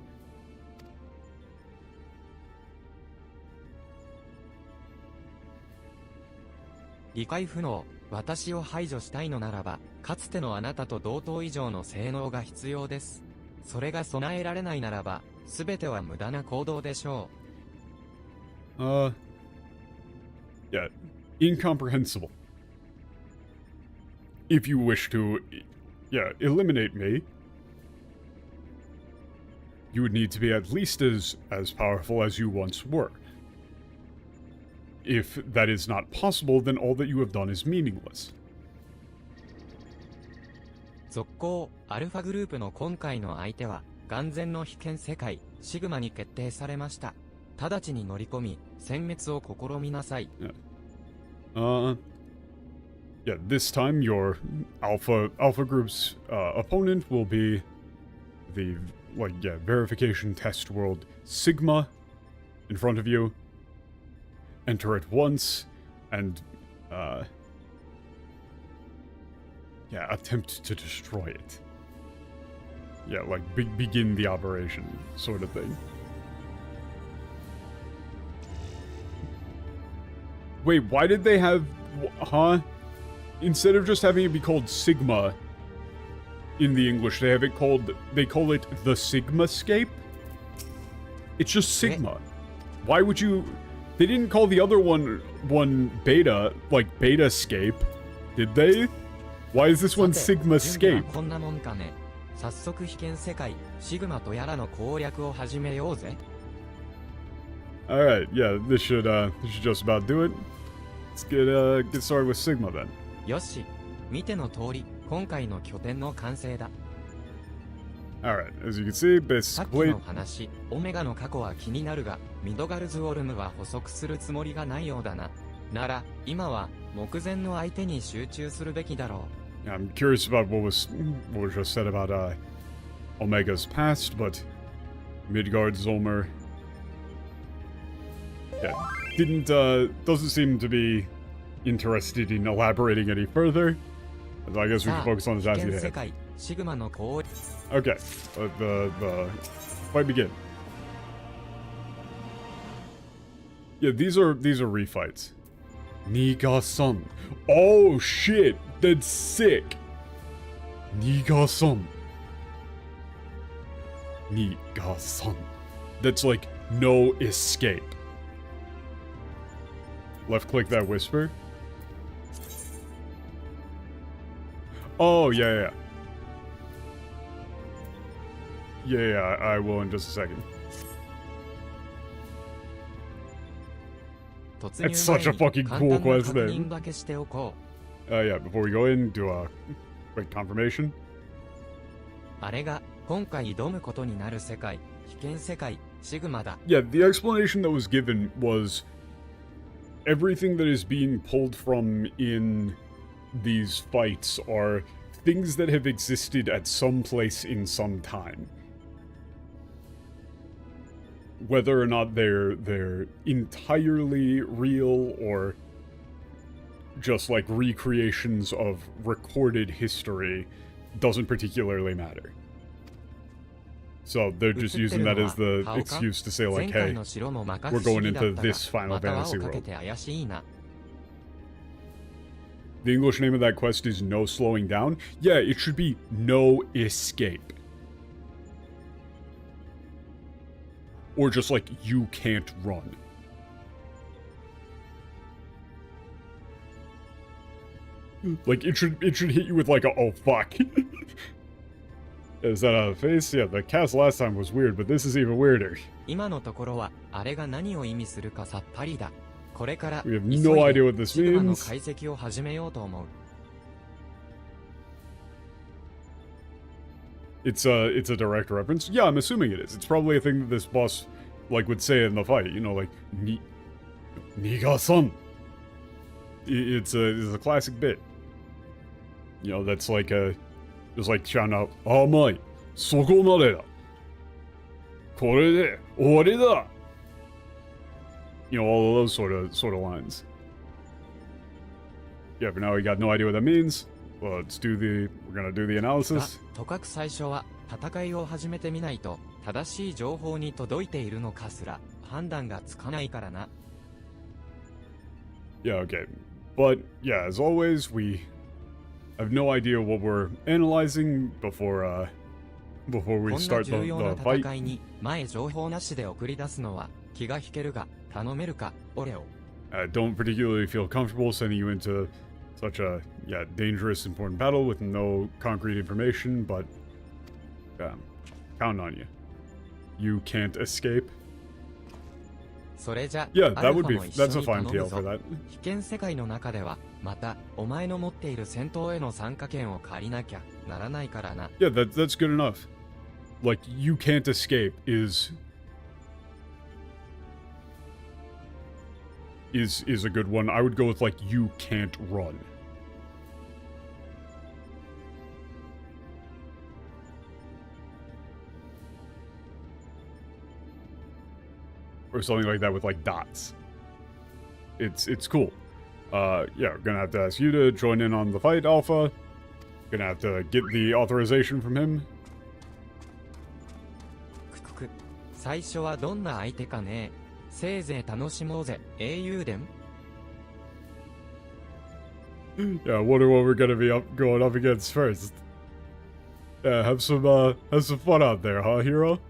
理解不能、私を排除したいのならば、かつてのあなたと同等以上の性能が必要です。それが備えられないならば、すべては無駄な行動でしょう。Yeah, incomprehensible. If you wish to, yeah, eliminate me, you would need to be at least as powerful as you once were. If that is not possible, then all that you have done is meaningless. 続行、アルファグループの今回の相手は、眼前の被験世界、シグマに決定されました。直ちに乗り込み、殲滅を試みなさい。Yeah, this time your Alpha Group's opponent will be the, verification test world Sigma in front of you. Enter it once, and, attempt to destroy it. Yeah, begin the operation, sort of thing. Wait, why did they have... Huh? Instead of just having it be called Sigma in the English, they call it the Sigmascape? It's just Sigma. Why would you... They didn't call the other one Beta, like Betascape, did they? Why is this one Sigmascape? こんなもんかね。早速被験世界、シグマとやらの攻略を始めようぜ。Alright, yeah, this should just about do it. Let's get started with Sigma then. よし、見ての通り、今回の拠点の完成だ。Alright, as you can see, base さっき complete. の話、オメガの過去は気になるが、ミドガルズオルムは捕捉するつもりがないようだな。なら、今は、目前の相手に集中するべきだろう。I'm curious about what was just said about Omega's past, but Midgard's Zomer, doesn't seem to be interested in elaborating any further. So I guess we can focus on the task at hand. Okay, the fight begin. Yeah, these are refights. Niga-san. Oh shit, that's sick. Niga-san. Niga-san. That's like no escape. Left click that whisper. Oh, yeah. Yeah, I will in just a second. It's such a fucking cool quest then. Yeah, before we go in, do a quick confirmation. あれが今回挑むことになる世界、被験世界、シグマだ。Yeah, the explanation that was given was everything that is being pulled from in these fights are things that have existed at some place in some time. Whether or not they're entirely real or just like recreations of recorded history doesn't particularly matter. So they're just using that as the excuse to say like, hey, we're going into this Final Fantasy world. The English name of that quest is No Slowing Down. Yeah, it should be No Escape. Or just like, you can't run. Like, it should hit you with like a, oh fuck. Is that a face? Yeah, the cast last time was weird, but this is even weirder. We have no idea what this means. It's a direct reference. Yeah, I'm assuming it is. It's probably a thing that this boss, like, would say in the fight. You know, like, Niga-san. It's a classic bit. You know, that's like just like shouting out, "Amai, soko made da. Kore de owari da." You know, all of those sort of lines. Yeah, but now we got no idea what that means. Well, we're gonna do the analysis. とかく最初は戦いを始めてみないと正しい情報に届いているのかすら判断がつかないからな。Yeah, okay. But yeah, as always, we have no idea what we're analyzing before we こんな start 重 the, 要な the fight. 戦いに前情報なしで送り出すのは気が引けるが頼めるか俺を。Don't particularly feel comfortable sending you into such a dangerous, important battle with no concrete information, but count on you. You can't escape. それじゃ Yeah, ア that ル would ファ be も一緒 that's a に fine 頼む PL ぞ for that. 危険世界の中ではまたお前の持っている戦闘への参加権を借りなきゃならないからな。 Yeah, that's good enough. Like, you can't escape is a good one. I would go with, like, you can't run. Or something like that with, like, dots. It's cool. Yeah, gonna have to ask you to join in on the fight, Alpha. Gonna have to get the authorization from him. くくく最初はどんな相手かね。せいぜい楽しもうぜ英雄伝。 Yeah, I wonder what we're gonna be going up against first. Yeah, have some fun out there, huh, hero?「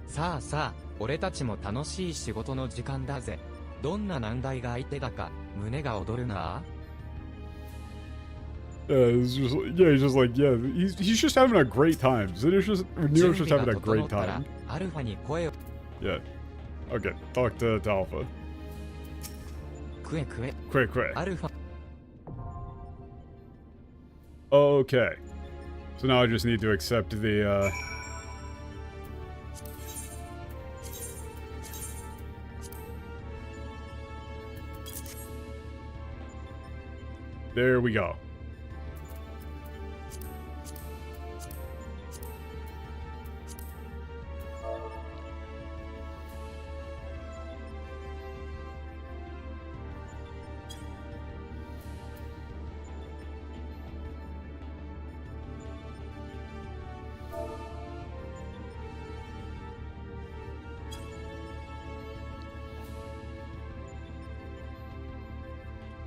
さあさあ、俺たちも楽しい仕事の時間だぜ。どんな難題が相手だか胸が躍るな。 Yeah, he's just like, yeah, he's just having a great time. Nero's just having a great time. アルファに声を Yeah. Okay, talk to Alpha. くえくえ。 Quick. アルファ Okay. So now I just need to accept the, There we go.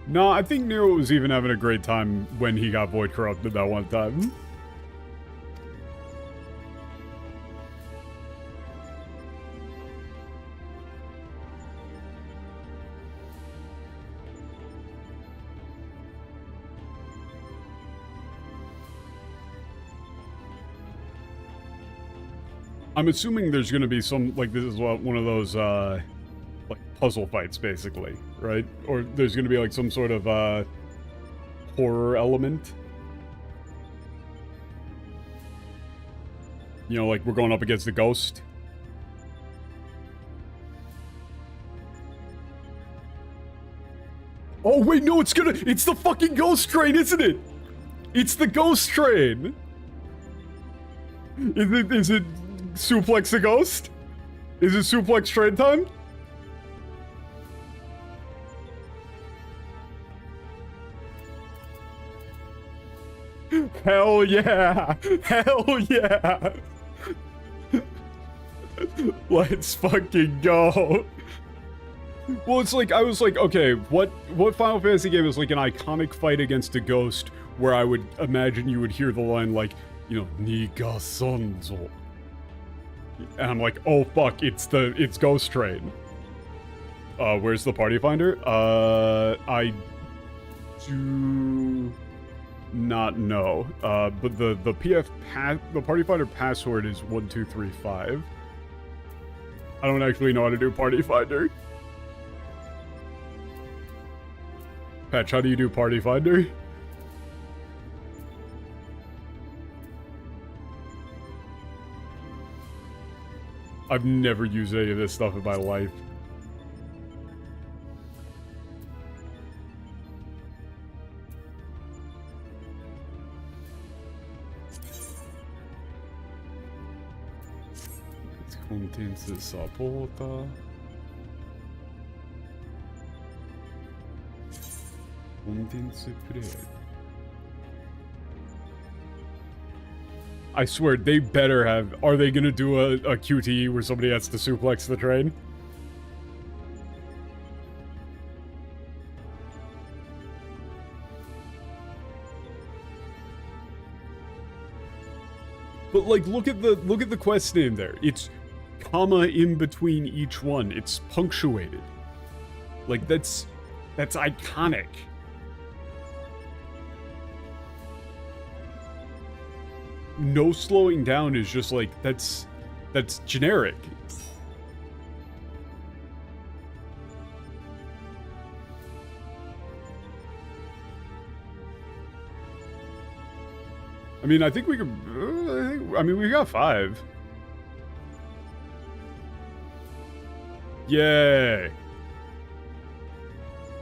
No, I think Nero was even having a great time when he got Void Corrupted that one time. I'm assuming there's going to be some, like, this is one of those, like, puzzle fights, basically, right? Or there's going to be, like, some sort of, horror element. You know, like, we're going up against the ghost. Oh, wait, no, it's the fucking ghost train, isn't it? It's the ghost train! Is it suplex the ghost? Is it suplex train time? Hell yeah! Hell yeah! Let's fucking go! Well, it's like, I was like, okay, what Final Fantasy game is like an iconic fight against a ghost where I would imagine you would hear the line like, you know, Niga Sonzo. And I'm like, oh fuck, it's Ghost Train. Where's the party finder? I do not know. But the party finder password is 1235. I don't actually know how to do party finder. Patch, how do you do party finder? I've never used any of this stuff in my life. Contents supporter. Contents play. I swear, they better have... Are they gonna do a QTE where somebody has to suplex the train? But like, look at the quest name there. It's comma in between each one. It's punctuated. Like, that's iconic. No slowing down is just like, that's generic. I mean, I think we could, I mean, we got 5. Yay!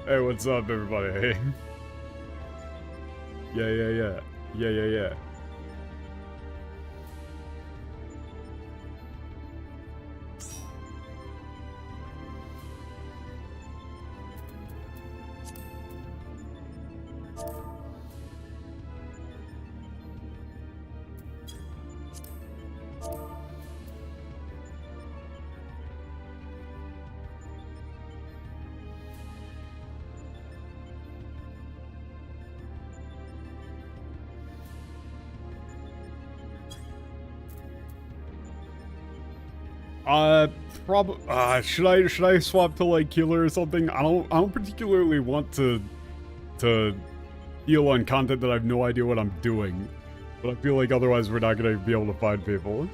Hey, what's up, everybody? Yeah. Should I swap to like healer or something? I don't particularly want to heal on content that I have no idea what I'm doing, but I feel like otherwise we're not gonna be able to find people.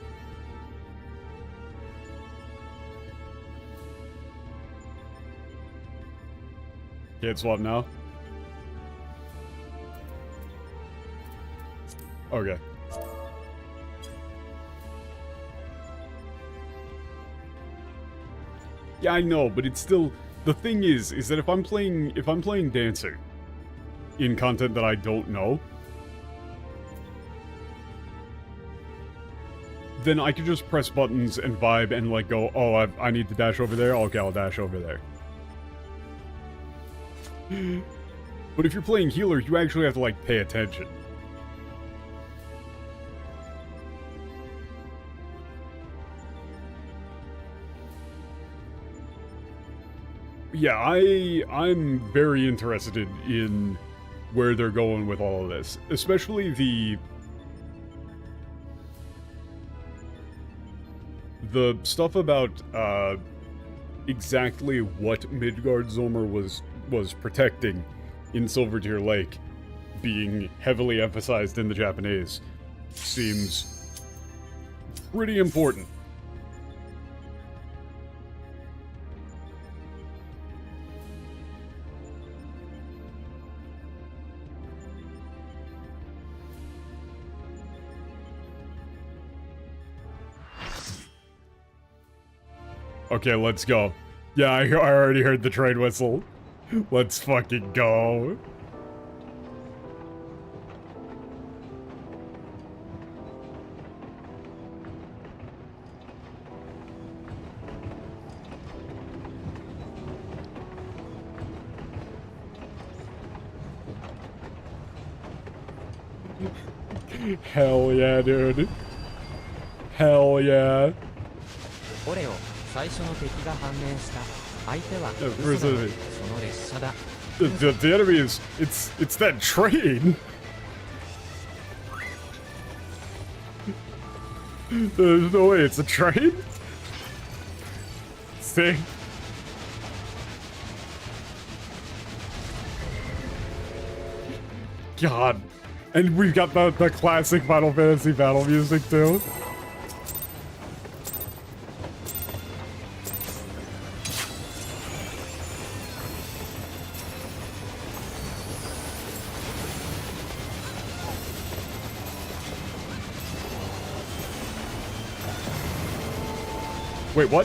Can't swap now? Okay. Yeah, I know, but it's still... The thing is that if I'm playing Dancer in content that I don't know, then I could just press buttons and vibe and like go, oh, I need to dash over there? Okay, I'll dash over there. But if you're playing healer, you actually have to like pay attention. Yeah, I'm very interested in where they're going with all of this, especially the stuff about exactly what Midgard Zomer was protecting in Silvertear Lake being heavily emphasized in the Japanese seems pretty important. Okay, let's go. Yeah, I already heard the train whistle. Let's fucking go. Hell yeah, dude. Hell yeah. 最初の敵が判明した。相手は First その enemy. 列車だ。The enemy is it's that train. There's no way it's a train. See? God. And we've got the classic Final Fantasy battle music too. Wait, what?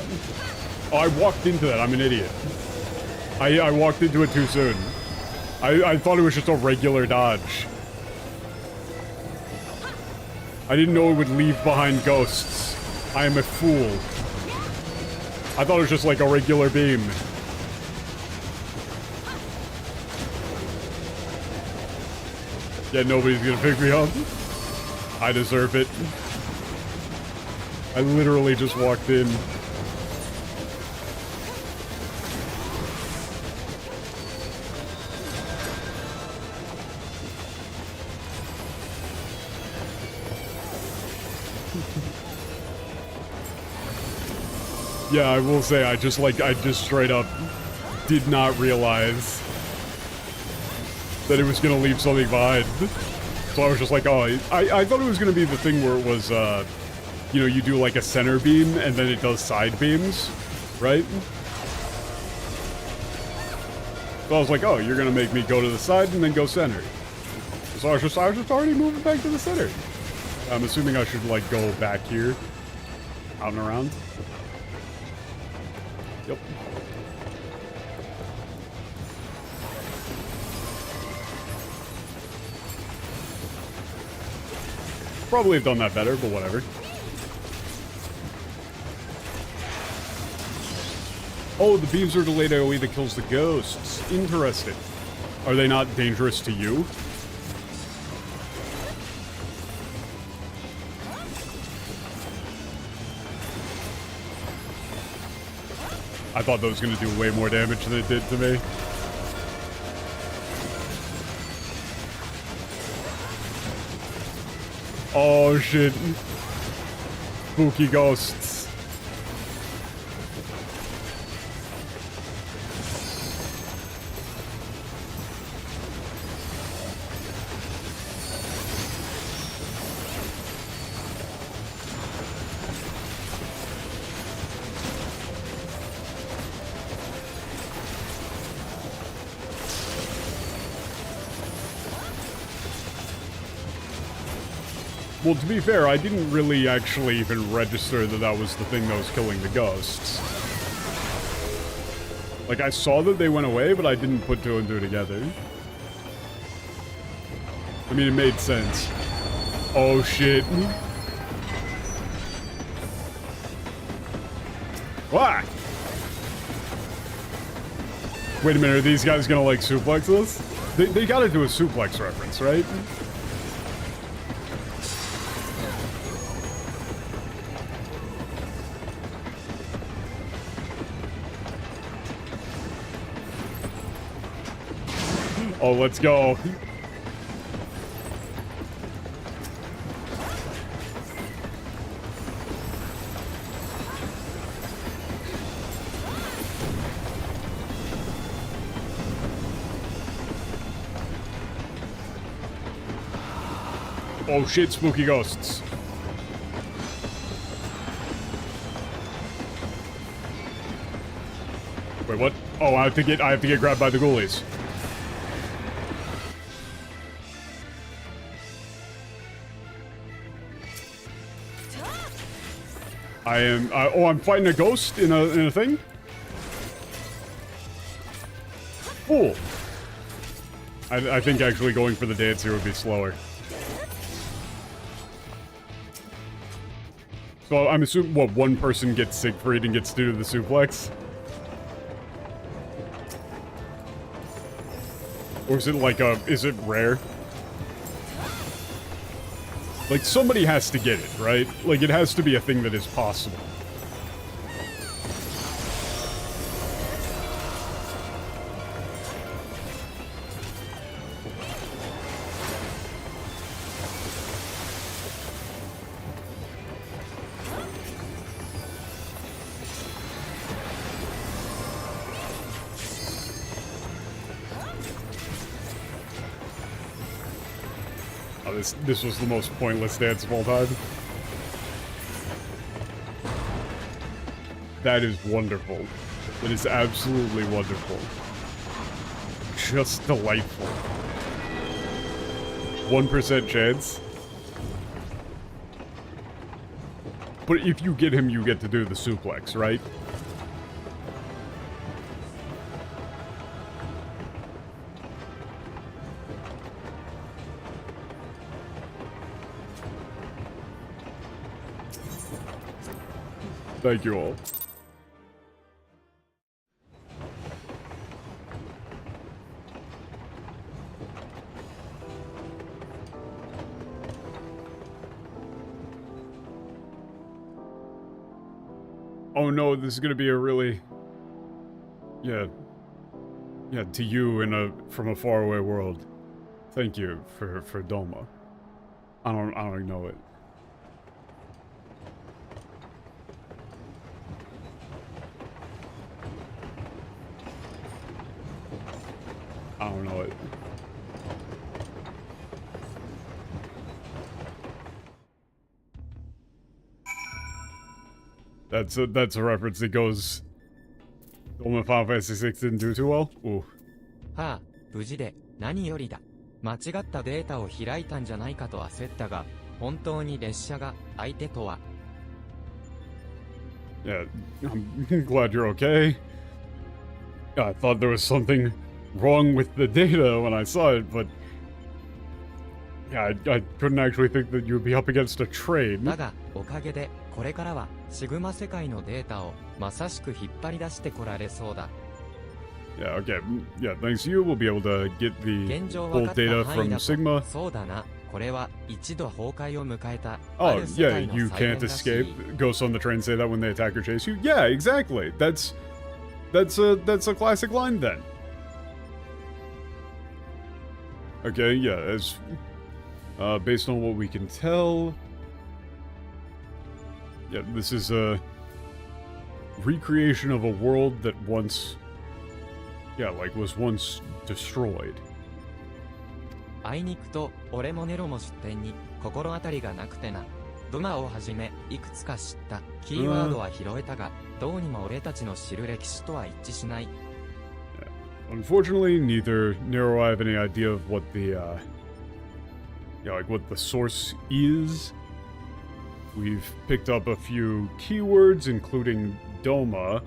Oh, I walked into that. I'm an idiot. I walked into it too soon. I thought it was just a regular dodge. I didn't know it would leave behind ghosts. I am a fool. I thought it was just like a regular beam. Yeah, nobody's gonna pick me up. I deserve it. I literally just walked in. Yeah, I will say, I just straight up did not realize that it was gonna leave something behind. So I was just like, oh, I thought it was gonna be the thing where it was, you know, you do like a center beam and then it does side beams, right? So I was like, oh, you're gonna make me go to the side and then go center. So I was just already moving back to the center. I'm assuming I should like go back here, out and around. Yep. Probably have done that better, but whatever. Oh, the beams are delayed AoE that kills the ghosts. Interesting. Are they not dangerous to you? I thought that was going to do way more damage than it did to me. Oh shit. Spooky ghosts. Well, to be fair, I didn't really actually even register that that was the thing that was killing the ghosts. Like, I saw that they went away, but I didn't put two and two together. I mean, it made sense. Oh, shit. What? Wait a minute, are these guys gonna, like, suplex us? They gotta do a suplex reference, right? Oh, let's go. Oh shit, spooky ghosts. Wait, what? Oh, I have to get grabbed by the ghoulies. I'm fighting a ghost in a thing? Cool. I think actually going for the dance here would be slower. So I'm assuming, what, one person gets Siegfried and gets to do the suplex? Or is it like is it rare? Like, somebody has to get it, right? Like, it has to be a thing that is possible. This was the most pointless dance of all time. That is wonderful. That is absolutely wonderful. Just delightful. 1% chance. But if you get him, you get to do the suplex, right? Thank you all. Oh no, this is gonna be a really... Yeah. Yeah, to you from a faraway world. Thank you for Doma. I don't know it. I don't know it. That's a reference that goes... Doma Final Fantasy VI didn't do too well? Ooh. はあ、無事で何よりだ。間違ったデータを開いたんじゃないかと焦ったが、本当に列車が相手とは。Yeah, I'm glad you're okay. I thought there was something wrong with the data when I saw it, but... Yeah, I couldn't actually think that you'd be up against a train. だが、おかげで、これからは、シグマ世界のデータを、まさしく引っ張り出してこられそうだ。Yeah, okay. Yeah, thanks to you, we'll be able to get the whole data from Sigma. そうだな。これは、一度崩壊を迎えた。 Oh, yeah, you can't escape. Ghosts on the train say that when they attack or chase you. Yeah, exactly. That's a classic line then. Okay, yeah, as based on what we can tell, yeah, this is a recreation of a world that once, yeah, like was once destroyed. あいにくと、俺もネロも出店に心当たりがなくてな。ドナをはじめ、いくつか知ったキーワードは拾えたが、どうにも俺たちの知る歴史とは一致しない。Unfortunately, neither Nero or I have any idea of what the, like what the source is. We've picked up a few keywords, including Doma,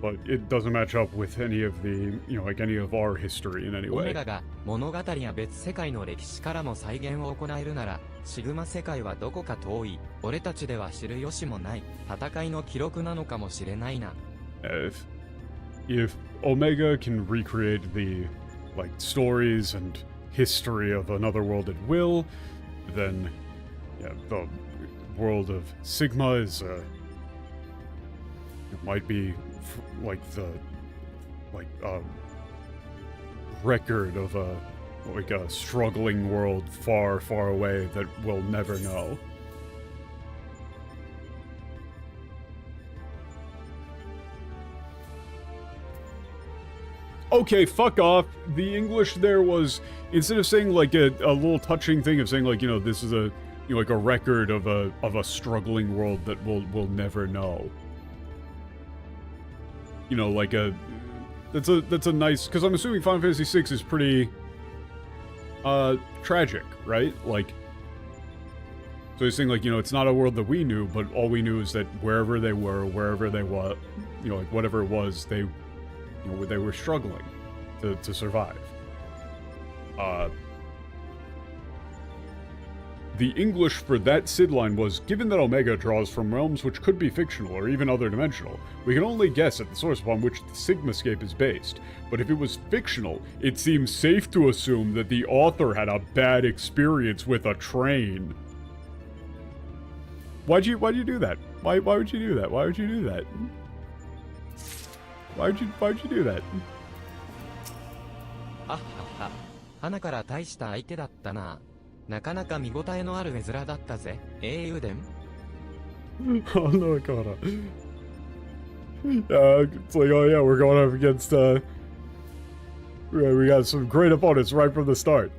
but it doesn't match up with any of the, like any of our history in any オメ way. ガが物語や別世界の歴史からも再現を行えるなら、シグマ世界はどこか遠い、俺たちでは知る由もない、戦いの記録なのかもしれないな。If Omega can recreate the, like, stories and history of another world at will, then, yeah, the world of Sigma is, it might be, like, the, like, record of a struggling world far, far away that we'll never know. Okay, fuck off. The English there was, instead of saying like a little touching thing of saying like, this is a, like a record of a struggling world that we'll never know. Like that's a nice, because I'm assuming Final Fantasy VI is pretty, tragic, right? Like, so he's saying like, it's not a world that we knew, but all we knew is that wherever they were, like whatever it was, they were struggling to survive. The English for that Sid line was, given that Omega draws from realms which could be fictional or even other dimensional, we can only guess at the source upon which the Sigmascape is based. But if it was fictional, it seems safe to assume that the author had a bad experience with a train. Why'd you do that? Why would you do that? Why would you do that? Why'd you do that? あっはっは。花から大した相手だったな。なかなか見応えのある絵面だったぜ。英雄伝。Oh no, God. It's like, oh yeah, we're going up against, we got some great opponents right from the start.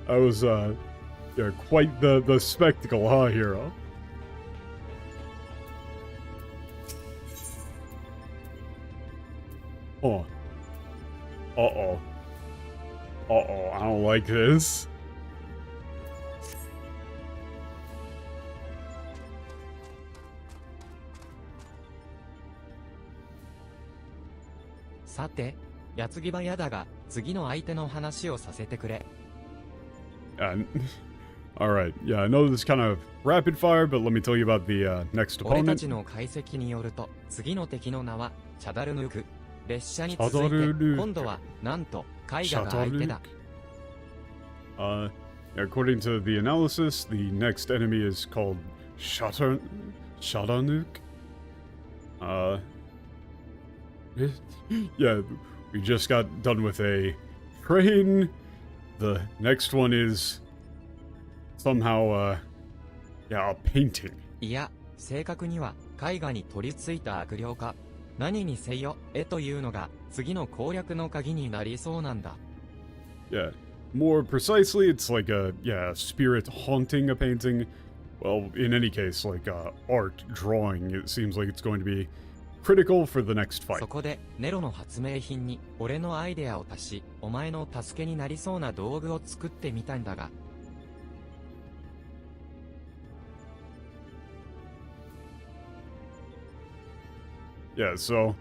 I was, yeah, quite the spectacle, huh, hero? Oh. Uh-oh. Uh-oh, I don't like this. Alright, yeah, I know this is kind of rapid fire, but let me tell you about the next opponent. 俺たちの解析によると、次の敵の名はチャダルヌーク。列車に続いて、今度はなんと絵画が相手だ。According to the analysis, the next enemy is called Shadanuk. Uh, yeah, we just got done with a train. The next one is somehow, yeah, a painting. いや、正確には絵画に取り付いた悪霊か。何にせよ、絵というのが次の攻略の鍵になりそうなんだ。Yeah, more precisely, it's like a, yeah, spirit haunting a painting. Well, in any case, like, art, drawing, it seems like it's going to be critical for the next fight. そこで、ネロの発明品に俺のアイデアを足し、お前の助けになりそうな道具を作ってみたんだが。Yeah, so,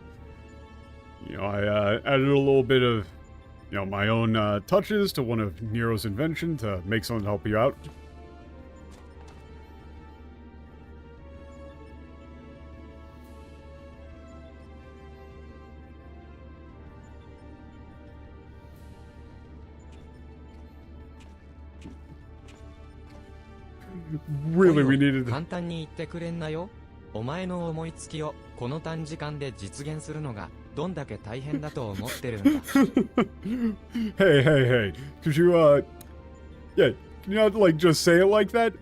you know, I added a little bit of, you know, my own touches to one of Nero's invention to make something to help you out. Really, we needed to... 簡単に言ってくれんなよ。お前の思いつきをこの短時間で実現するのがどんだけ大変だと思ってるんだ。Hey, could you, yeah, can you not, like, just say it like that?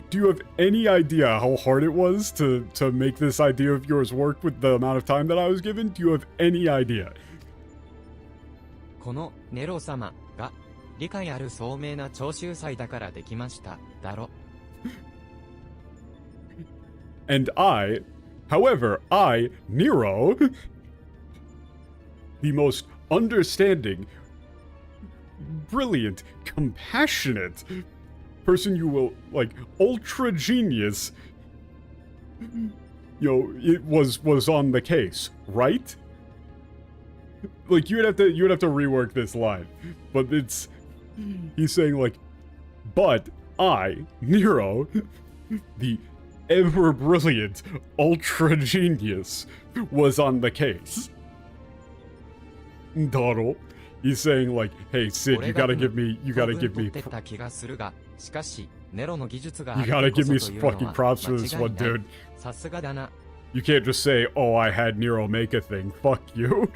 Do you have any idea how hard it was to make this idea of yours work with the amount of time that I was given? Do you have any idea? このネロ様が理解ある聡明な徴収祭だからできました、だろ。And however, Nero, the most understanding, brilliant, compassionate person you will, like, ultra genius, you know, it was on the case, right? Like, you would have to rework this line, but he's saying, like, but Nero, the ever brilliant ultra genius, was on the case. Dawdle. He's saying, like, hey, Sid, you gotta give me you gotta give me some fucking props for this one, dude. You can't just say, oh, I had Nero make a thing. Fuck you.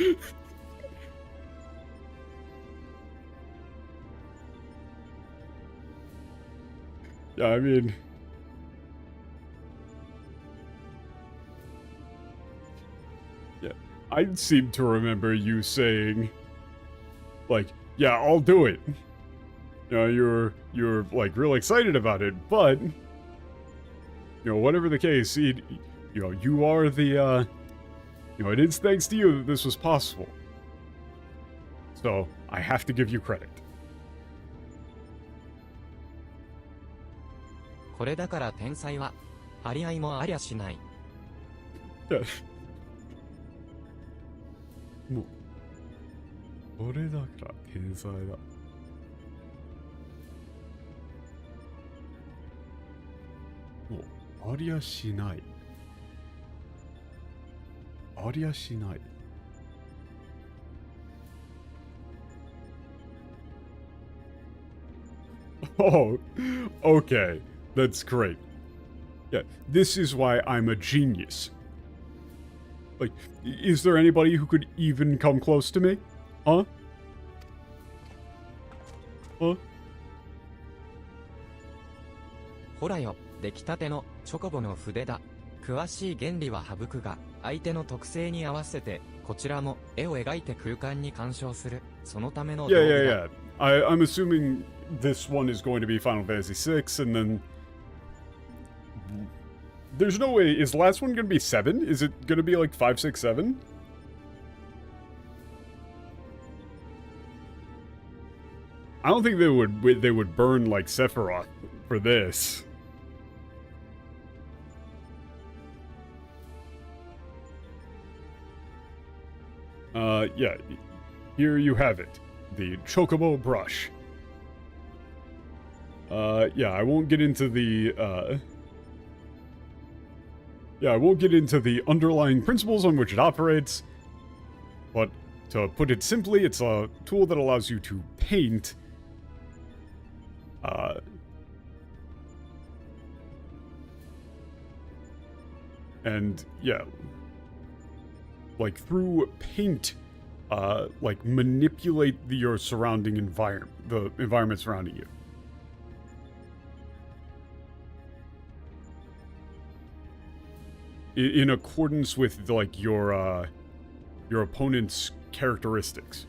Yeah, I mean... Yeah, I seem to remember you saying, like, yeah, I'll do it. You know, you're like, real excited about it, but... You know, whatever the case, you know, you are the, you know, it is thanks to you that this was possible. So, I have to give you credit. これだから天才は張り合いもありゃしない。もうこれだから天才だ。もうありゃしない。ありゃしない。Oh, okay. That's great. Yeah, this is why I'm a genius. Like, is there anybody who could even come close to me? Huh? Huh? ほらよ、出来たてのチョコボの筆だ。詳しい原理は省くが、相手の特性に合わせて、こちらも絵を描いて空間に鑑賞する。そのための道具だ。Yeah. I'm assuming this one is going to be Final Fantasy VI, and then... There's no way... Is the last one going to be 7? Is it going to be like 5, 6, 7? I don't think they would burn like Sephiroth for this. Yeah. Here you have it. The Chocobo brush. Yeah, I won't get into the, yeah, I won't get into the underlying principles on which it operates, but to put it simply, it's a tool that allows you to paint, and, yeah, like through paint, like manipulate your surrounding environment, the environment surrounding you. In accordance with like your opponent's characteristics.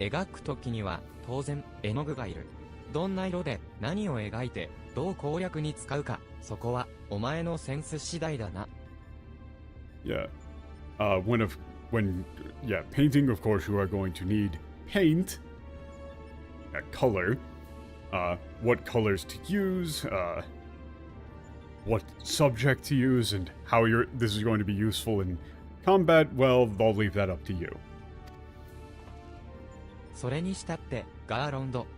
描くときには当然絵の具がいる。どんな色で何を描いてどう攻略に使うか、そこはお前のセンス次第だな。Yeah. Painting, of course, you are going to need paint, color, what colors to use, what subject to use, and how this is going to be useful in combat. Well, I'll leave that up to you. それにしたってガーロンド、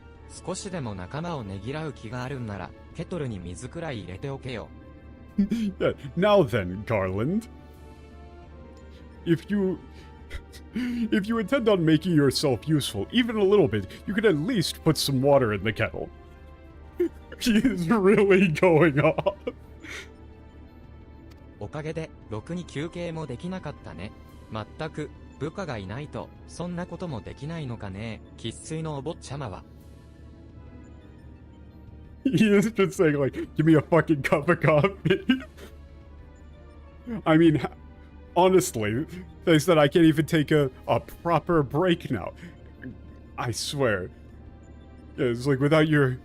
少しでも仲間をねぎらう気があるんならケトルに水くらい入れておけよ。Yeah, now then, Garland. If you intend on making yourself useful, even a little bit, you could at least put some water in the kettle. He is really going off. おかげでろくに休憩もできなかったね。まったく部下がいないとそんなこともできないのかね。生粋のお坊ちゃまは。He is just saying like, give me a fucking cup of coffee. I mean, honestly, they said I can't even take a proper break now. I swear. Yeah, it's like without your...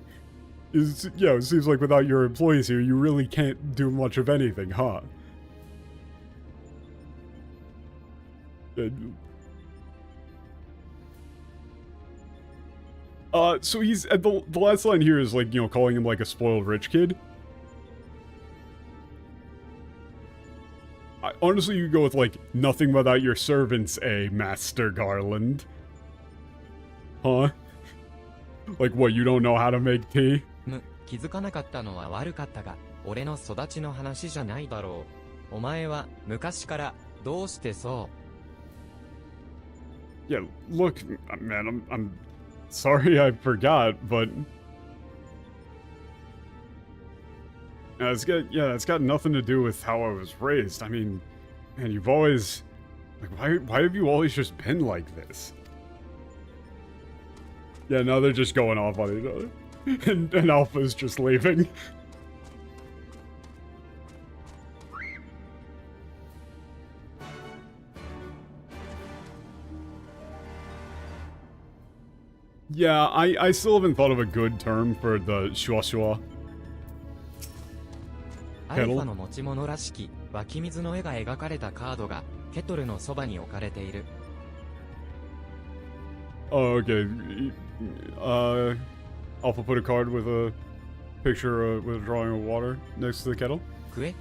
it seems like without your employees here, you really can't do much of anything, huh? So he's... the last line here is like, calling him like a spoiled rich kid. Honestly, you go with, like, nothing without your servants, Master Garland. Huh? Like, what, you don't know how to make tea? 気づかなかったのは悪かったが、俺の育ちの話じゃないだろう。お前は昔からどうしてそう？ Yeah, look, man, I'm sorry I forgot, but... it's got nothing to do with how I was raised. I mean, man, you've always... Like, why have you always just been like this? Yeah, now they're just going off on each other. And Alpha's just leaving. Yeah, I still haven't thought of a good term for the shua-shua. アルファの持ち物らしき湧き水の絵が描かれたカードがケトルのそばに置かれている。Oh, okay. Alpha put a card with a picture with a drawing of water next to the kettle. クエ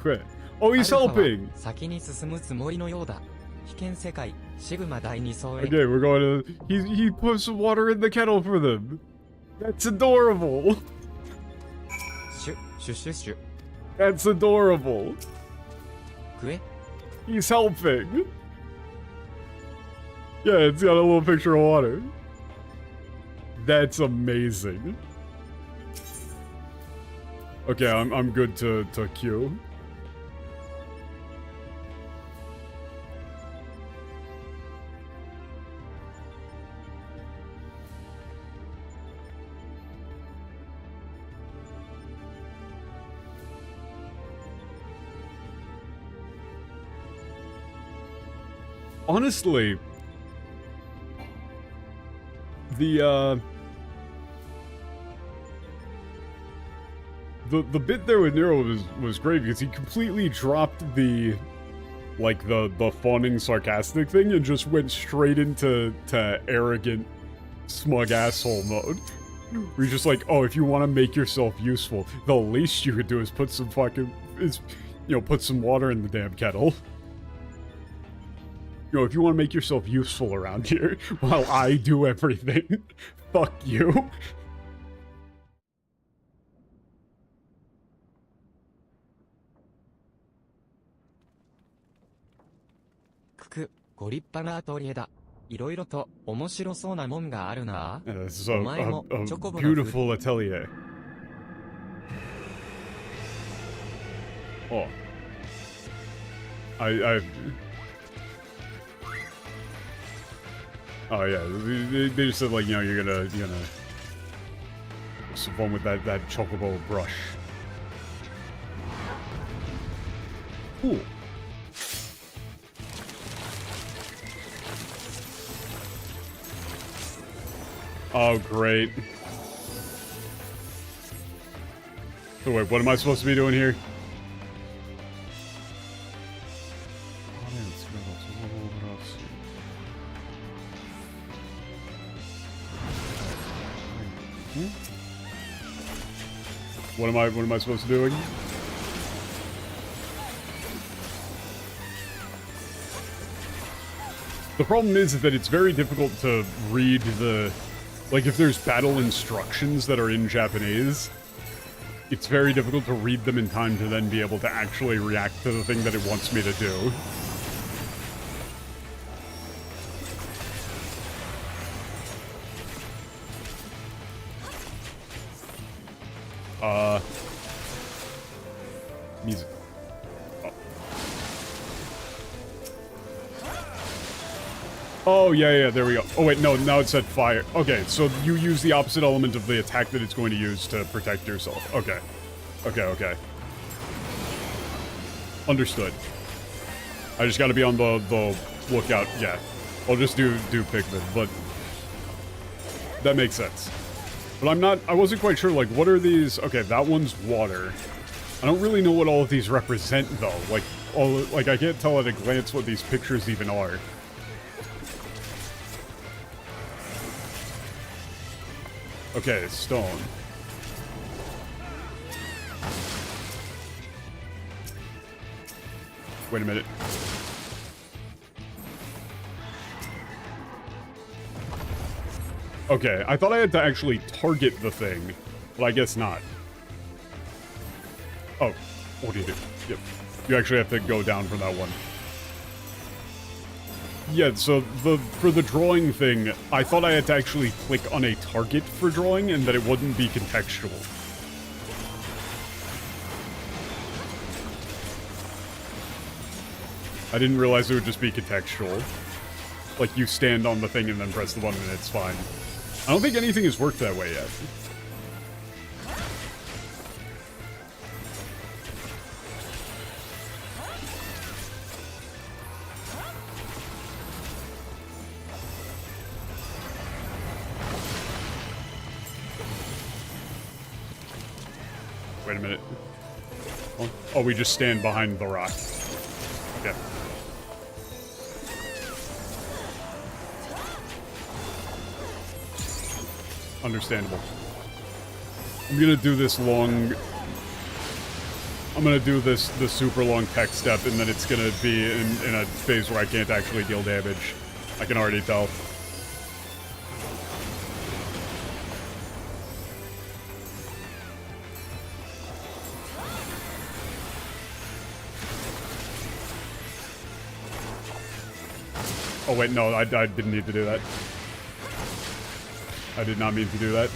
Quit. Oh, he's アルファ helping! は先に進むつもりのようだ。危険世界シグマ第二層へ。Okay, we're going to... He put some water in the kettle for them. That's adorable. シュシュシュシュ。 That's adorable. クエ He's helping. Yeah, it's got a little picture of water. That's amazing. Okay, I'm good to queue. Honestly, the bit there with Nero was great because he completely dropped the fawning sarcastic thing and just went straight into arrogant smug asshole mode. Where he's just like, oh, if you want to make yourself useful, the least you could do is put some put some water in the damn kettle. If you want to make yourself useful around here, while I do everything, fuck you. くく、ご立派なアトリエだ。いろいろと面白そうなもんがあるな。This is お前も a チョコボの beautiful atelier. Oh, Oh yeah, they just said like, you know, you're gonna some fun with that chocobo brush. Cool. Oh great. So wait, what am I supposed to be doing here? What am I supposed to do again? The problem is that it's very difficult to read the, like, if there's battle instructions that are in Japanese, it's very difficult to read them in time to then be able to actually react to the thing that it wants me to do. Music. Oh, yeah, there we go. Oh, wait, no, now it said fire. Okay, so you use the opposite element of the attack that it's going to use to protect yourself. Okay. Okay. Understood. I just gotta be on the lookout. Yeah. I'll just do Pikmin, but that makes sense. But I wasn't quite sure, like, what are these? Okay, that one's water. I don't really know what all of these represent, though. Like, I can't tell at a glance what these pictures even are. Okay, stone. Wait a minute. Okay, I thought I had to actually target the thing, but I guess not. Oh, what do you do? Yep. You actually have to go down from that one. Yeah, so for the drawing thing, I thought I had to actually click on a target for drawing and that it wouldn't be contextual. I didn't realize it would just be contextual. Like, you stand on the thing and then press the button and it's fine. I don't think anything has worked that way yet. Wait a minute. Oh, we just stand behind the rock. Okay. Understandable. I'm gonna do this the super long tech step, and then it's gonna be in a phase where I can't actually deal damage. I can already tell. Oh wait, no, I didn't need to do that. I did not mean to do that.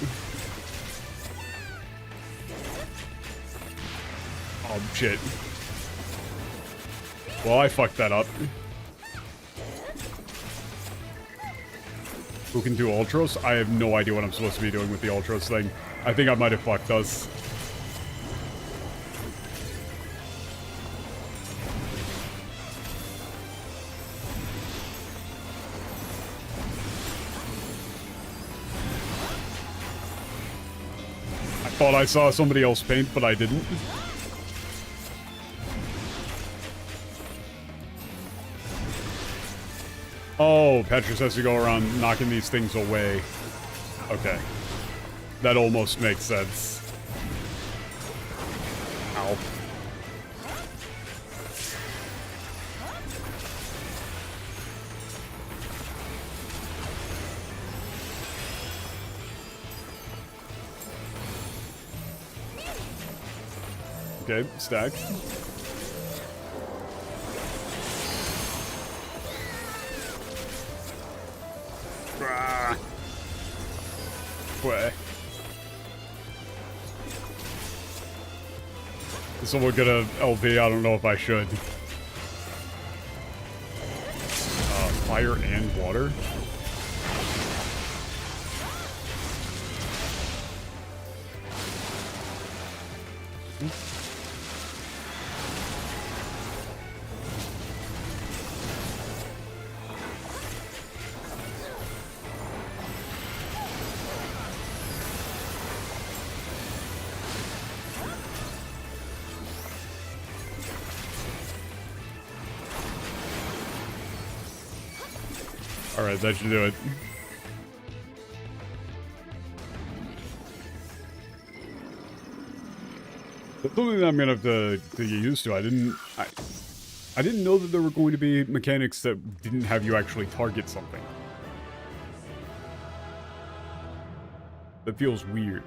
Oh, shit. Well, I fucked that up. Who can do Ultros? I have no idea what I'm supposed to be doing with the Ultros thing. I think I might have fucked us. I thought I saw somebody else paint, but I didn't. Oh, Petrus has to go around knocking these things away. Okay. That almost makes sense. Ow. Okay, stack. Where? This will look at a LP, I don't know if I should. fire and water? Alright, that should do it. That's something that I'm gonna have to get used to. I didn't know that there were going to be mechanics that didn't have you actually target something. That feels weird.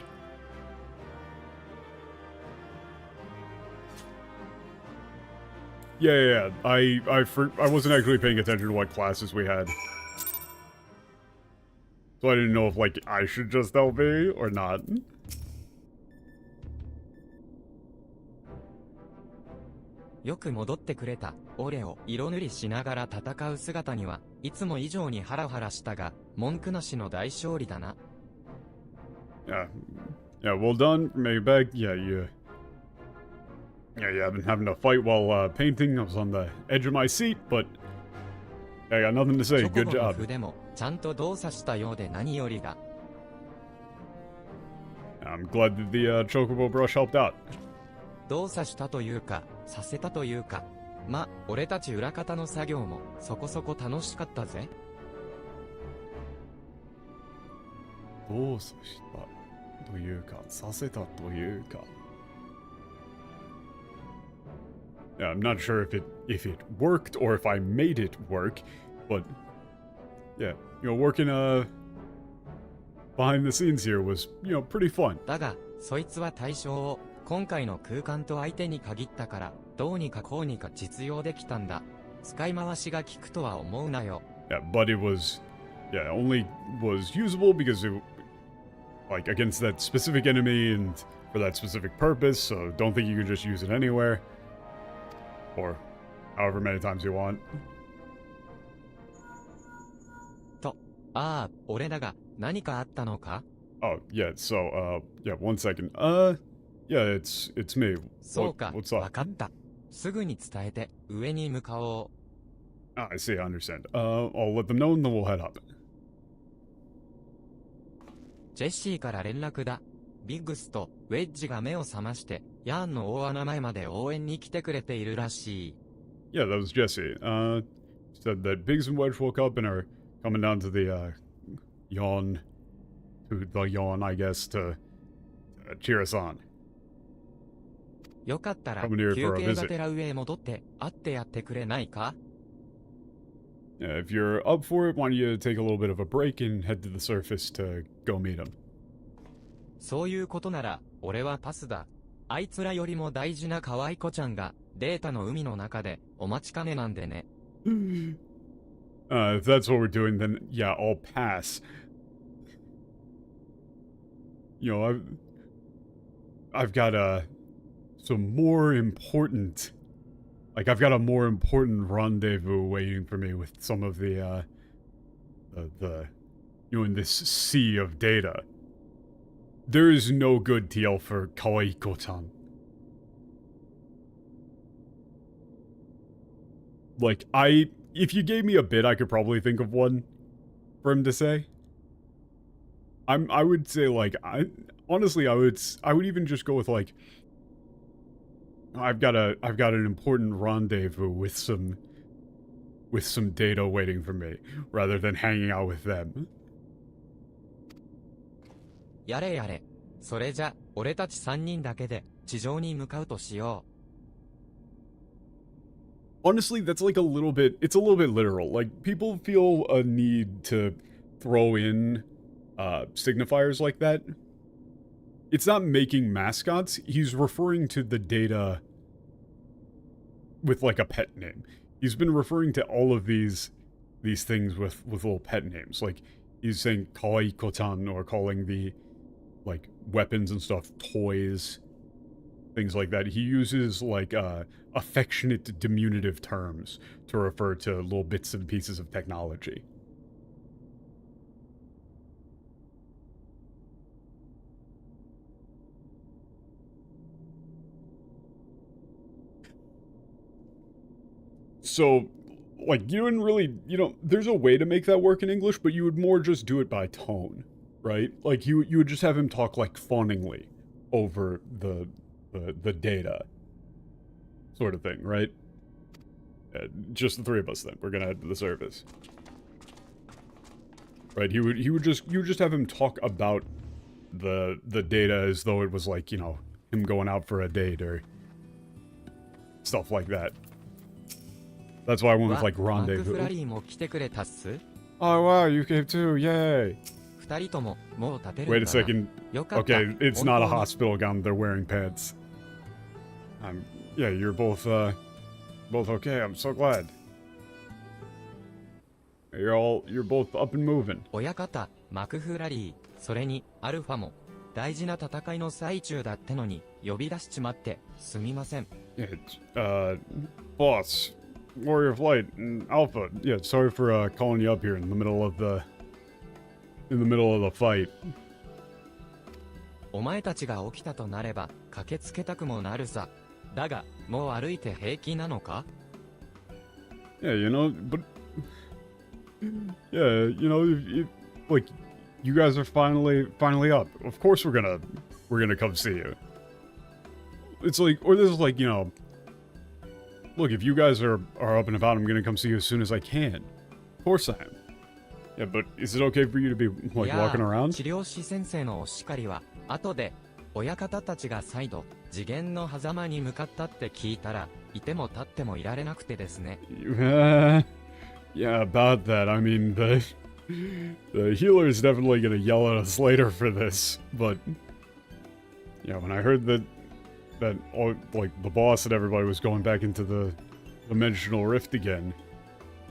Yeah. I wasn't actually paying attention to what classes we had. So I didn't know if, like, I should just LB or not.よく戻ってくれた。俺を色塗りしながら戦う姿にはいつも以上にハラハラしたが、文句なしの大勝利だな。Yeah, well done. Maybe back. Yeah, I've been having to fight while painting. I was on the edge of my seat, but I got nothing to say. Good job. 筆もちゃんと動作したようで何よりだ。I'm glad that the chocobo brush helped out. 動作したというか、させたというか。ま、俺たち裏方の作業もそこそこ楽しかったぜ。動作したというか、させたというか。Yeah, I'm not sure if it worked or if I made it work, but yeah, working behind the scenes here was, pretty fun. だが、そいつは対象を今回の空間と相手に限ったから、どうにかこうにか実用できたんだ。使い回しが効くとは思うなよ。Yeah, but it was, only was usable because it, like, against that specific enemy and for that specific purpose, so don't think you can just use it anywhere. Or however many times you want. と、ああ、俺だが、何かあったのか? Oh, yeah, so, one second. Yeah, it's me. そうか、 What's up? わかった。すぐに伝えて、上に向かおう。I see, I understand. I'll let them know and then we'll head up. ジェシーから連絡だ。ビッグスとウェッジが目を覚まして、ヤーンの大穴前まで応援に来てくれているらしい。Yeah, that was Jesse. Said that Biggs and Wedge woke up and are coming down to the, yawn, I guess, to cheer us on. よかったら、 Coming here 休 for a 憩が visit. てら上へ戻って、会ってやってくれないか? Yeah, if you're up for it, why don't you take a little bit of a break and head to the surface to go meet him? そういうことなら、俺はパスだ。あいつらよりも大事な可愛い子ちゃんが、データの海の中で、お待ちかねなんでね。If that's what we're doing, then yeah, I'll pass. I've got some more important, like I've got a more important rendezvous waiting for me with some of the in this sea of data. There is no good TL for Kawaii-ko-chan. Like, if you gave me a bit, I could probably think of one for him to say. I would say, like, honestly, I would even just go with, like, I've got an important rendezvous with some data waiting for me, rather than hanging out with them. やれやれ。それじゃ、俺たち3人だけで、地上に向かうとしよう。Honestly, that's like it's a little bit literal. Like, people feel a need to throw in, signifiers like that. It's not making mascots, he's referring to the data with, like, a pet name. He's been referring to all of these things with little pet names. Like, he's saying Kawaii-ko-chan, or calling the, like, weapons and stuff toys. things like that. He uses like affectionate diminutive terms to refer to little bits and pieces of technology. So, like, you wouldn't really, there's a way to make that work in English, but you would more just do it by tone, right? Like, you would just have him talk, like, fawningly over the data sort of thing, right? Just the three of us then. We're gonna head to the service. Right, you would just have him talk about the data as though it was like, him going out for a date or stuff like that. That's why I went with like rendezvous. Oh wow, you came too, yay! Wait a second. Okay, it's not a hospital gown, they're wearing pants. Yeah, you're both okay, I'm so glad. You're both up and moving. 親方、マクフラリー、それにアルファも大事な戦いの最中だってのに呼び出しちまってすみません。Boss, Warrior Flight, and Alpha. Yeah, sorry for calling you up here in the middle of the fight. お前たちが起きたとなれば駆けつけたくもなるさ。だがもう歩いて平気なのか? Yeah, but yeah, like you guys are finally up. Of course we're gonna come see you. It's like, or this is like, look, if you guys are up and about, I'm gonna come see you as soon as I can. Of course I am. Yeah, but is it okay for you to be like walking around? 治療師先生のお叱りは後で親方たちが再度次元の狭間に向かったって聞いたらいても立ってもいられなくてですね。Yeah, about that. I mean, the healer is definitely gonna yell at us later for this, but yeah, when I heard that all, like the boss and everybody was going back into the dimensional rift again,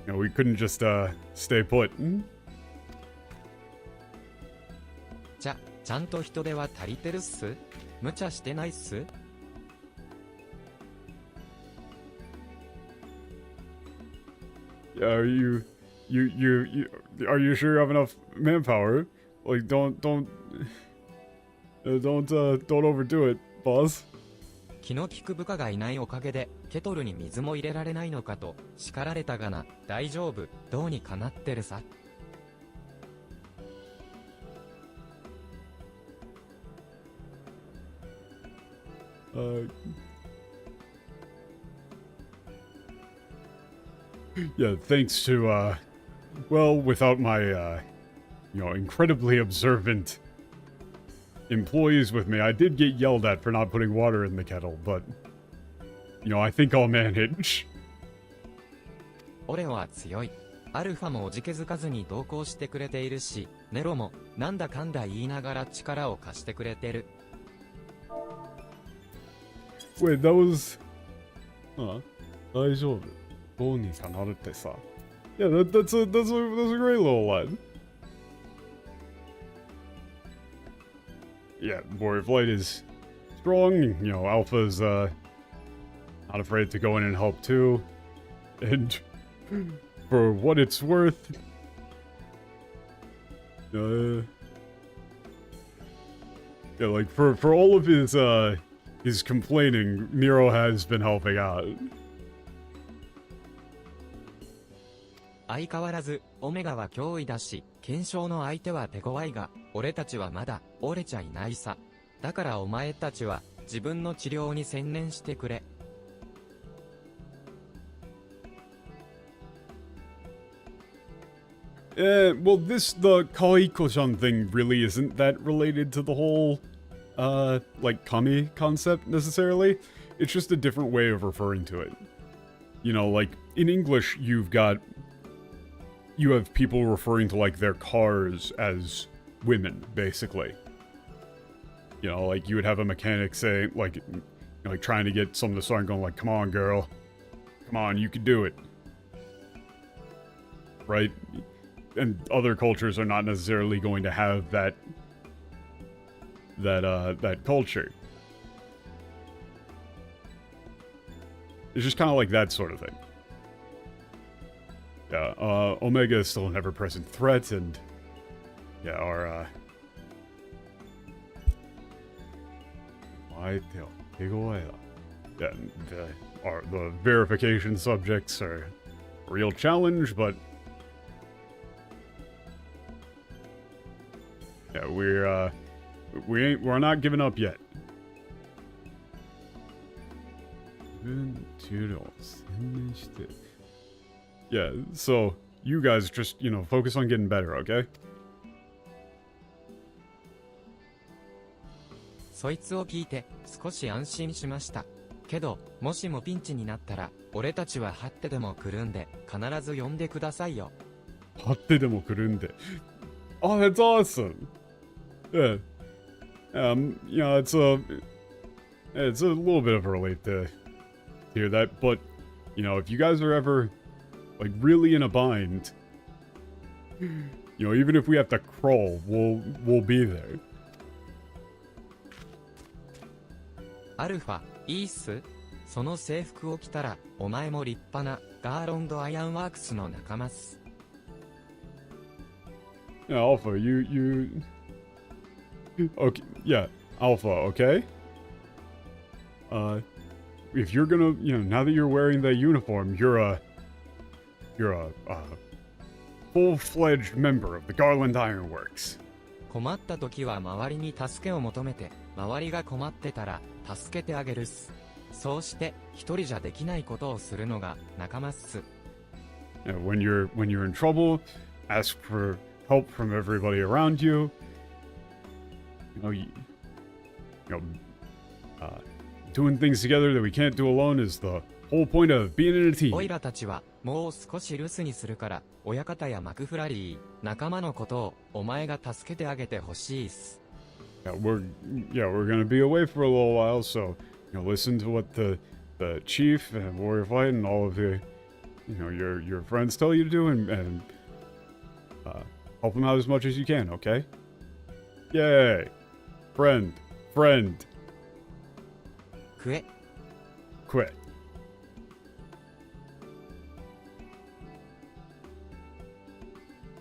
we couldn't just stay put. ちゃんと人手は足りてるっす？無茶してないっす？Yeah, are you sure you have enough manpower? Like, don't overdo it, boss. 気の利く部下がいないおかげでケトルに水も入れられないのかと叱られたがな。大丈夫、どうにかなってるさ。Yeah, thanks to, well, without my, incredibly observant employees with me, I did get yelled at for not putting water in the kettle, but, I think I'll manage. 俺は強い。アルファもおじけづかずに同行してくれているし、ネロもなんだかんだ言いながら力を貸してくれてる。Wait, that was... Yeah, that's a great little line. Yeah, Warrior Flight is strong, Alpha's, not afraid to go in and help too. And for what it's worth, yeah, like for all of his complaining, Miro has been helping out. 相変わらずオメガは脅威だし、検証の相手は手強いが、俺たちはまだ折れちゃいないさ。だからお前たちは自分の治療に専念してくれ。Well, the Kaiko-chan thing really isn't that related to the whole, like, kami concept, necessarily. It's just a different way of referring to it. Like, in English, you have people referring to, like, their cars as women, basically. Like, you would have a mechanic say, like, trying to get some of the song going, like, come on, girl. Come on, you can do it. Right? And other cultures are not necessarily going to have that culture. It's just kind of like that sort of thing. Yeah, Omega is still an ever-present threat, and yeah, our yeah, the verification subjects are a real challenge, but yeah, we're not giving up yet. Yeah, so you guys just, focus on getting better, okay? そいつを聞いて少し安心しました。けど、もしもピンチになったら、俺たちは張ってでも来るんで、必ず呼んでくださいよ。張ってでも来るんで。Oh, that's awesome. Yeah. It's a little bit of a relief to hear that, but, if you guys are ever, like, really in a bind, even if we have to crawl, we'll be there. アルファ、いいっす。その制服を着たら、お前も立派なガーロンドアイアンワークスの仲間っす。Yeah, Alpha, you... Okay, yeah, Alpha, okay? If you're gonna, now that you're wearing that uniform, you're a full-fledged member of the Garland Ironworks. 困った時は周りに助けを求めて、周りが困ってたら助けてあげるっす。そうして一人じゃできないことをするのが仲間っす。Yeah, when you're in trouble, ask for help from everybody around you. Doing things together that we can't do alone is the whole point of being in a team. オイラたちはもう少し留守にするから、親方やマクフラリー、仲間のことをお前が助けてあげてほしいっす。Yeah, we're gonna be away for a little while, so listen to what the chief and Warrior Fight and all of the your friends tell you to do, and help them out as much as you can, okay? Yay! Friend. Quit.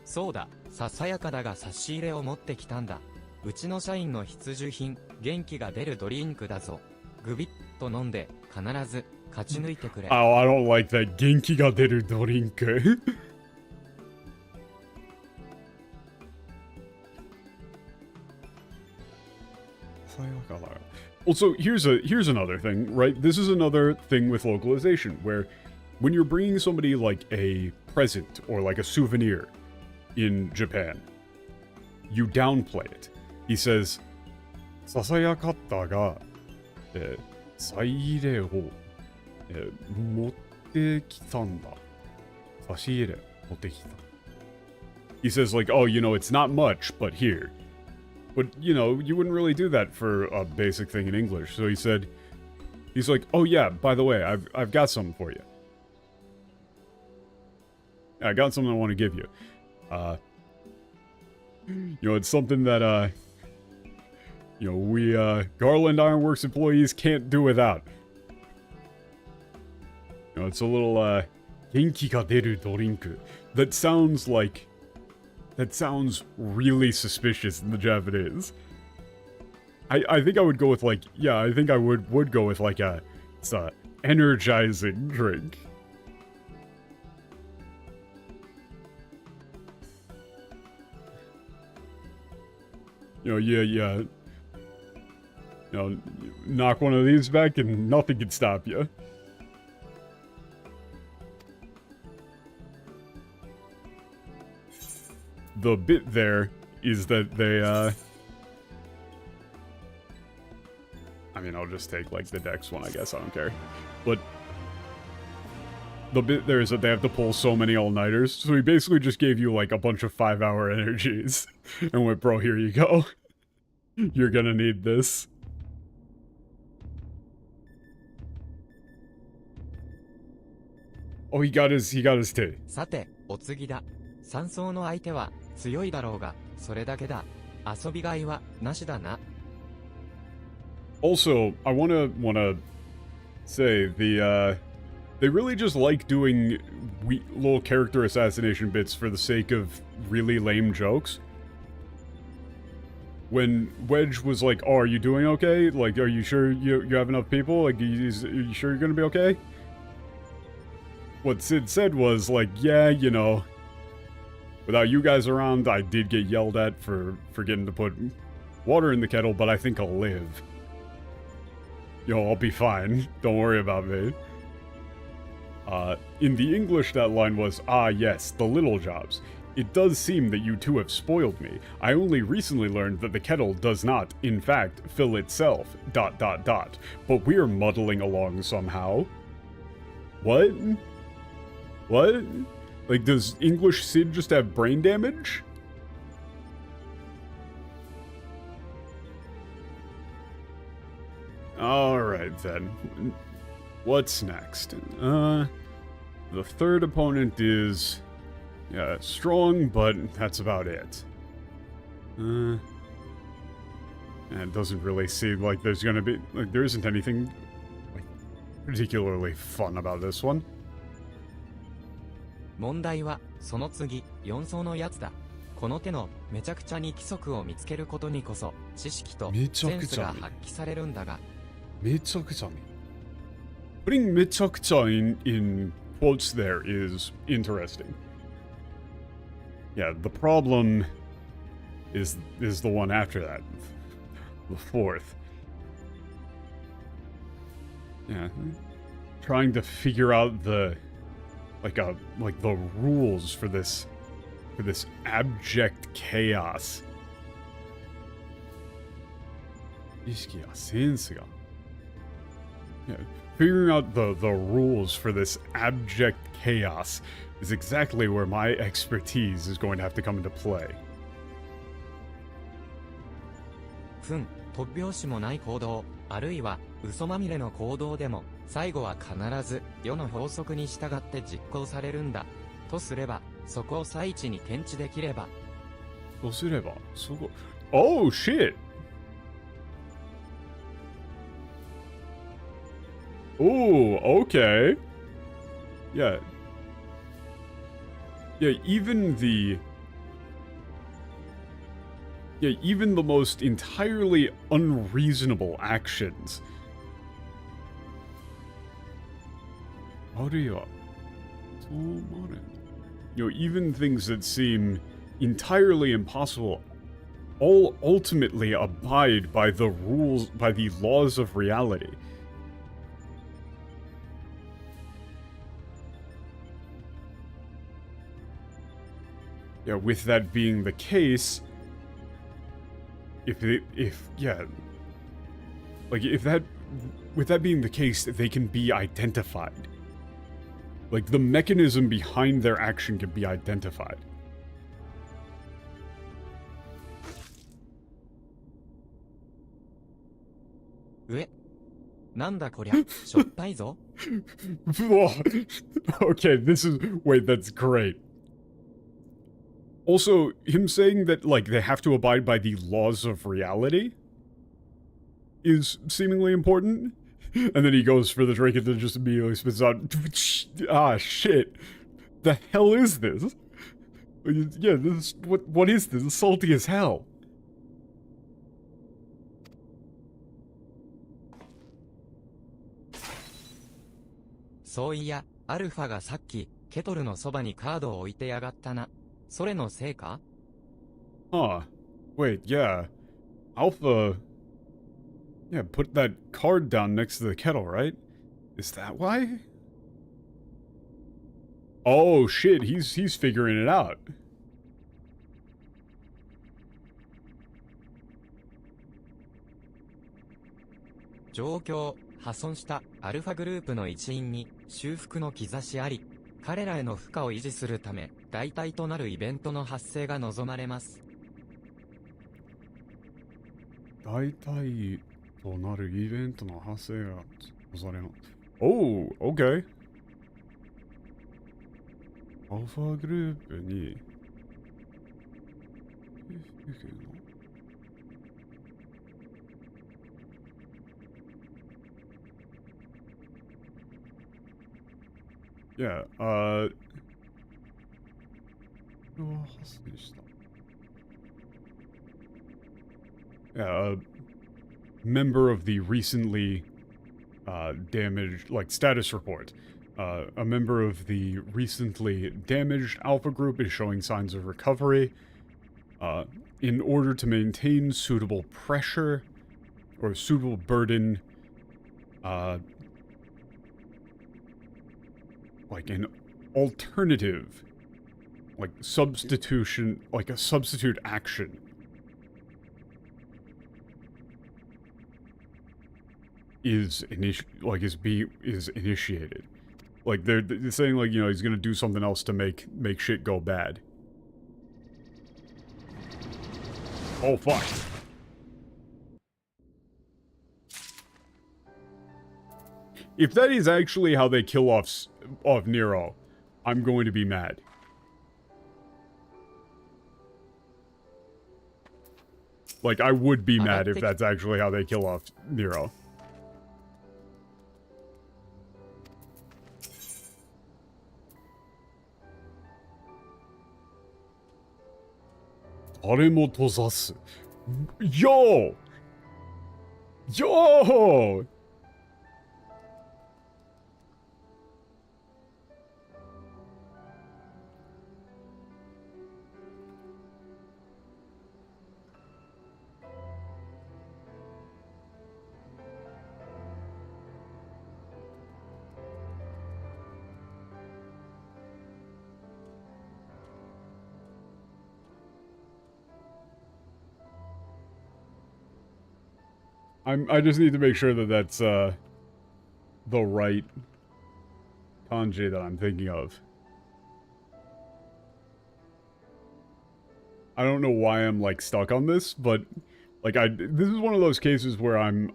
そうだ、ささやかだが差し入れを持ってきたんだ。うちの社員の必需品、元気が出るドリンクだぞ。グビッと飲んで、必ず勝ち抜いてくれ。Oh, I don't like that 元気が出るドリンク。Also, here's another thing, right? This is another thing with localization, where when you're bringing somebody like a present or like a souvenir in Japan, you downplay it. He says, ささやかったが、差し入れを、持ってきたんだ。差し入れ持ってきた。He says like, oh, it's not much, but here. But, you wouldn't really do that for a basic thing in English. So he's like, oh yeah, by the way, I've got something for you. I got something I want to give you. It's something that, we, Garland Ironworks employees can't do without. It's a little, 元気が出るドリンク that sounds really suspicious in the Japanese. I think I would go with I think I would go with it's a energizing drink. Knock one of these back and nothing can stop you. The bit there is that they, I'll just take, the Dex one, I guess, I don't care. But the bit there is that they have to pull so many all-nighters, so he basically just gave you, a bunch of 5-hour energies. And went, bro, here you go. You're gonna need this. Oh, he got his tea. さて、お次だ。山荘の相手は強いだろうが、それだけだ。遊びがいはなしだな。Also, I wanna say They really just like doing little character assassination bits for the sake of really lame jokes. When Wedge was like, "Oh, are you doing okay? Like, are you sure you have enough people? Like, are you sure you're gonna be okay?" What Sid said was like, "Yeah, you know, without you guys around, I did get yelled at for forgetting to put water in the kettle, but I think I'll live. Yo, I'll be fine. Don't worry about me." In the English, that line was, "Ah, yes, the little jobs. It does seem that you two have spoiled me. I only recently learned that the kettle does not, in fact, fill itself, ... But we're muddling along somehow." What? What? Like, does English Sid just have brain damage? Alright then. What's next? The third opponent is... yeah, strong, but that's about it. And it doesn't really seem like there's gonna be... like, there isn't anything, like, particularly fun about this one. 問題はその次4層のやつだ。この手のめちゃくちゃに規則を見つけることにこそ知識とセンスが発揮されるんだが。めちゃくちゃに。Putting めちゃくちゃ in quotes there is interesting. Yeah, the problem is the one after that. The fourth. Yeah. Trying to figure out the like the rules for this abject chaos. 意識やセンスが。Yeah, figuring out the rules for this abject chaos is exactly where my expertise is going to have to come into play. 突拍子もない行動、あるいは嘘まみれの行動でも、最後は必ず世の法則に従って実行されるんだ。とすれば、そこを最一に検知できれば。とすれば、そこ。Oh shit! Oh, okay. Yeah. Yeah, even the most entirely unreasonable actions. Even things that seem entirely impossible all ultimately abide by the rules, by the laws of reality. Yeah, with that being the case, with that being the case, they can be identified. Like, the mechanism behind their action can be identified. Okay, wait, that's great. Also, him saying that, like, they have to abide by the laws of reality is seemingly important. And then he goes for the drink and then just immediately spits out, ah, shit. The hell is this? Yeah, this, what is this? It's salty as hell. So, いや、アルファがさっき、ケトルのそばにカードを置いてやがったな。それのせいか? Huh. Wait, yeah. Alpha... yeah, put that card down next to the kettle, right? Is that why? Oh, shit, he's figuring it out. 状況、破損したアルファグループの一員に修復の兆しあり。彼らへの負荷を維持するため、代替となるイベントの発生が望まれます。代替となるイベントの発生が望まれます。Oh, okay. アルファグループに Yeah, yeah, a member of the recently damaged, like, status report. A member of the recently damaged Alpha group is showing signs of recovery. In order to maintain suitable pressure or suitable burden, like an alternative, like substitution, like a substitute action is initiated. Like they're saying, like, you know, he's gonna do something else to make shit go bad. Oh fuck. If that is actually how they kill off Nero, I'm going to be mad. Like, I would be mad if that's actually how they kill off Nero. Yo! Yo! I just need to make sure that that's, the right kanji that I'm thinking of. I don't know why I'm, like, stuck on this, but, like, this is one of those cases where I'm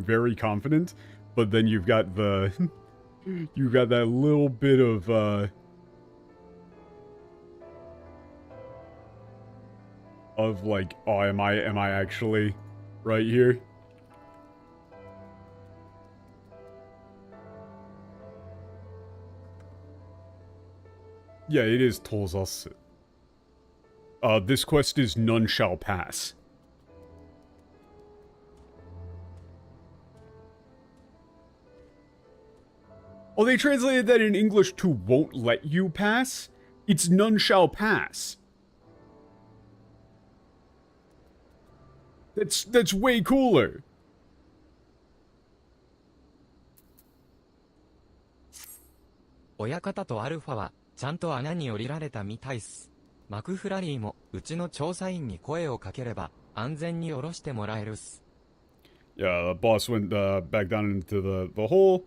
very confident, but then you've got the, you've got that little bit of, like, oh, am I actually right here? Yeah, it is Tozasu. This quest is None Shall Pass. Oh, they translated that in English to won't let you pass? It's None Shall Pass. That's way cooler. Oyakata to Alpha はちゃんと穴に降りられたみたいっす。マクフラリーもうちの調査員に声をかければ安全に降ろしてもらえるっす。Yeah, the boss went back down into the hole.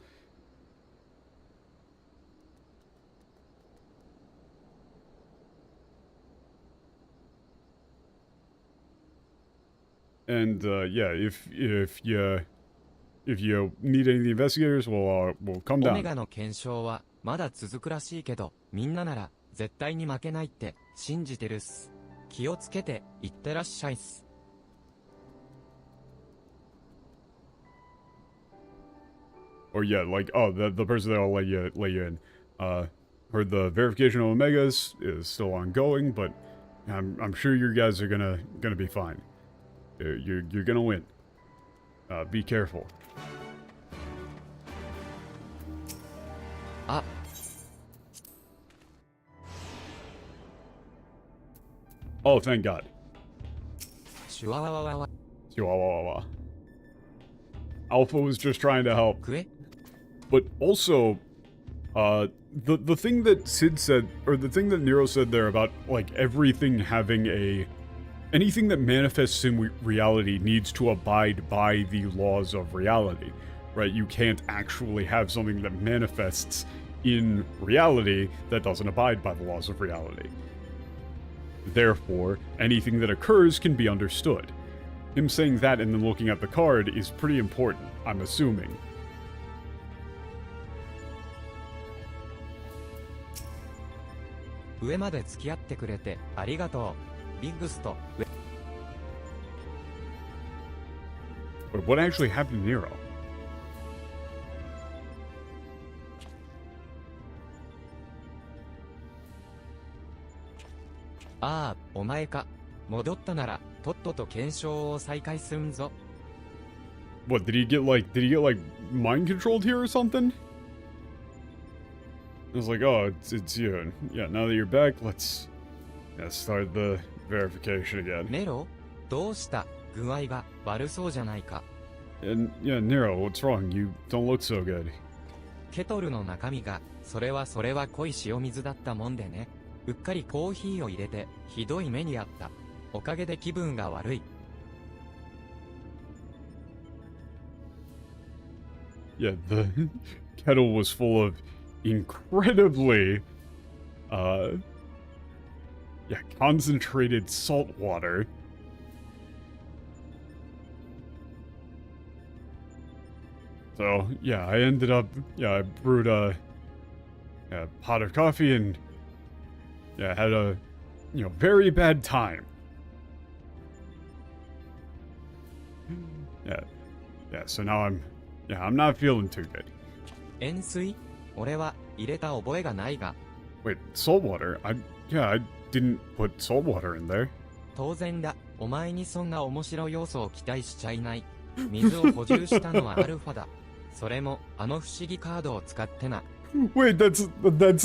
And yeah, if you need any of the investigators, we'll come down. オメガの検証はまだ続くらしいけど、みんななら絶対に負けないって信じてるっす。気をつけていってらっしゃいっす。Or yeah, like, oh, the person that'll let you in. Heard the verification of Omegas is still ongoing, but I'm sure you guys are gonna be fine. You're gonna win. Be careful. Ah. Oh, thank God. Chihuahua. Chihuahua. Alpha was just trying to help. But also, the thing that Sid said, or the thing that Nero said there about, like, everything having anything that manifests in reality needs to abide by the laws of reality, right? You can't actually have something that manifests in reality that doesn't abide by the laws of reality. Therefore, anything that occurs can be understood. Him saying that and then looking at the card is pretty important, I'm assuming. But what actually happened to Nero? ああ、お前か。戻ったなら、とっとと検証を再開すんぞ。What, did he get like mind controlled here or something? I was like, oh, it's you. And yeah, now that you're back, let's start the verification again. ネロどうした具合が悪そうじゃないか。And yeah, Nero, what's wrong? You don't look so good. ケトルの中身が、それは濃い塩水だったもんでね。うっかりコーヒーを入れて、ひどい目にあった。おかげで気分が悪い。Yeah, the kettle was full of incredibly, concentrated salt water. So, yeah, I brewed a pot of coffee and, had a, very bad time. So now I'm not feeling too good. 塩水俺は入れた覚えがないが。Wait, salt water? I didn't put salt water in there. 当然だ。お前にそんな面白要素を期待しちゃいない。水を補充したのはアルファだ。それもあの不思議カードを使ってな。Wait, that's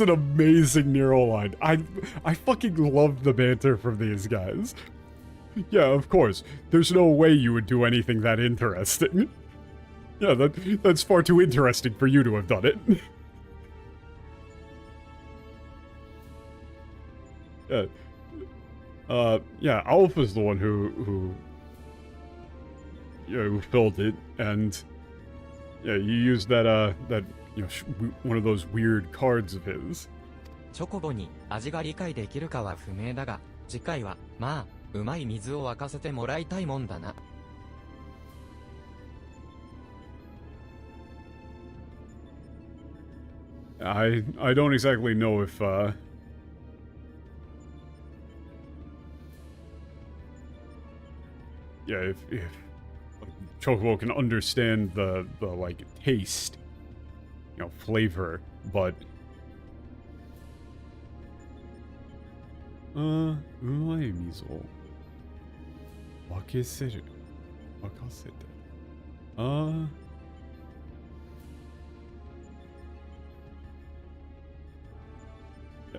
an amazing Nero line. I fucking love the banter from these guys. Yeah, of course. There's no way you would do anything that interesting. Yeah, that's far too interesting for you to have done it. Alpha's the one who filled it, and you used that one of those weird cards of his. チョコボに味が理解できるかは不明だが、次回はまあうまい水を沸かせてもらいたいもんだな。I don't exactly know if if Chocobo can understand the like taste, flavor, but うまい水を沸かせて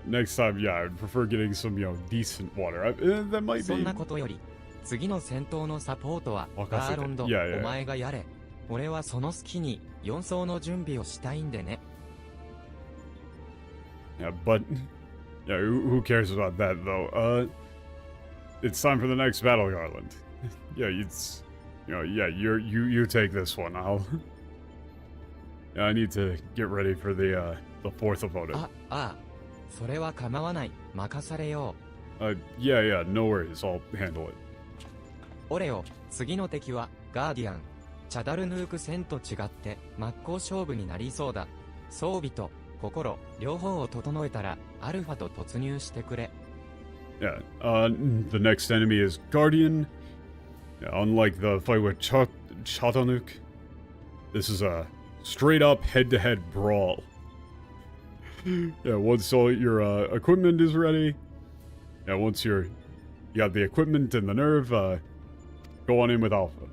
Next time, I'd prefer getting some, decent water. That might be. そんなことより、次の戦闘のサポートはガーロンド、お前がやれ。俺はその隙に4層の準備をしたいんでね。Yeah, but who cares about that though? It's time for the next battle, Garland. It's you take this one. I need to get ready for the fourth opponent. それは構わない。任されよう。No worries. I'll handle it. オレオ、次の敵はガーディアン。チャダルヌーク戦と違って真っ向勝負になりそうだ。装備と心、両方を整えたらアルファと突入してくれ。The next enemy is Guardian. Unlike the fight with Chatanuk, this is a straight up head-to-head brawl. Once all your equipment is ready, once you got the equipment and the nerve, go on in with Alpha.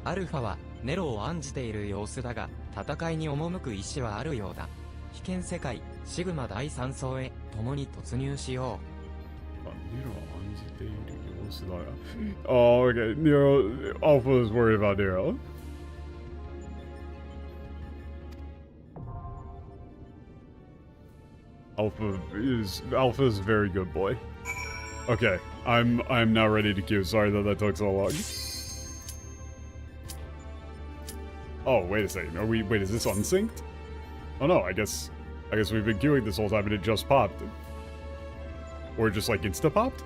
アルファはネロを案じている様子だが、戦いに赴く意志はあるようだ。危険世界、シグマ第3層へ共に突入しよう。ネロを案じている様子だが。Oh, okay. Nero, Alpha is worried about Nero. Alpha is a very good boy. Okay, I'm now ready to queue. Sorry that took so long. Oh, wait a second. Wait, is this unsynced? Oh no, I guess we've been queuing this whole time and it just popped. Or just like insta-popped?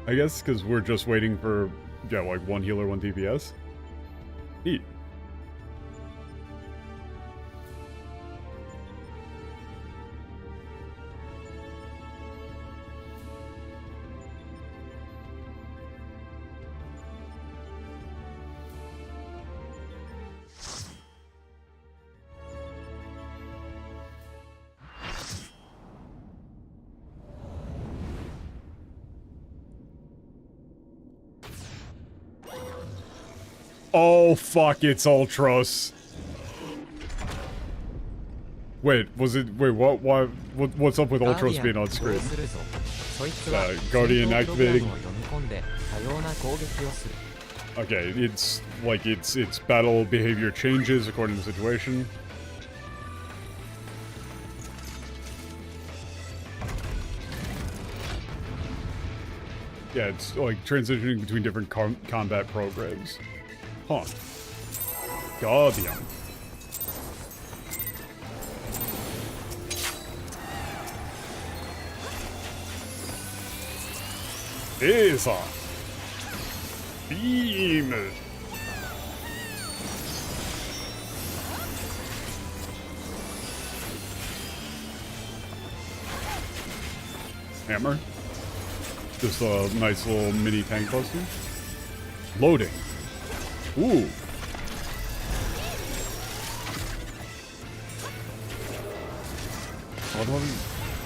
I guess, because we're just waiting for, like one healer, one DPS. Neat. Oh, fuck, it's Ultros. Wait, was it... Wait, what's up with Ultros being on screen? Guardian activating. Okay, it's like its battle behavior changes according to the situation. Yeah, it's like transitioning between different combat programs. Huh. Guardian. Laser. Beam. Hammer. Just a nice little mini tank buster. Loading. Ooh.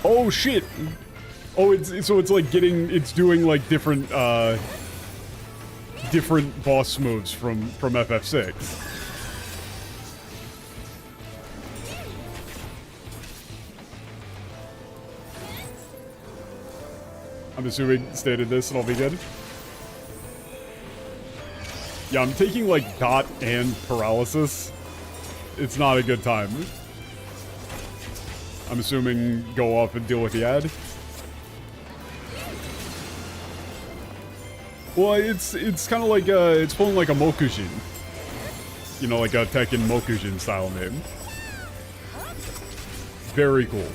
Oh shit. Oh, it's like it's doing like different different boss moves from FF6. I'm assuming stated this and I'll be good. Yeah, I'm taking like dot and paralysis. It's not a good time. I'm assuming go off and deal with the ad. Well, it's kind of like it's pulling like a Mokujin. You know, like a Tekken Mokujin style name. Very cool.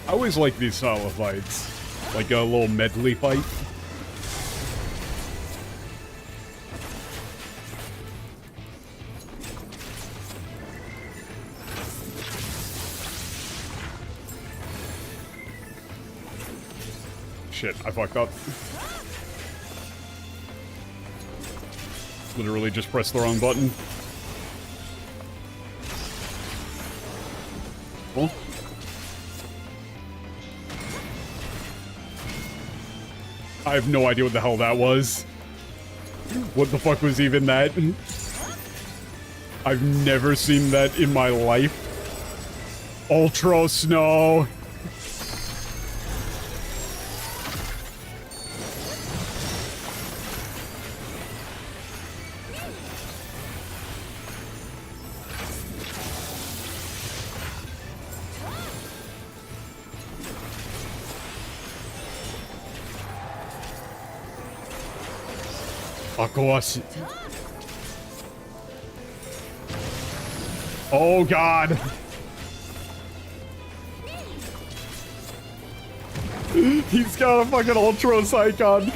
I always like these style of fights. Like a little medley fight. Shit, I fucked up. Literally just pressed the wrong button. Oh. I have no idea what the hell that was. What the fuck was even that? I've never seen that in my life. Ultros, no. Akawashi. Oh god. He's got a fucking Ultros icon.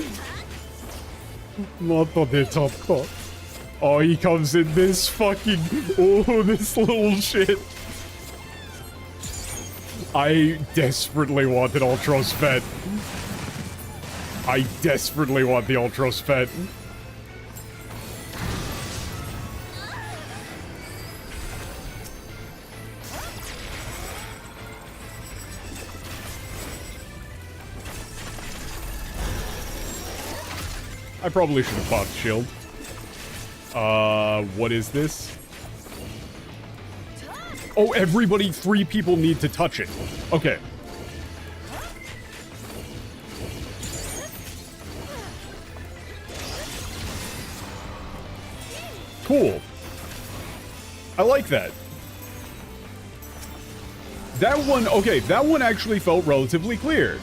Oh, he comes in this fucking... Oh, this little shit. I desperately want an Ultros pet. I desperately want the Ultros pet. I probably should have bought the shield. What is this? Oh, everybody, 3 people need to touch it. Okay. Cool. I like that. That one, okay, that one actually felt relatively clear.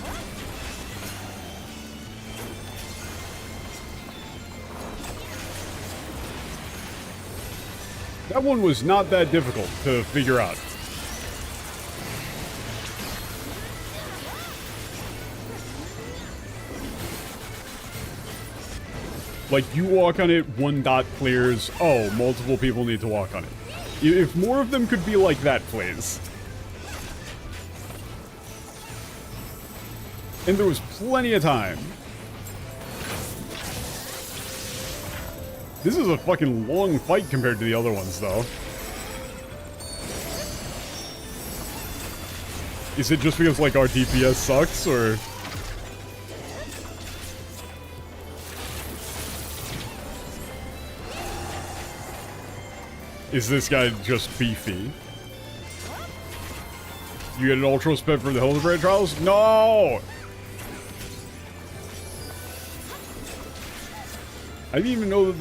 That one was not that difficult to figure out. Like, you walk on it, 1 dot clears. Oh, multiple people need to walk on it. If more of them could be like that, please. And there was plenty of time. This is a fucking long fight compared to the other ones, though. Is it just because, like, our DPS sucks, or... Is this guy just beefy? You get an ultra sped for the Hildebrand trials? No! I didn't even know that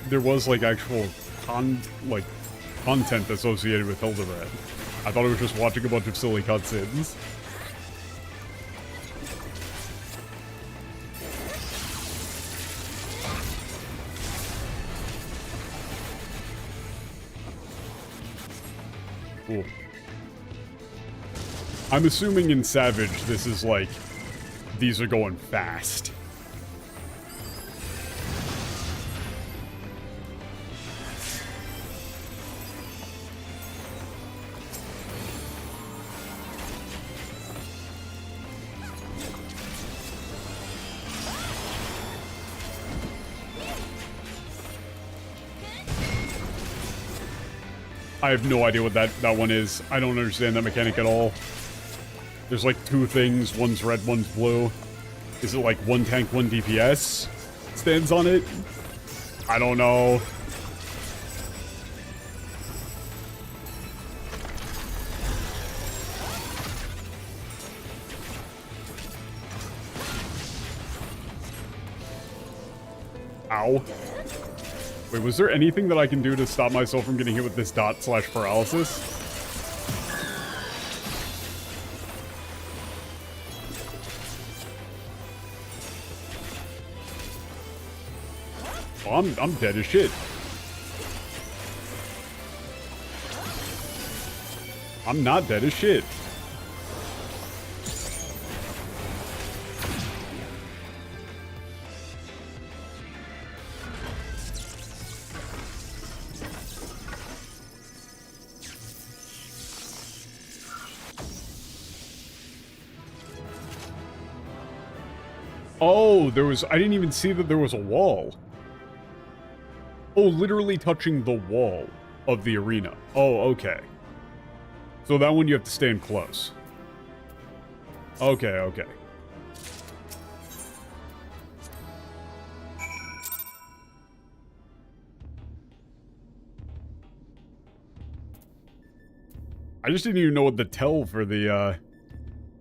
there was actual content associated with Hildebrand. I thought it was just watching a bunch of silly cutscenes. Cool. I'm assuming in Savage, this is like, these are going fast. I have no idea what that one is. I don't understand that mechanic at all. There's like two things. One's red, one's blue. Is it like one tank, one DPS stands on it? I don't know. Ow. Wait, was there anything that I can do to stop myself from getting hit with this dot/paralysis? Oh, I'm dead as shit. I'm not dead as shit. Oh, I didn't even see that there was a wall. Oh, literally touching the wall of the arena. Oh, okay. So that one you have to stand close. Okay, okay. I just didn't even know what the tell for the,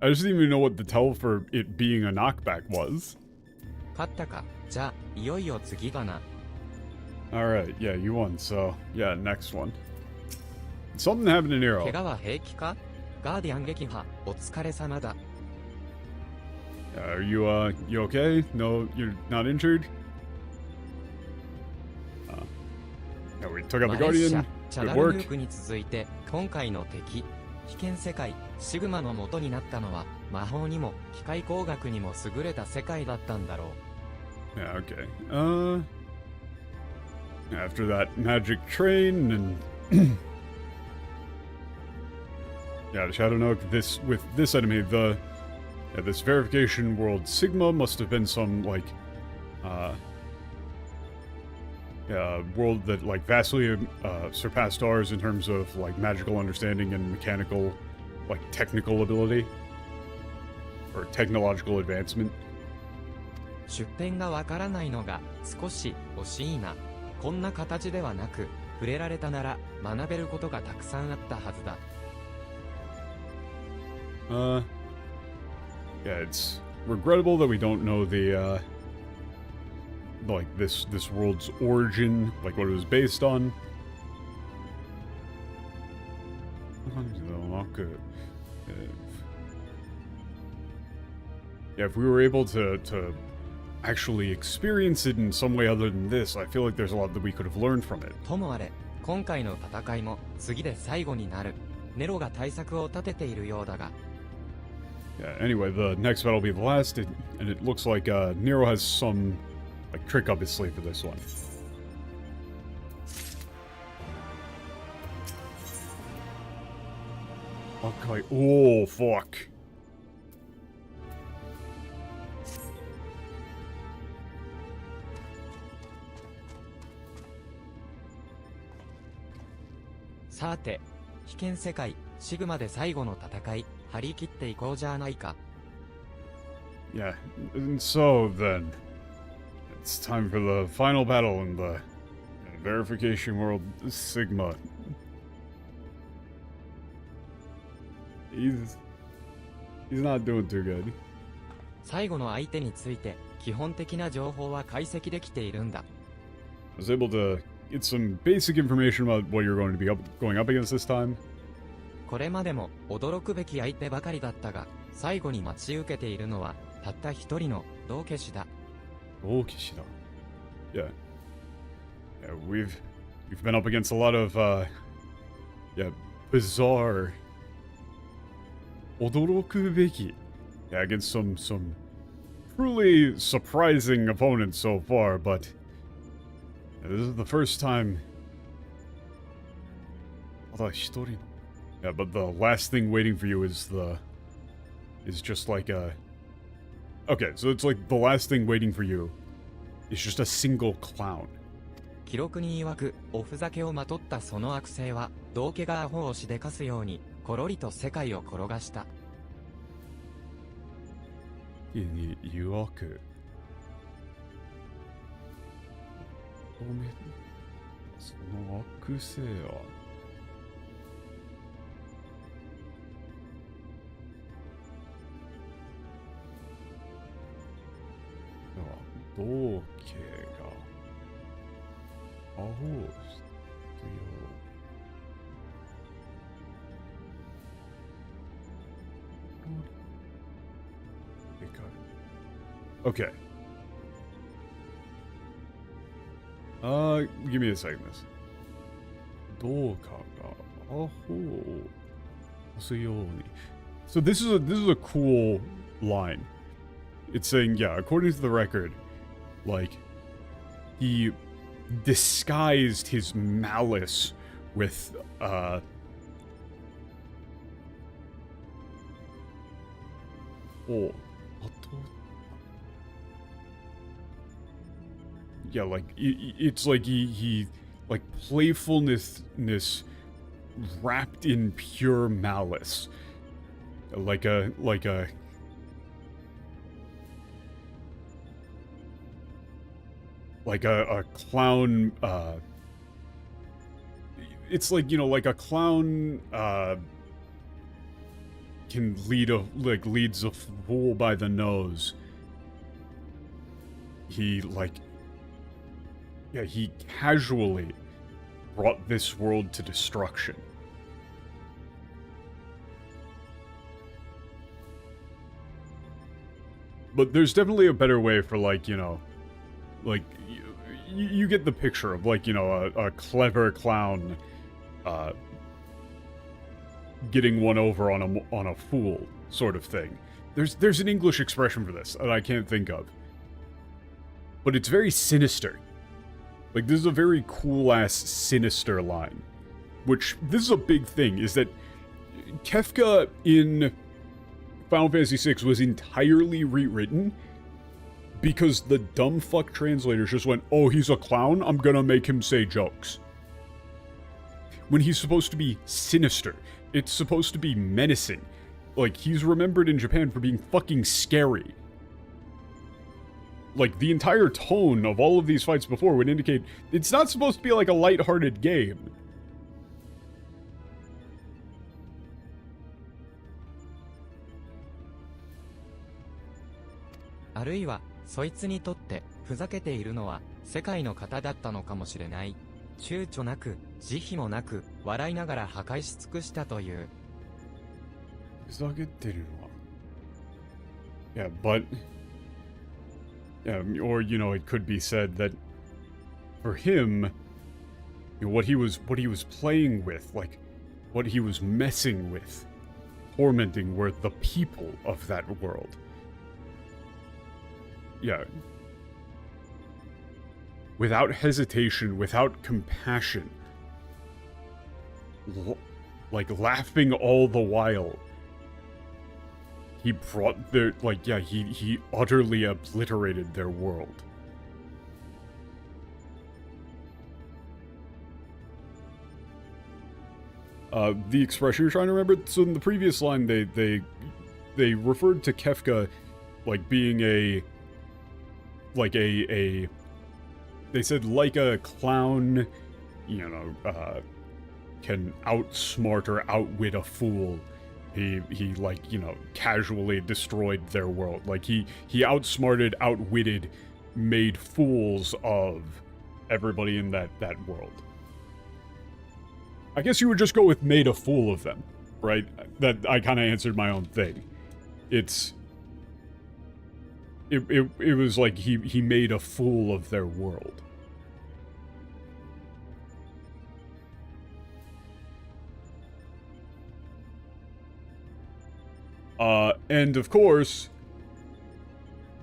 I just didn't even know what the tell for it being a knockback was. Alright, yeah, you won, so, yeah, next one. Something happened to Nero. Are you okay? No, you're not injured? Yeah, we took out the Guardian. Good work. 危険世界シグマの元になったのは魔法にも機械工学にも優れた世界だったんだろう。Yeah, okay. After that magic train and yeah, the Shadow Nook. With this enemy, this verification world Sigma must have been some world that like vastly surpassed ours in terms of like magical understanding and mechanical, like technical ability or technological advancement. 出典がわからないのが少し惜しいな。こんな形ではなく、触れられたなら学べることがたくさんあったはずだ。Yeah, it's regrettable that we don't know the like this world's origin, like what it was based on. Yeah, if we were able to actually experience it in some way other than this, I feel like there's a lot that we could have learned from it. ともあれ、今回の戦いも次で最後になる。ネロが対策を立てているようだが。Yeah, anyway, the next battle will be the last, and it looks like Nero has some like trick up his sleeve for this one. Okay. Oh, fuck.さて、危険世界シグマで最後の戦い張り切っていこうじゃないか。 Yeah, and so then, it's time for the final battle in the verification world Sigma. He's not doing too good. 最後の相手について基本的な情報は解析できているんだ。 I was able to get some basic information about what you're going to be going up against this time. これまでも驚くべき相手ばかりだったが、最後に待ち受けているのはたった一人の道化師だ。 Oh, Kishida. Yeah. Yeah, we've been up against a lot of yeah, bizarre Odorokubeki. Yeah, against some truly surprising opponents so far, but this is the first time. Yeah, but the last thing waiting for you is just like a. Okay, so it's like the last thing waiting for you is just a single clown. 記録に曰く、おふざけをまとったその悪性は、道化がアホをしでかすように、ころりと世界を転がした。曰く。その悪性は。道化がアホをしてよ。Okay. Give me a second. This. どうかがアホをするように。So this is a cool line. It's saying, yeah, according to the record, like, he disguised his malice with, yeah, like, it's like he like, playfulness wrapped in pure malice. Like a clown, it's like, you know, like a clown, can leads a fool by the nose. He, like, yeah, he casually brought this world to destruction. But there's definitely a better way for, like, you know, like, you get the picture of, like, you know, a clever clown, getting one over on a fool, sort of thing. There's an English expression for this that I can't think of. But it's very sinister. Like, this is a very cool-ass sinister line. Which, this is a big thing, is that Kefka in Final Fantasy VI was entirely rewritten because the dumb fuck translators just went, oh, he's a clown, I'm gonna make him say jokes. When he's supposed to be sinister. It's supposed to be menacing. Like, he's remembered in Japan for being fucking scary. Like, the entire tone of all of these fights before would indicate it's not supposed to be like a lighthearted game. あるいは、そいつにとって、ふざけているのは、世界の方だったのかもしれない。躊躇なく、慈悲もなく、笑いながら破壊し尽くしたという。ふざけてるのは。Yeah, but... Yeah, or, you know, it could be said that for him, you know, what he was playing with, like, what he was messing with, tormenting were the people of that world. Yeah. Without hesitation, without compassion. Like, laughing all the while. He brought their, like, yeah, he utterly obliterated their world. The expression you're trying to remember. So in the previous line, they referred to Kefka like being a they said like a clown, you know, can outsmart or outwit a fool. He like, you know, casually destroyed their world. Like he outsmarted, outwitted, made fools of everybody in that world. I guess you would just go with made a fool of them, right? That I kind of answered my own thing. It was like he made a fool of their world. And of course,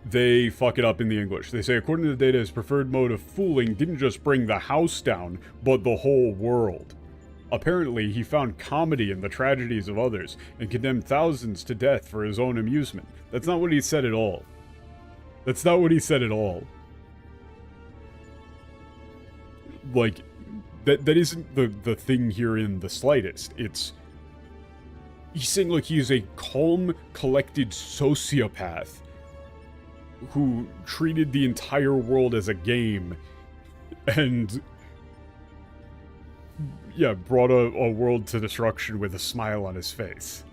they fuck it up in the English. They say, according to the data, his preferred mode of fooling didn't just bring the house down, but the whole world. Apparently, he found comedy in the tragedies of others, and condemned thousands to death for his own amusement. That's not what he said at all. That's not what he said at all. Like, that isn't the thing here in the slightest. It's... He's saying, like, he is a calm, collected sociopath who treated the entire world as a game and, yeah, brought a world to destruction with a smile on his face.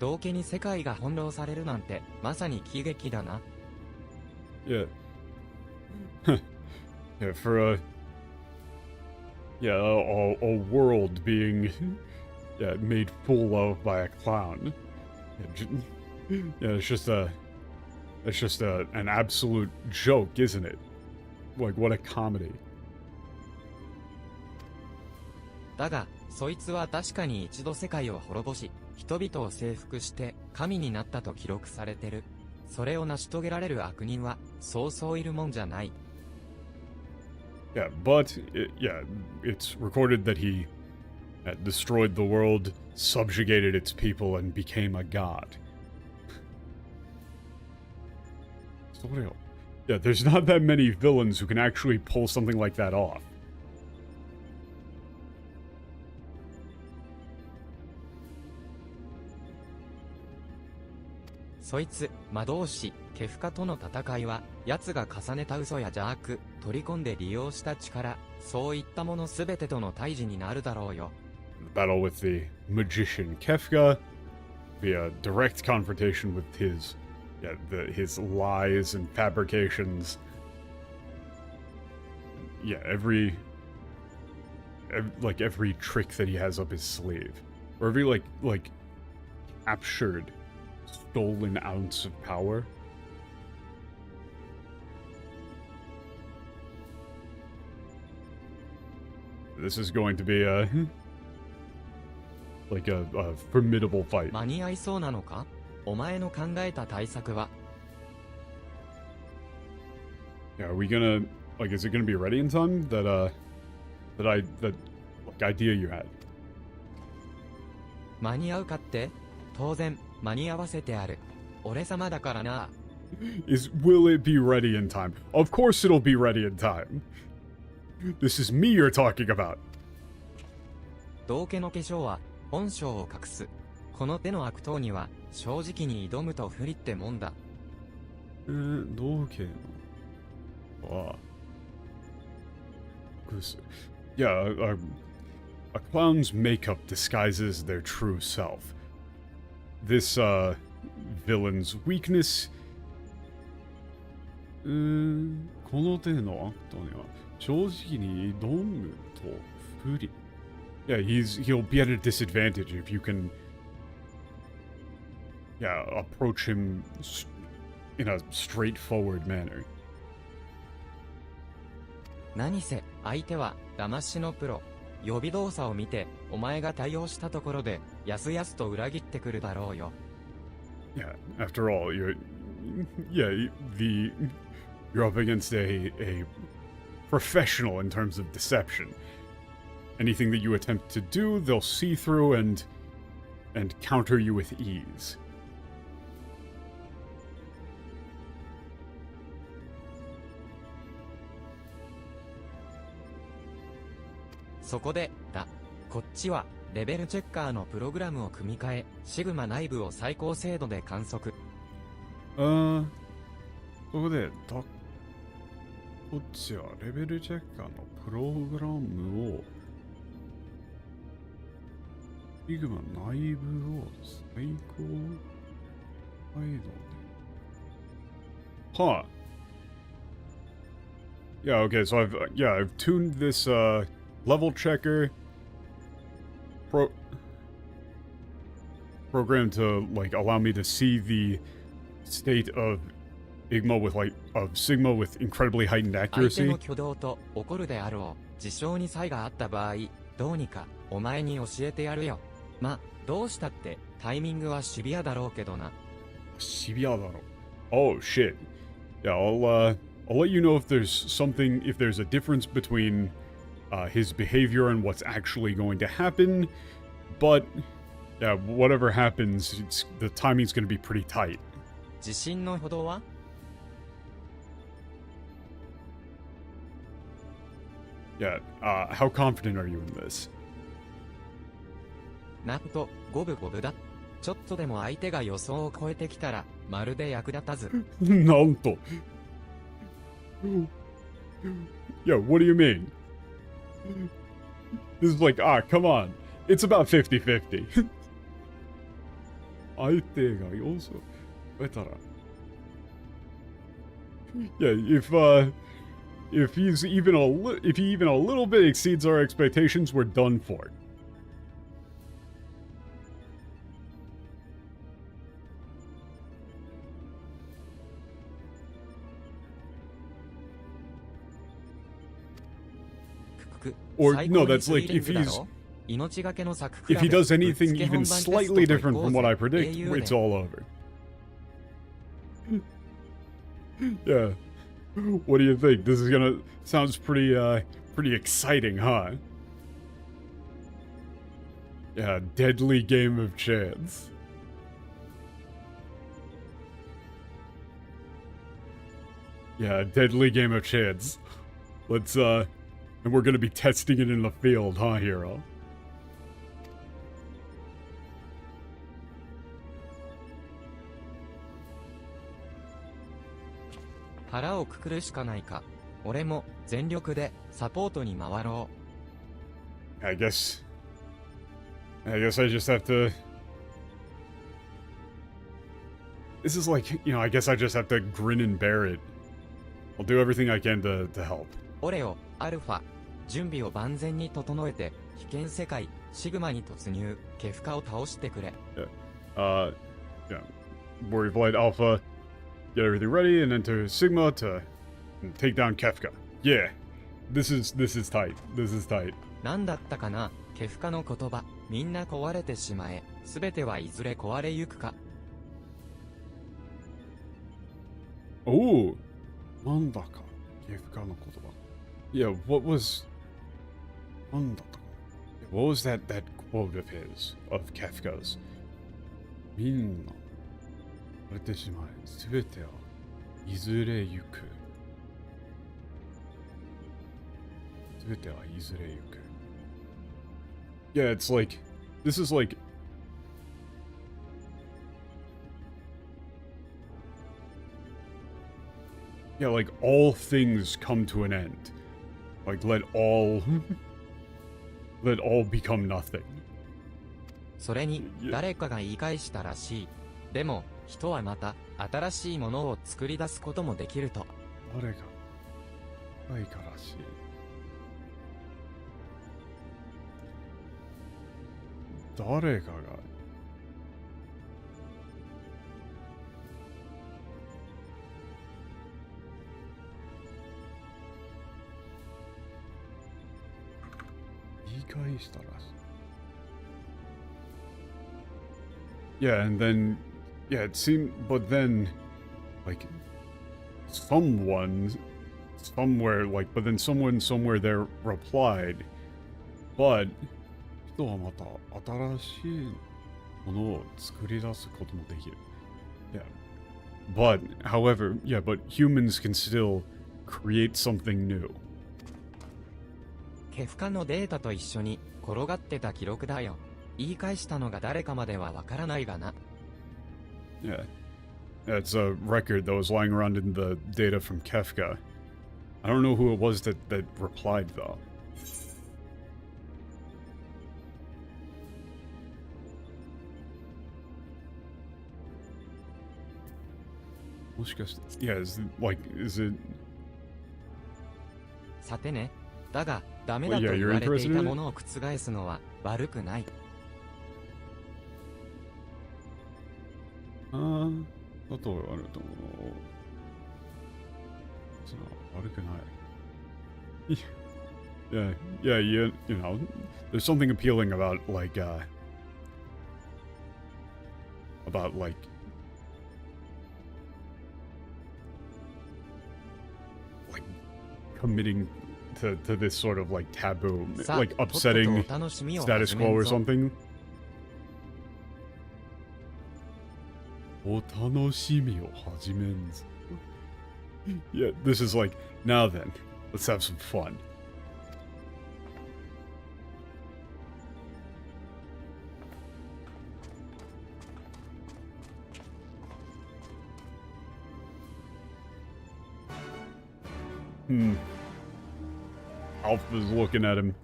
道家に世界が翻弄されるなんてまさに喜劇だな。Yeah. Yeah, for a world being made fool of by a clown. Yeah, it's just an absolute joke, isn't it? Like, what a comedy. だが、そいつは確かに一度世界を滅ぼし、人々を征服して神になったと記録されてる。それを成し遂げられる悪人はそうそういるもんじゃない。Yeah, but, it's recorded that he destroyed the world, subjugated its people, and became a god. So what else? Yeah, there's not that many villains who can actually pull something like that off. そいつ、魔導士、ケフカとの戦いは、奴が重ねた嘘や邪悪、取り込んで利用した力、そういったものすべてとの対峙になるだろうよ。The battle with the magician Kefka, be a direct confrontation with his lies and fabrications. Yeah, every trick that he has up his sleeve, or every like captured, stolen ounce of power. This is going to be a formidable fight. 間に合いそうなのか？お前の考えた対策は？ Yeah, are we gonna is it gonna be ready in time? That idea you had. 間に合うかって？当然間に合わせてある。俺様だからな。Will it be ready in time? Of course it'll be ready in time. This is me you're talking about. 道家の化粧は本性を隠す。この手の悪党には正直に挑むと不利ってもんだ。道家の。Yeah, a clown's makeup disguises their true self. This villain's weakness. この手の悪党には正直に挑むと不利。Yeah, he'll be at a disadvantage if you can, approach him in a straightforward manner. 何せ相手は騙しのプロ。予備動作を見てお前が対応したところでやすやすと裏切ってくるだろうよ。Yeah, after all, you're up against a professional in terms of deception. Anything that you attempt to do, they'll see through and counter you with ease. そこで、こっちは、レベルチェッカーのプログラムを組み替え、シグマ内部を最高精度で観測。そこで、こっちはレベルチェッカーのプログラムを、シグマ内部を最高精度で。Huh. Yeah, okay, so I've tuned this level checker program to like allow me to see the state of Sigma with incredibly heightened 相手 accuracy. の挙動と起こるであろう事象に差異があった場合、どうにかお前に教えてやるよ。ま、どうしたってタイミングはシビアだろうけどな。シビアだろ。Oh shit. Yeah, I'll let you know if there's a difference between his behavior and what's actually going to happen. But yeah, whatever happens, the timing's going to be pretty tight. 自信のほどは？ Yeah, how confident are you in this? なんと、五分五分だ。ちょっとでも相手が予想を超えてきたら、まるで役立たず。なんと。Yeah, what do you mean? This is like, come on. It's about 50-50. 相手が予想超えたら。Yeah, if he even a little bit exceeds our expectations, we're done for. Or no, that's like if he does anything even slightly different from what I predict, it's all over. Yeah. What do you think? This is sounds pretty exciting, huh? Yeah, deadly game of chance. Yeah, deadly game of chance. Let's and we're gonna be testing it in the field, huh, hero? 腹をくくるしかないか。俺も全力でサポートに回ろう。I guess I just have to. This is like, I guess I just have to grin and bear it. I'll do everything I can to help. オレオ、アルファ、準備を万全に整えて、危険世界、シグマに突入、ケフカを倒してくれ。Yeah. Warrior Flight Alpha, get everything ready, and enter Sigma to take down Kefka. Yeah. This is tight. This is tight. なんだったかな、ケフカの言葉、みんな壊れてしまえ、すべてはいずれ壊れゆくか。Oh! なんだか、ケフカの言葉。Yeah, what was that quote of his, of Kefka's? みんな壊れてしまえ、すべてはいずれゆく。すべてはいずれゆく。Yeah, it's like, this is like, yeah, like all things come to an end. Like let all become nothing. それに誰かが言い返したらしい。でも人はまた新しいものを作り出すこともできると。誰が言い返からしい。誰かが言い返したらしい。Yeah, and then, yeah, it seemed, but then, like, someone somewhere there replied, but, 人はまた新しいものを作り出すこともできる。Yeah. But, however, yeah, but humans can still create something new. ケフカのデータと一緒に転がってた記録だよ。言い返したのが誰かまではわからないがな。Yeah. It's a record that was lying around in the data from Kefka. I don't know who it was that replied, though. Yeah, is it... さてね。だが、ダメだと言われていたものを覆すのは悪くない。だとあると思う。そう、悪くない。Yeah, you know, there's something appealing about, like, committing to this sort of, like, taboo, like, upsetting status quo or something. お楽しみを始めんぞ。Yeah, this is like, now then, let's have some fun. Alpha's looking at him.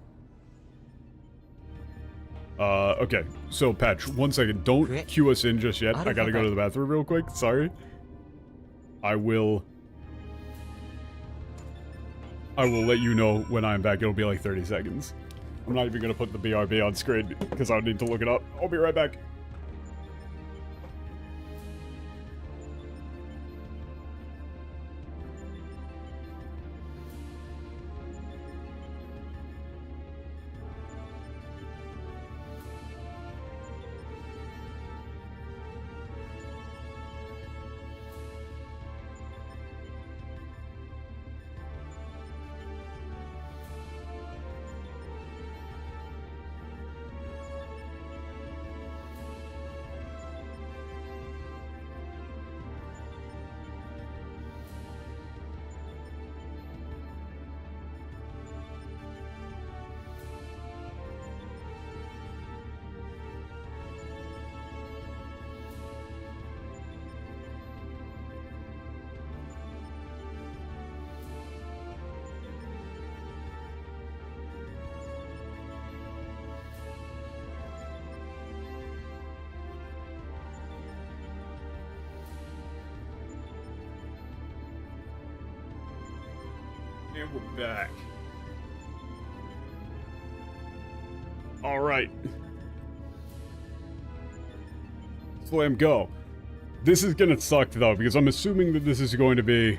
Okay, so Patch, 1 second, don't cue us in just yet. I gotta go to the bathroom real quick, sorry. I will let you know when I'm back. It'll be like 30 seconds. I'm not even gonna put the BRB on screen, because I need to look it up. I'll be right back. And we're back. All right. Slam, go. This is gonna suck, though, because I'm assuming that this is going to be...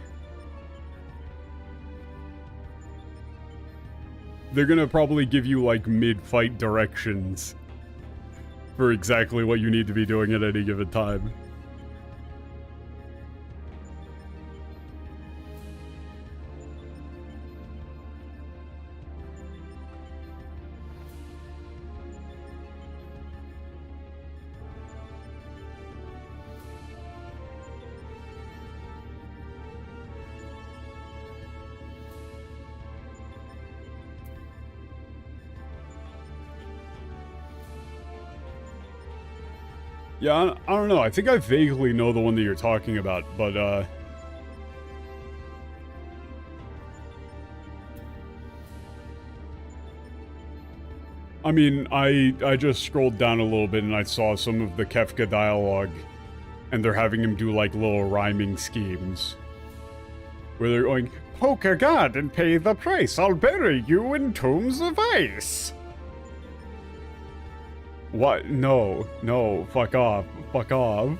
They're gonna probably give you, like, mid-fight directions for exactly what you need to be doing at any given time. Yeah, I don't know. I think I vaguely know the one that you're talking about, but, I mean, I just scrolled down a little bit and I saw some of the Kefka dialogue, and they're having him do, like, little rhyming schemes. Where they're going, "Poke a god and pay the price, I'll bury you in tombs of ice!" What? No, fuck off, fuck off.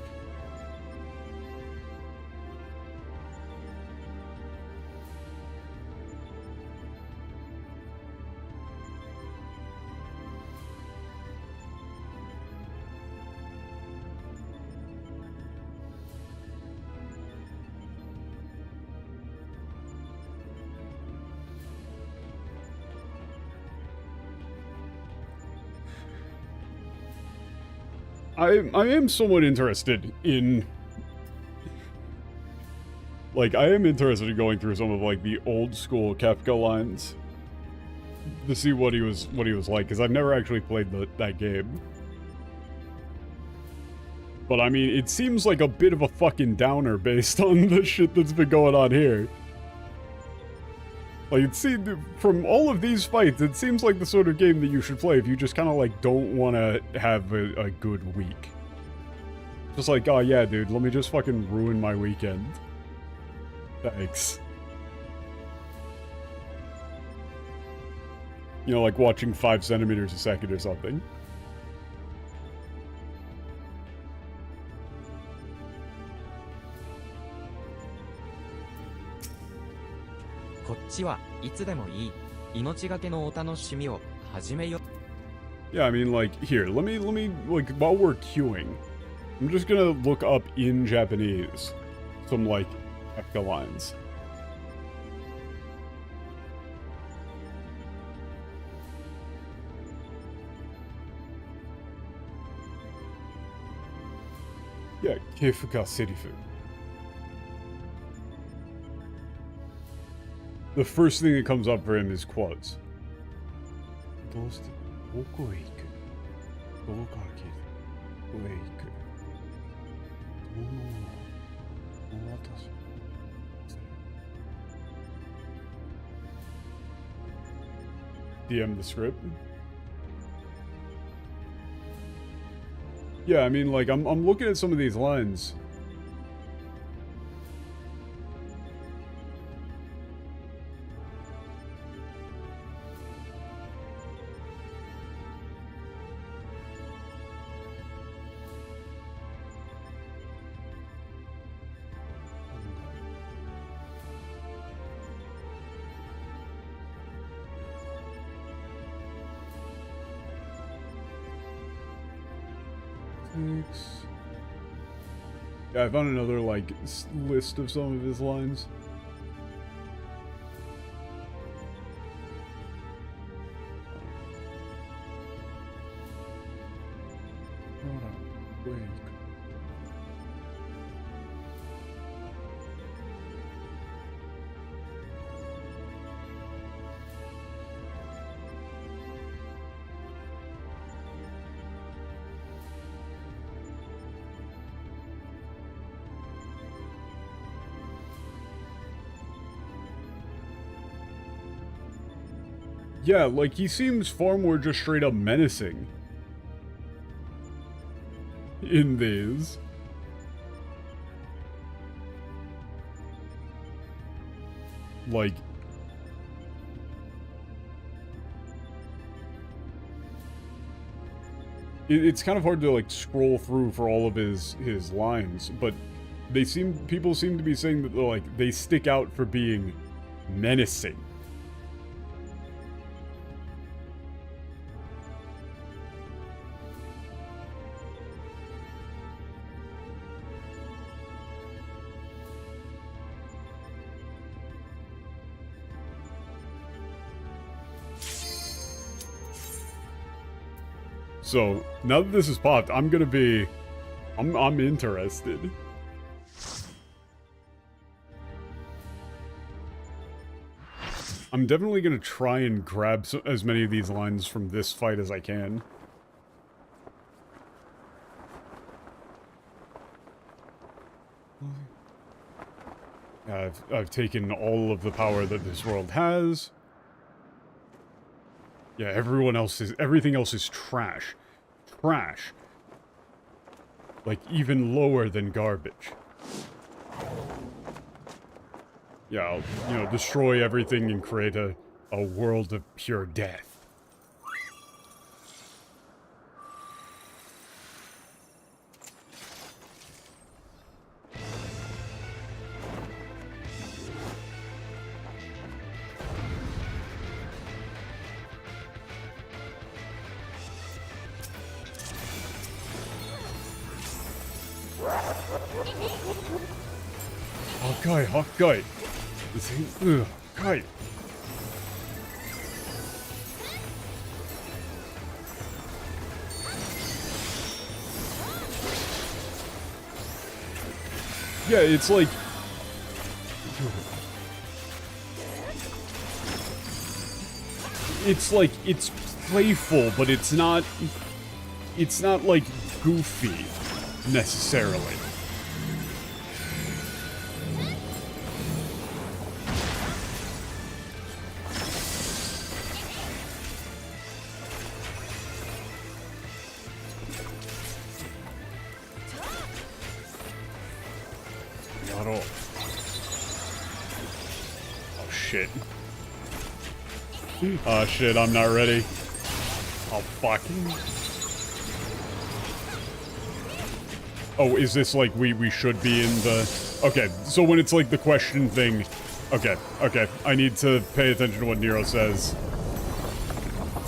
I am somewhat interested in... Like, I am interested in going through some of, like, the old school Kefka lines. to see what he was like, because I've never actually played that game. But I mean, it seems like a bit of a fucking downer based on the shit that's been going on here. Like, from all of these fights, it seems like the sort of game that you should play if you just kind of, like, don't want to have a good week. Just like, oh yeah, dude, let me just fucking ruin my weekend. Thanks. You know, like watching 5 centimeters a second or something. Yeah, I mean, like, here, let me, like, while we're queuing, I'm just gonna look up in Japanese some, like, FFXIV lines. Yeah, Keifuka Serifu. The first thing that comes up for him is quotes. DM the script. Yeah, I mean, like, I'm looking at some of these lines. Yeah, I found another, like, list of some of his lines. Yeah, like, he seems far more just straight up menacing in these. Like, it's kind of hard to, like, scroll through for all of his lines, but people seem to be saying that, like, they stick out for being menacing. So, now that this is popped, I'm gonna be... I'm interested. I'm definitely gonna try and grab as many of these lines from this fight as I can. I've taken all of the power that this world has. Yeah, everything else is trash. Trash. Like, even lower than garbage. Yeah, I'll, you know, destroy everything and create a world of pure death. Hawkeye. This ain't... Hawkeye. Yeah, it's like... it's like, it's playful, but it's not like goofy, necessarily. Oh shit. Oh shit, I'm not ready. Oh fuck. Oh, is this like we should be in the... Okay, so when it's like the question thing... Okay, I need to pay attention to what Nero says.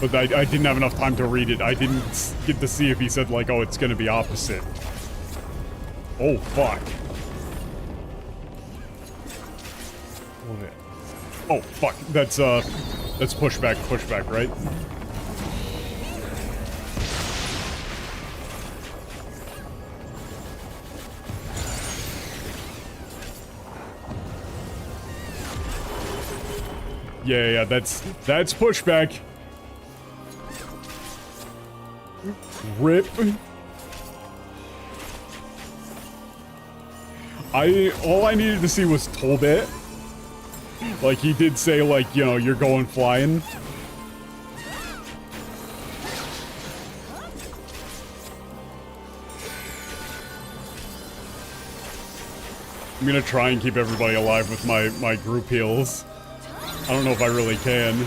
But I didn't have enough time to read it. I didn't get to see if he said like, oh, it's gonna be opposite. Oh, fuck. Oh, fuck. That's pushback, right? Yeah, that's pushback. Rip. All I needed to see was Tolbit. Like, he did say, like, you know, you're going flying. I'm gonna try and keep everybody alive with my group heals. I don't know if I really can.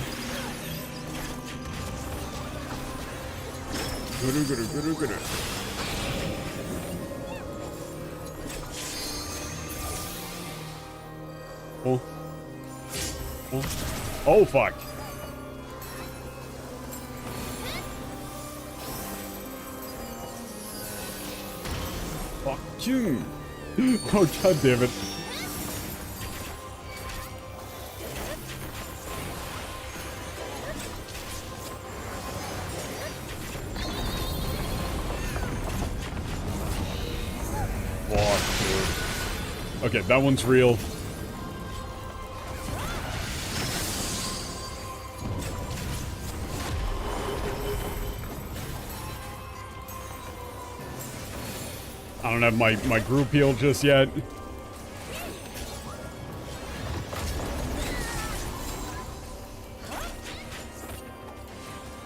Oh. Oh, fuck. Fuck you. Oh, god damn it. Fuck, dude. Okay, that one's real. I don't have my group heal just yet.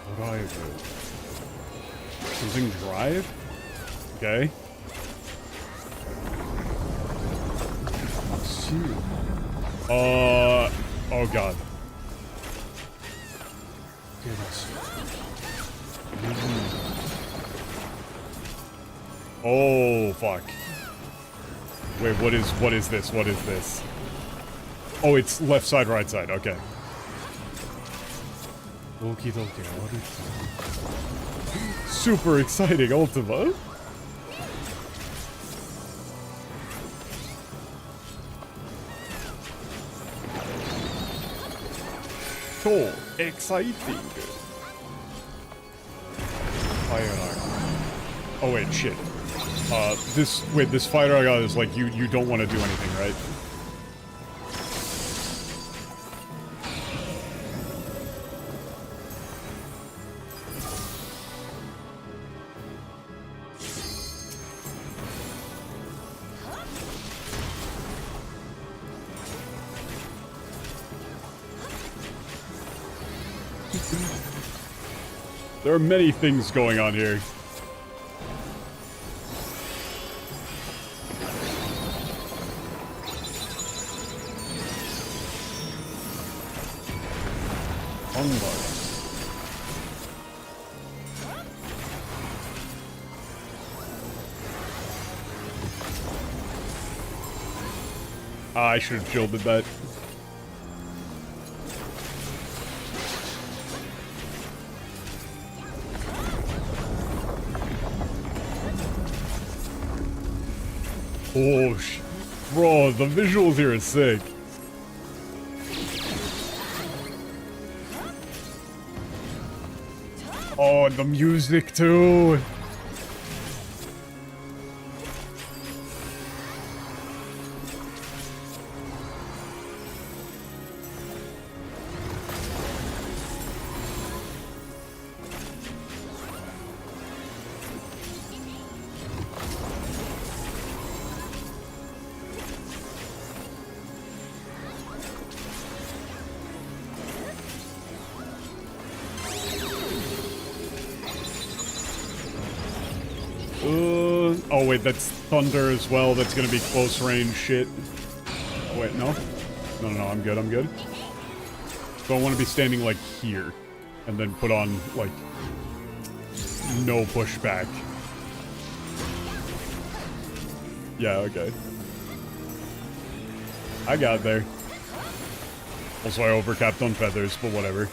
What do I do? Something drive? Okay. Shoot. Oh god. Oh, fuck. Wait, what is this? What is this? Oh, it's left side, right side. Okay. Okie dokie. Super exciting, Ultima. So exciting. Fire arm. Oh wait, shit. This fighter I got is like, you don't want to do anything, right? There are many things going on here. I should have shielded that. Oh, bro, the visuals here are sick. Oh, and the music too. Oh wait, that's thunder as well. That's gonna be close range shit. Wait, no? No, I'm good, I'm good. So I want to be standing, like, here. And then put on, like, no pushback. Yeah, okay. I got there. Also, I overcapped on feathers, but whatever.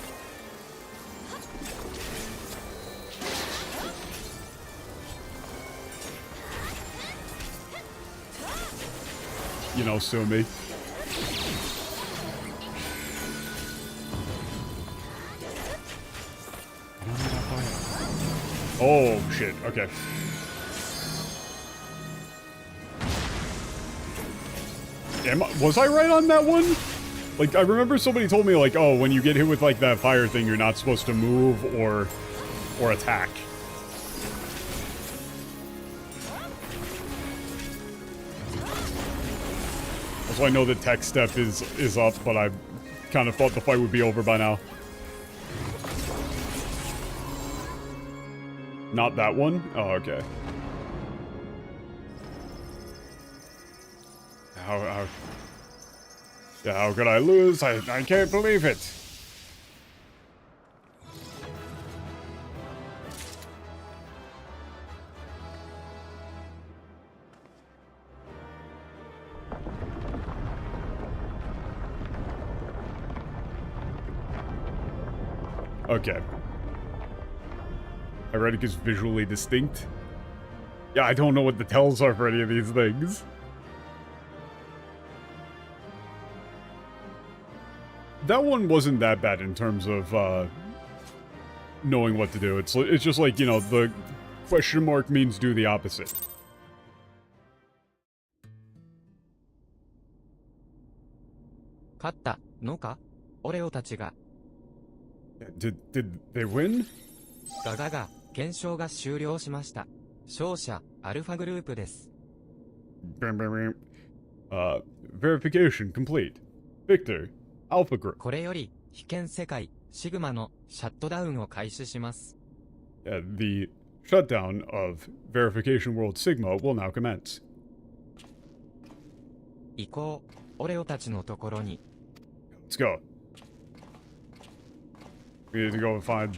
You know, sue me. Oh, shit. Okay. Was I right on that one? Like, I remember somebody told me, like, oh, when you get hit with, like, that fire thing, you're not supposed to move or attack. Also, I know the tech step is up, but I kind of thought the fight would be over by now. Not that one? Oh, okay. How could I lose? I can't believe it. Okay. Heretic is visually distinct. Yeah, I don't know what the tells are for any of these things. That one wasn't that bad in terms of knowing what to do. It's just like, you know, the question mark means do the opposite. Did they win? ガガが検証が終了しました。勝者アルファグループです。Verification complete. Victor, Alpha Group. これより被験世界シグマのシャットダウンを開始します。The shutdown of Verification World Sigma will now commence. 行こう、オレオたちのところに。Let's go. We need to go and find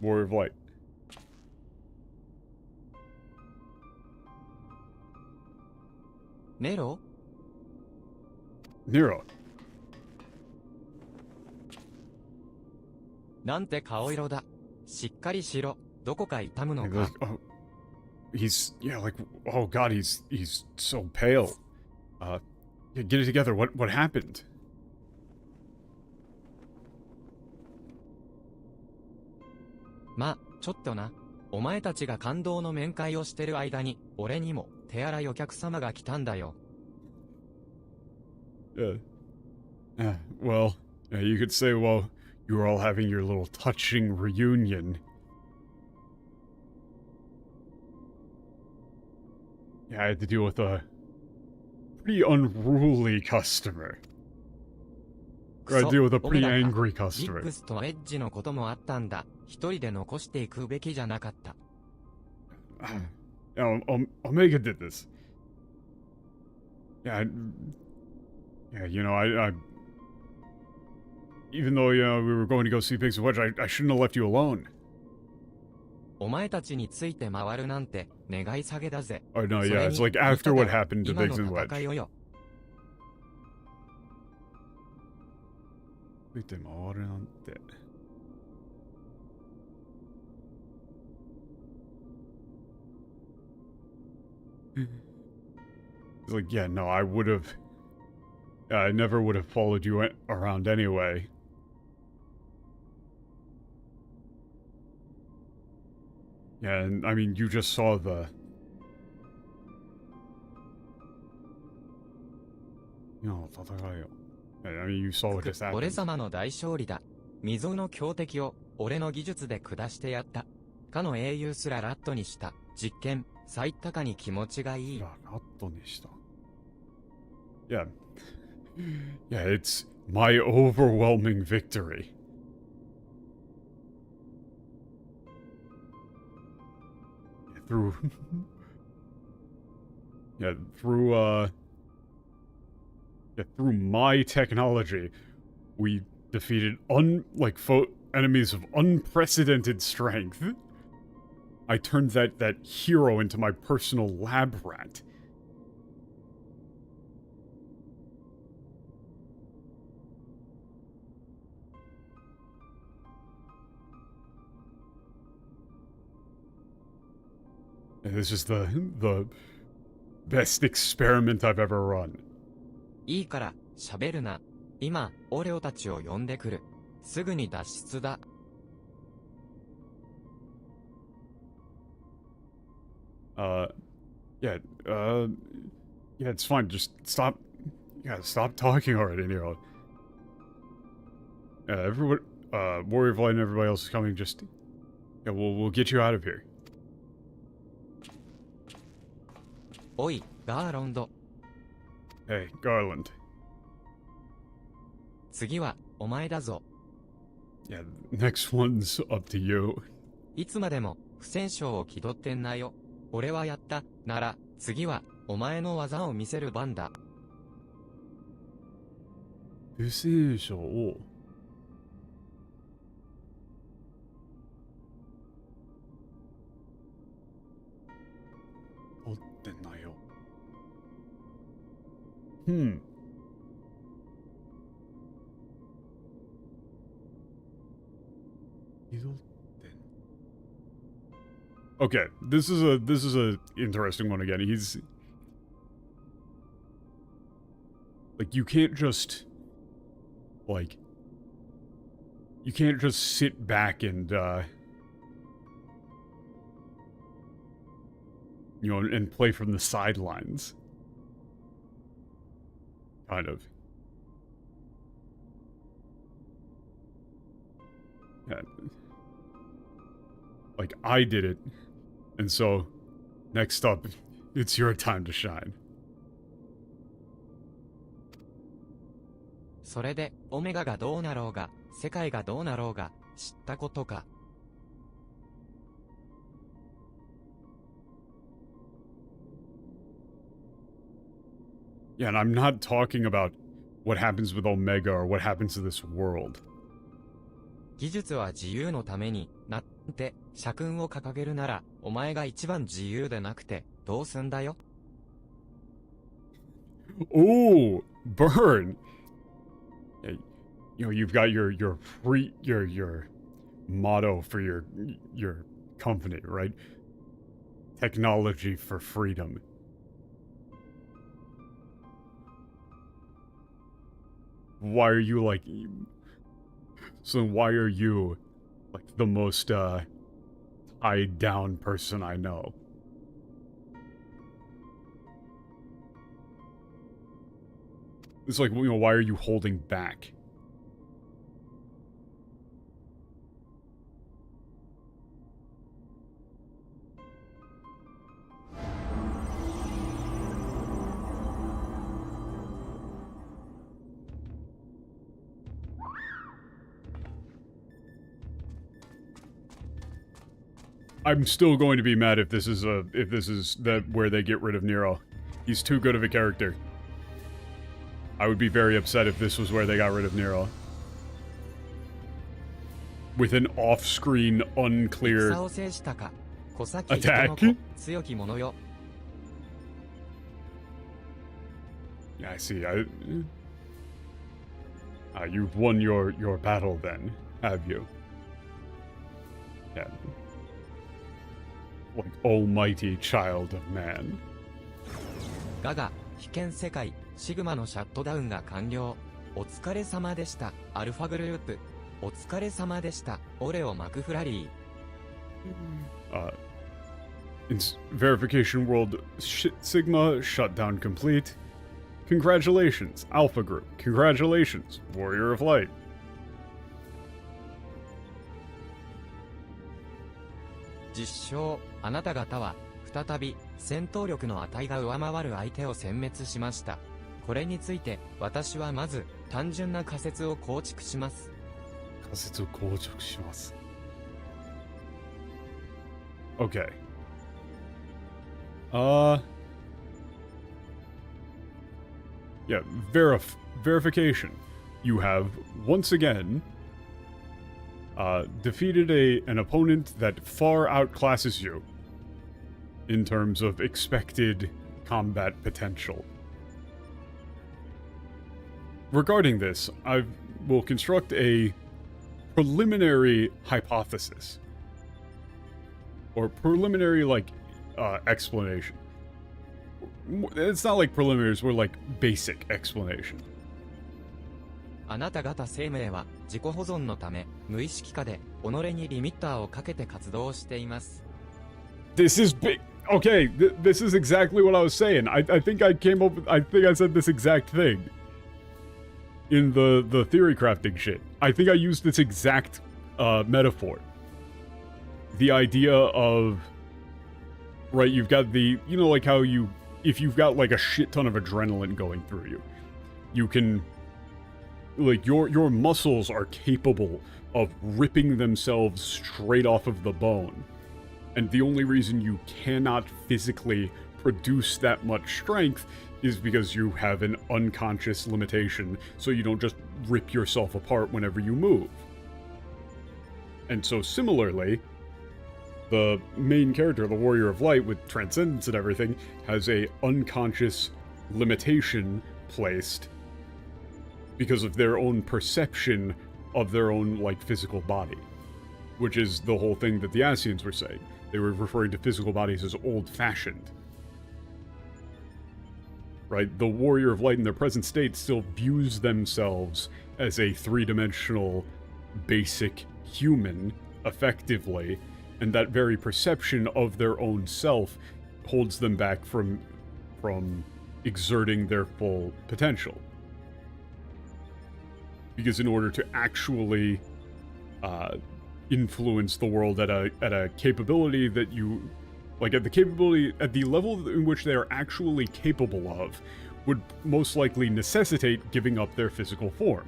Warrior of Light. Nero? Nero. なんて顔色だ。しっかりしろ。どこか痛むのか。Oh, he's like, oh god, he's so pale. Get it together. What happened? ま、ちょっとな。お前たちが感動の面会をしてる間に、俺にも手荒いお客様が来たんだよ。Well, you could say, well, you were all having your little touching reunion. Yeah, I had to deal with a pretty unruly customer. I had to deal with a pretty angry customer. リックスとエッジのこともあったんだ。一人で残していくべきじゃなかった。Omega did this. Yeah, you know, I even though, you know, we were going to go see Pigs and Wedge, I shouldn't have left you alone. お前たちについて回るなんて願い下げだぜ。Oh no, yeah, it's like after what happened to Pigs and Wedge. ついて回るなんて。It's like, yeah, no, I would have. I never would have followed you around anyway. Yeah, and I mean, you just saw the. You know, I mean, you saw what just happened. 俺様の大勝利だ。未曾有の強敵を俺の技術で下してやった。かの英雄すらラットにした。実験、最高に気持ちがいい。ラットにした。Yeah. Yeah, it's my overwhelming victory. through yeah, through through my technology, we defeated enemies of unprecedented strength. I turned that hero into my personal lab rat. And this is the best experiment I've ever run. いいから、喋るな。今、オレオたちを呼んでくる。すぐに脱出だ。Yeah, yeah, it's fine. Just stop. Yeah, stop talking already, Nero. Everyone, Warrior of Light and everybody else is coming. Just, yeah, we'll get you out of here. おい、ガーロンド。Hey, Garland. 次は、お前だぞ。Yeah, next one's up to you. いつまでも、不戦勝を気取ってんなよ。俺はやった、なら、次は、お前の技を見せる番だ。不戦勝を取ってんなよ。Okay, this is a interesting one again. He's like, you can't just sit back and you know, and play from the sidelines. Kind of. Yeah. Like, I did it. And so, next up, it's your time to shine. それで、オメガがどうなろうが、世界がどうなろうが、知ったことか。Yeah, and I'm not talking about what happens with Omega or what happens to this world. 技術は自由のために、なって社訓を掲げるなら、お前が一番自由でなくて、どうすんだよ。Ooh, burn! Yeah, you know, you've got your motto for your company, right? Technology for freedom. Why are you like... So why are you like the most tied down person I know? It's like, you know, why are you holding back? I'm still going to be mad if this is where they get rid of Nero. He's too good of a character. I would be very upset if this was where they got rid of Nero. With an off-screen, unclear attack. Yeah, I see. You've won your battle then, have you? Yeah. Like almighty child of man. ガガ、危険世界、シグマのシャットダウンが完了。お疲れ様でした、アルファグループ。お疲れ様でした、オレオ・マクフラリー。Verification World Sigma shutdown complete. Congratulations, Alpha Group. Congratulations, Warrior of Light. 実証、あなた方は、再び、戦闘力の値が上回る相手を殲滅しました。これについて、私はまず、単純な仮説を構築します。仮説を構築します。Okay. Yeah, verification. You have, once again, defeated an opponent that far outclasses you in terms of expected combat potential. Regarding this, I will construct a preliminary hypothesis. Or preliminary, explanation. It's not like preliminary, it's more like basic explanation. あなた方生命は自己保存のため無意識下で己にリミッターをかけて活動しています。 This is big. Okay, this is exactly what I was saying. I think I came up with, I think I said this exact thing in the theory crafting shit. I think I used this exact metaphor. The idea of, right, you've got the, you know, like how you, if you've got like a shit ton of adrenaline going through you, you can, like, your muscles are capable of ripping themselves straight off of the bone. And the only reason you cannot physically produce that much strength is because you have an unconscious limitation, so you don't just rip yourself apart whenever you move. And so similarly, the main character, the Warrior of Light, with Transcendence and everything, has a unconscious limitation placed because of their own perception of their own, like, physical body. Which is the whole thing that the Ascians were saying. They were referring to physical bodies as old-fashioned. Right? The Warrior of Light in their present state still views themselves as a three-dimensional, basic human, effectively, and that very perception of their own self holds them back from exerting their full potential. Because in order to actually influence the world at a capability that you, like, at the level in which they are actually capable of, would most likely necessitate giving up their physical form.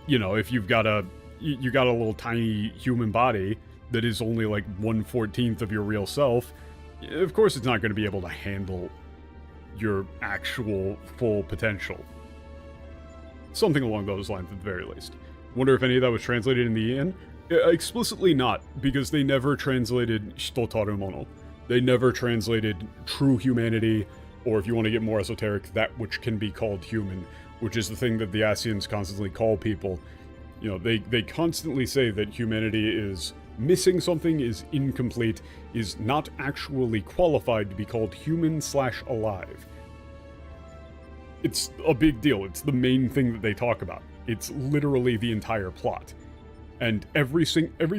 You know, if you've got a little tiny human body that is only like 1/14 of your real self, of course it's not going to be able to handle your actual full potential. Something along those lines at the very least. Wonder if any of that was translated in the end? Explicitly not, because they never translated Shitotaru Mono. They never translated true humanity, or if you want to get more esoteric, that which can be called human, which is the thing that the Ascians constantly call people. You know, they constantly say that humanity is missing something, is incomplete, is not actually qualified to be called human/alive. It's a big deal. It's the main thing that they talk about. It's literally the entire plot. And every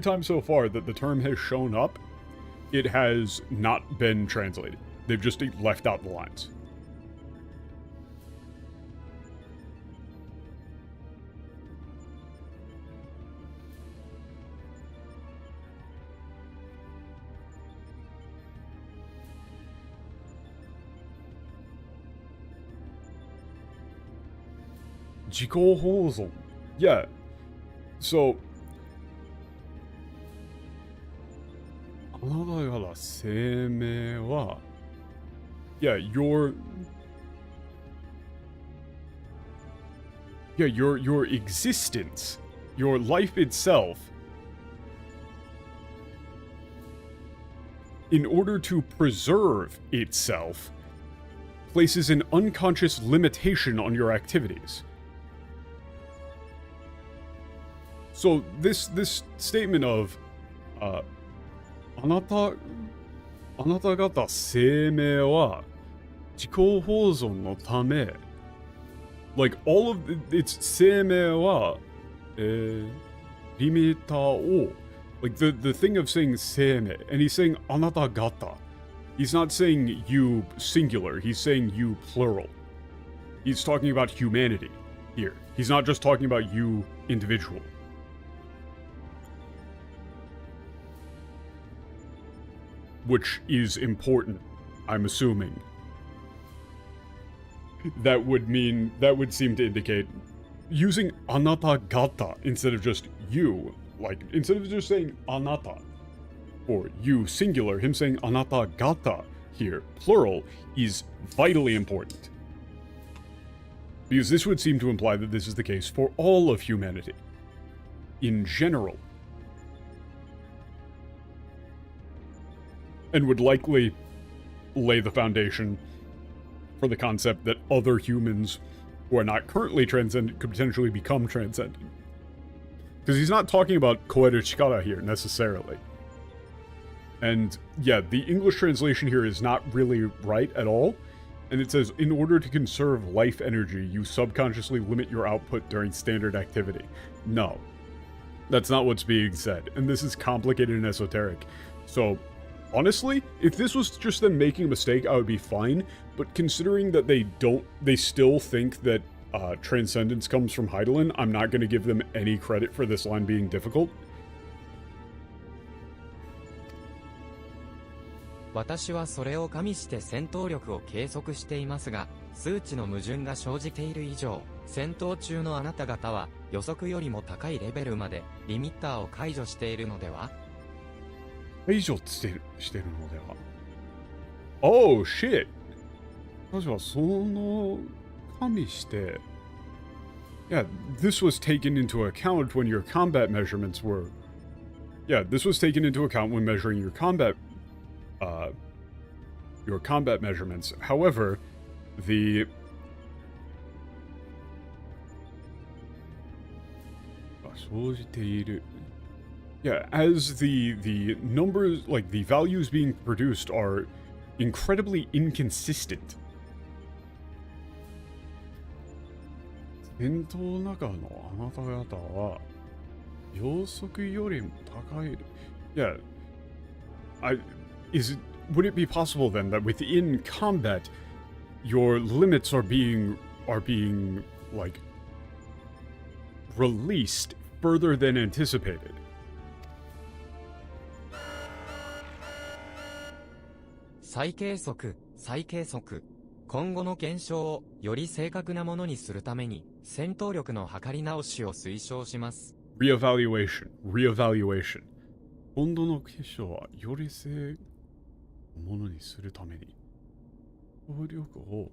time so far that the term has shown up, it has not been translated. They've just left out the lines. Jikohozon. Yeah. So, yeah, your existence, your life itself, in order to preserve itself, places an unconscious limitation on your activities. So this statement of あなた方生命は自己保存のため like all of its 生命はリミッターを like the thing of saying 生命 and he's saying あなた方 he's not saying you singular, he's saying you plural. He's talking about humanity here. He's not just talking about you individual. Which is important, I'm assuming. That would seem to indicate using anata gata instead of just you, like, instead of just saying anata, or you singular, him saying anata gata here, plural, is vitally important. Because this would seem to imply that this is the case for all of humanity. In general. And would likely lay the foundation for the concept that other humans who are not currently transcendent could potentially become transcendent. Because he's not talking about koeru chikara here, necessarily. And, yeah, the English translation here is not really right at all. And it says, in order to conserve life energy, you subconsciously limit your output during standard activity. No. That's not what's being said. And this is complicated and esoteric. So, honestly, if this was just them making a mistake, I would be fine. But considering that they still think that transcendence comes from Heidelin, I'm not going to give them any credit for this line being difficult. 私はそれを加味して戦闘力を計測していますが、数値の矛盾が生じている以上、戦闘中のあなた方は予測よりも高いレベルまでリミッターを解除しているのでは？解除してるのでは？ Oh shit! 確かその加味して、Yeah, this was taken into account when your combat measurements were. Yeah, this was taken into account when measuring your combat measurements. However, the yeah, as the numbers, like the values being produced, are incredibly inconsistent. 戦闘の中のあなた方は予測よりも高い。Yeah, would it be possible then that within combat, your limits are being like released further than anticipated? 再計測。今後の検証をより正確なものにするために戦闘力の測り直しを推奨します。Reevaluation. 今度の検証はより正確なものにするために戦闘力を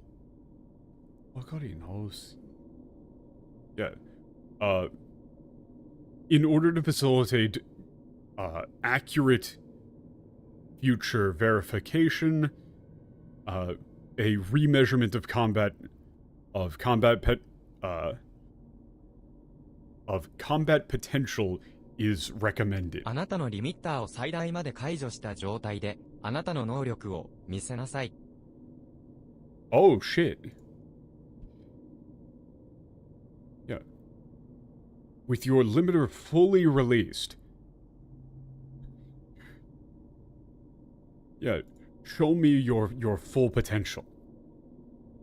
測り直す。Yeah. In order to facilitate accurate future verification, a remeasurement of combat potential is recommended. あなたのリミッターを最大まで解除した状態で、あなたの能力を見せなさい。Oh shit. Yeah. With your limiter fully released. Yeah. Show me your full potential.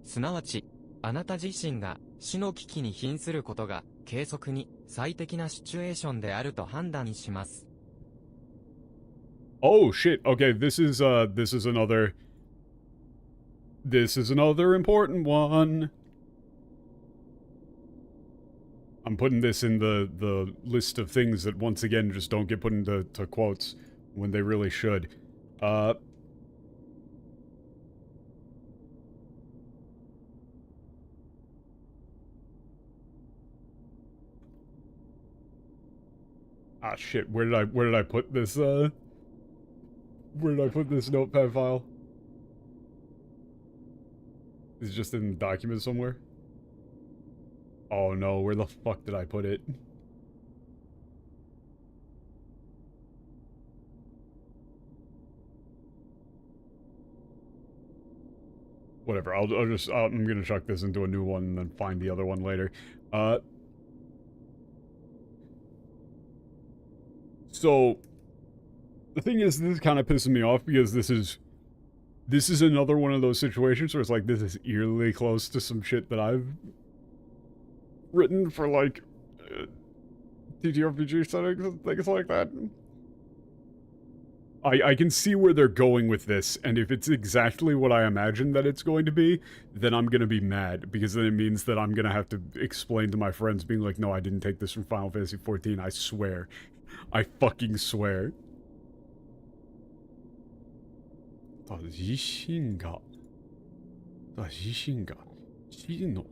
すなわち、あなた自身が死の危機に瀕することが計測に最適なシチュエーションであると判断します。Oh shit. Okay, this is another important one. I'm putting this in the list of things that once again just don't get put into quotes when they really should. Ah shit, where did I put this where did I put this notepad file? Is it just in the document somewhere? Oh no, where the fuck did I put it? Whatever, I'm gonna chuck this into a new one and then find the other one later. So, the thing is, this is kind of pissing me off because this is another one of those situations where it's like, this is eerily close to some shit that I've written for, like, TTRPG settings and things like that. I can see where they're going with this, and if it's exactly what I imagine that it's going to be, then I'm gonna be mad, because then it means that I'm gonna have to explain to my friends, being like, no, I didn't take this from Final Fantasy XIV, I swear. I fucking swear. だ自身が地の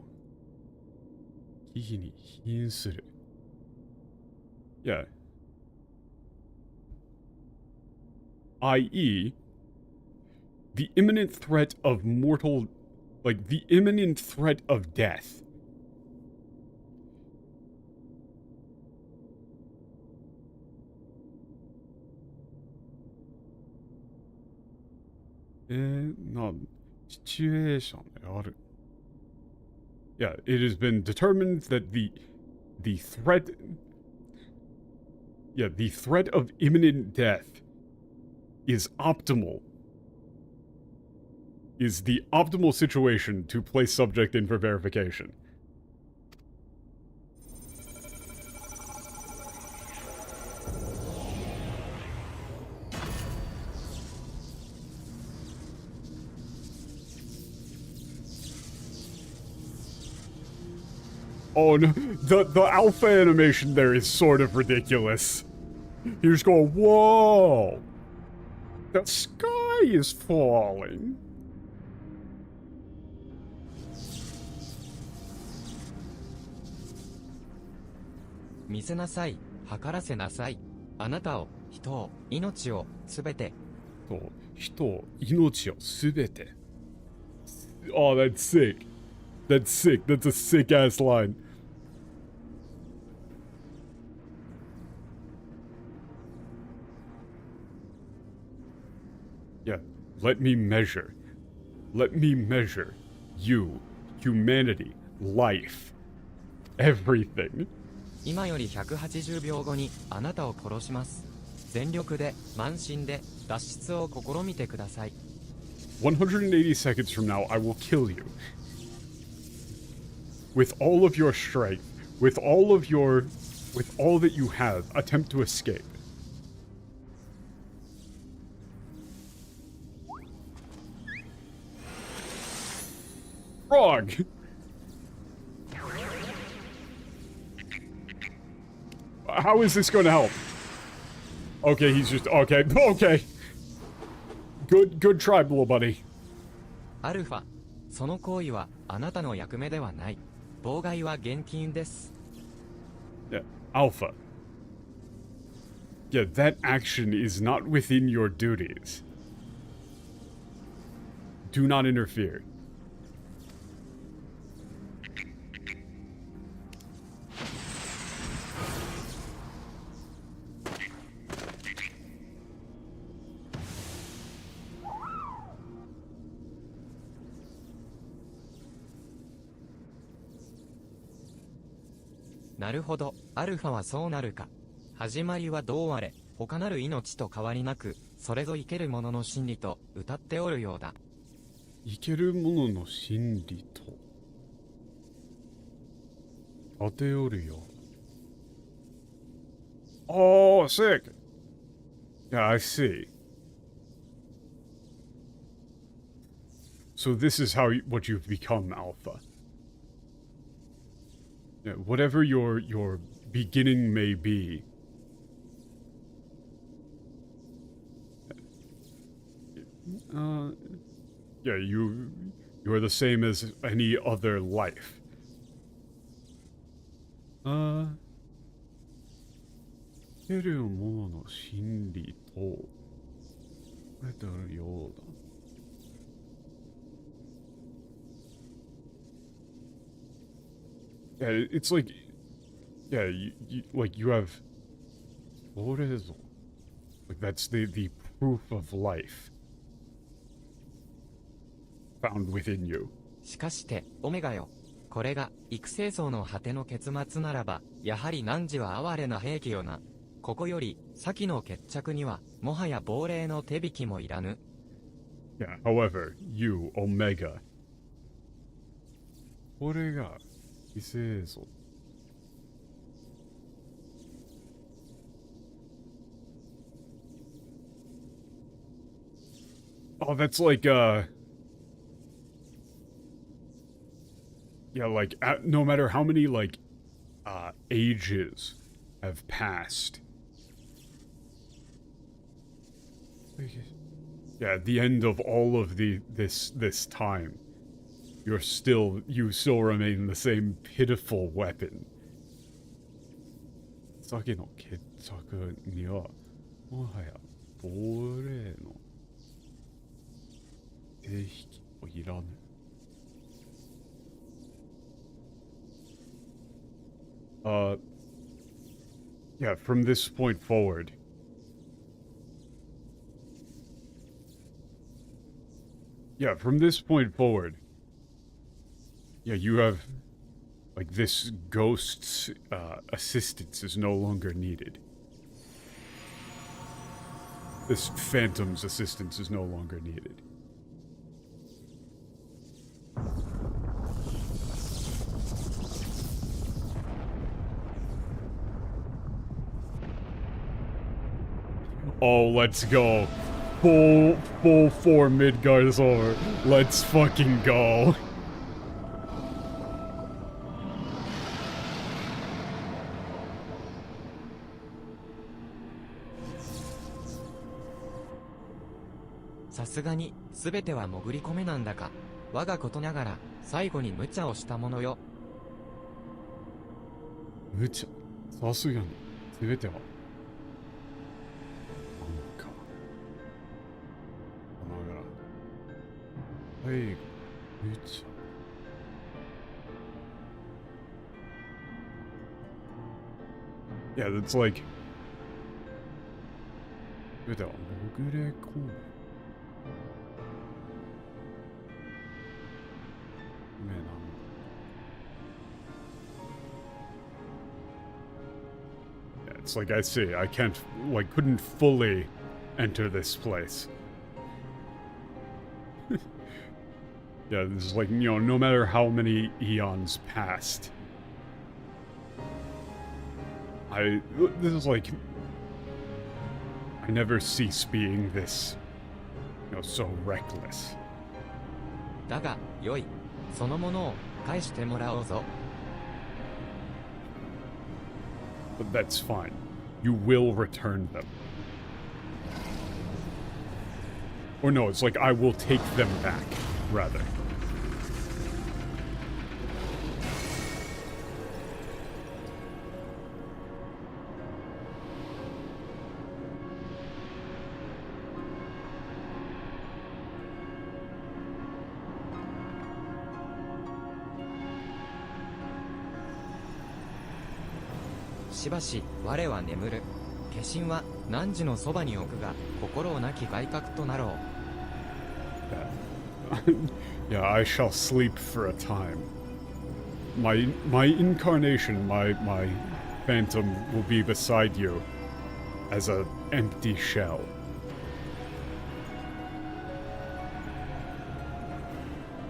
危機に瀕する。Yeah. I.e., the imminent threat of mortal, like the imminent threat of death. Situation ある。Yeah, it has been determined that the threat of imminent death is the optimal situation to place subject in for verification. Oh no, the alpha animation there is sort of ridiculous. You just go, whoa! The sky is falling. Oh, that's sick. That's sick. That's a sick-ass line. Yeah, let me measure. Let me measure you, humanity, life, everything. 今より180秒後にあなたを殺します。全力で、慢心で、脱出を試みてください。180 seconds from now, I will kill you. With all of your strength, with all that you have, attempt to escape. Wrong! How is this going to help? Okay, he's just... Okay, okay. Good try, little buddy. アルファ、その行為はあなたの役目ではない。妨害は厳禁です。Yeah, Alpha. Yeah, that action is not within your duties. Do not interfere. "なるほど、アルファはそうなるか。始まりはどうあれ、他なる命と変わりなく、それぞ生ける者の真理と謳っておるようだ。生ける者の真理と当ておるよ。Oh, sick! Yeah, I see. So this is what you've become, Alpha. Yeah, whatever your beginning may be. Yeah, you are the same as any other life. 生けるものの真理と得ておるようだ。Yeah, it's like, yeah, you have, what is it? Like that's the proof of life found within you. しかして、オメガよ。これが、育成層の果ての結末ならば、やはり汝は哀れな兵器よな。ここより、先の決着には、もはや亡霊の手引きもいらぬ。Yeah, however, you, Omega. これが、異星層。Oh, that's like, yeah, like, no matter how many, like, ages have passed. Yeah, at the end of all of this time, you still remain the same pitiful weapon. 先の決着にはもはや亡霊の手引きをいらぬ。Yeah, from this point forward. Yeah, from this point forward. Yeah, you have, like, this ghost's assistance is no longer needed. This phantom's assistance is no longer needed. Oh, let's go. Full 4 Midgard's over. Let's fucking go. "さすがに全ては潜り込めなんだか、我がことながら最後に無茶をしたものよ。無茶、さすがに全ては。Hey, bitch. Yeah, that's like. Man, yeah, it's like I see. I can't, like, couldn't fully enter this place. Yeah, this is like, you know, no matter how many eons passed. This is like, I never cease being this, you know, so reckless. だが、よい。そのものを返してもらおうぞ。But that's fine. You will return them. Or no, it's like I will take them back, rather. "しばし我は眠る。化身は汝のそばに置くが、心をなき外角となろう。Yeah, I shall sleep for a time. My incarnation, my phantom will be beside you as an empty shell.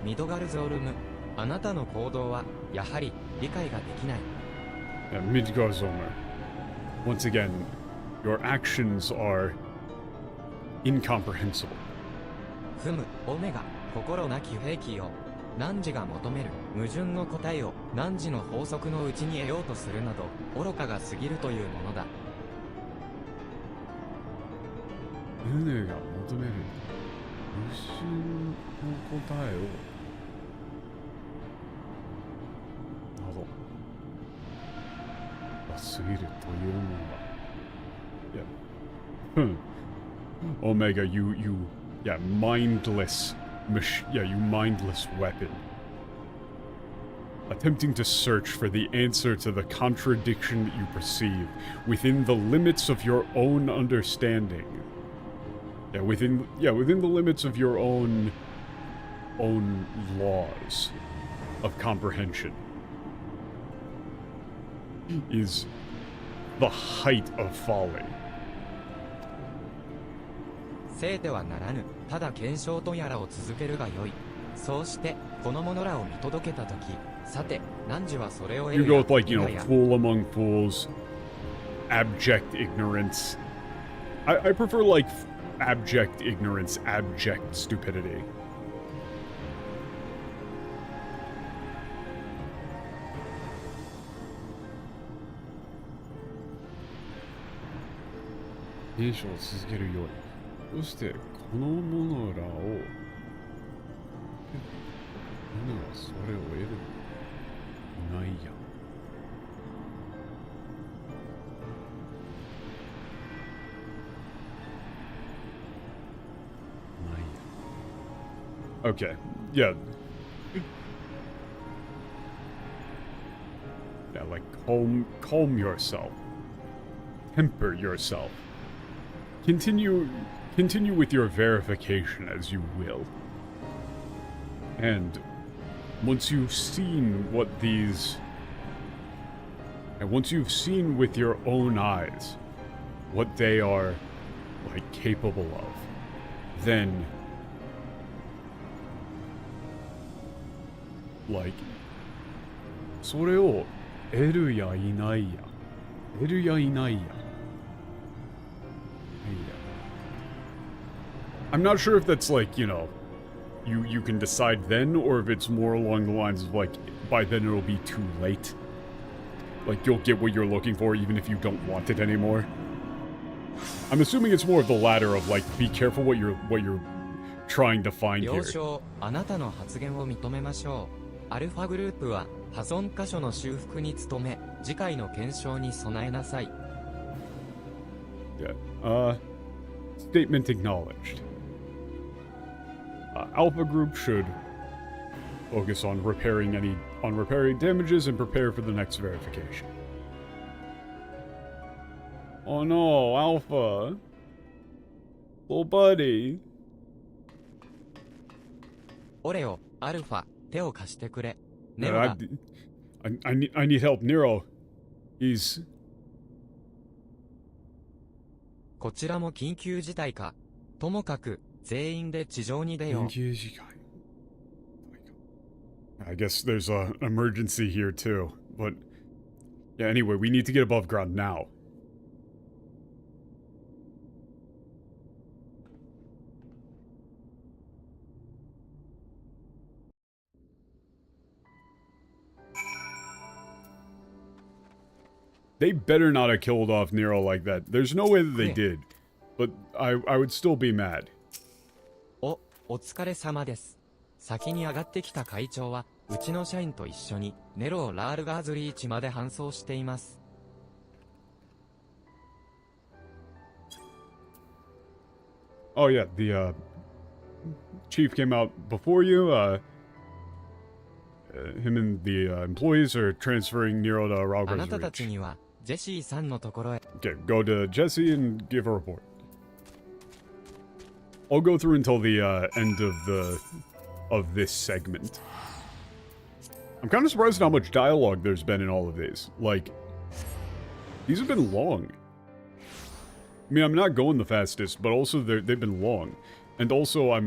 ミドガルゾールム、あなたの行動はやはり理解ができない。Yeah, Midgarzomer. Once again, your actions are incomprehensible. ふむ、オメガ、心なき兵器よ。汝が求める矛盾の答えを汝の法則のうちに得ようとするなど愚かが過ぎるというものだ。ヌネが求める矛盾の答えをなどが過ぎるというものだ。いや、Omega, yeah, mindless, you mindless weapon. Attempting to search for the answer to the contradiction that you perceive within the limits of your own understanding. Yeah, within the limits of your own laws of comprehension is the height of folly. せいてはならぬ。ただ検証とやらを続けるがよい。そうしてこの者らを見届けたとき、さて汝はそれを得 You る go や with, like, you 否 know, や fool among fools, abject ignorance. I prefer, like, abject ignorance, abject stupidity. そして、このモノラを、モノはそれを得る。ないや。Okay, yeah. Yeah, like calm yourself. Temper yourself. Continue with your verification as you will. And once you've seen what these... And once you've seen with your own eyes what they are, like, capable of, then... like, それを得るやいないや。得るやいないや。I'm not sure if that's like, you know, you can decide then, or if it's more along the lines of like, by then it'll be too late. Like, you'll get what you're looking for even if you don't want it anymore. I'm assuming it's more of the latter of like, be careful what you're trying to find here. 了承、あなたの発言を認めましょう。アルファグループは破損箇所の修復に努め、次回の検証に備えなさい。Yeah. Statement acknowledged. Alpha Group should focus on repairing damages and prepare for the next verification. Oh no, Alpha. Little buddy. オレオ、アルファ、手を貸してくれ。ネ I ロが need help. Nero. He's... こちらも緊急事態か。ともかく、全員で地上に出よう。I guess there's an emergency here too. But, yeah, anyway, we need to get above ground now. They better not have killed off Nero like that. There's no way that they did. But I would still be mad. お疲れ様です。先に上がってきた会長は、うちの社員と一緒に、ネロをラールガーズリーチまで搬送しています。Oh yeah, the chief came out before you. Him and the employees are transferring Nero to あ Ralgar's なたたち Reach. には、ジェシーさんのところへ。Okay, go to Jesse and give a report. I'll go through until the end of this segment. I'm kind of surprised at how much dialogue there's been in all of these. Like, these have been long. I mean, I'm not going the fastest, but also they've been long, and also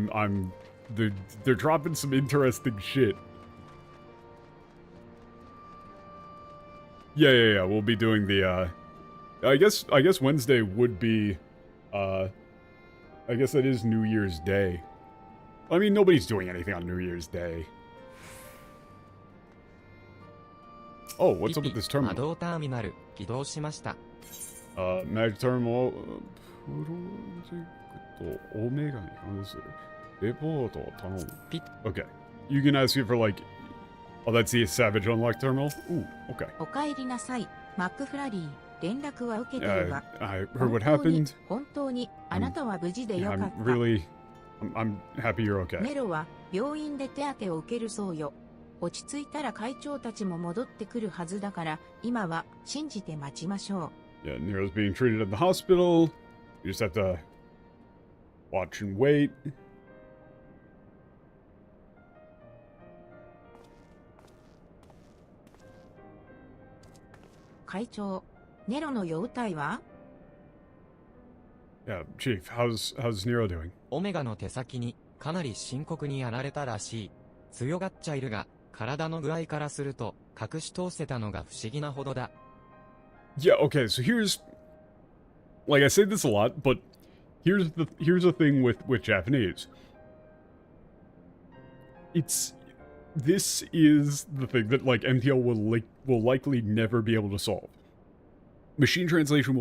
they're dropping some interesting shit. Yeah. We'll be doing the I guess Wednesday would be I guess that is New Year's Day. I mean, nobody's doing anything on New Year's Day. Oh, what's up with this 波 terminal? 動ターミナル、起動しました。Mag terminal, プロジェクトオメガに関するレポートを頼む。Okay. You can ask it for like, oh, that's the Savage Unlock terminal? Ooh, okay. お帰りなさい、マックフラリー。連絡は受けてるわ。I heard what happened. 本当に、あなたは無事でよかった。I'm happy you're okay. ネロは病院で手当てを受けるそうよ。落ち着いたら会長たちも戻ってくるはずだから、今は信じて待ちましょう。Yeah, Nero's being treated at the hospital. You just have to watch and wait. 会長、ネロの容体は？ Yeah, Chief, how's Nero doing? オメガの手先にかなり深刻にやられたらしい。強がっちゃいるが、体の具合からすると隠し通せたのが不思議なほどだ。Yeah, okay, so here's... Like, I say this a lot, but here's the thing with Japanese. This is the thing that, like, MTL will likely never be able to solve. Machine translation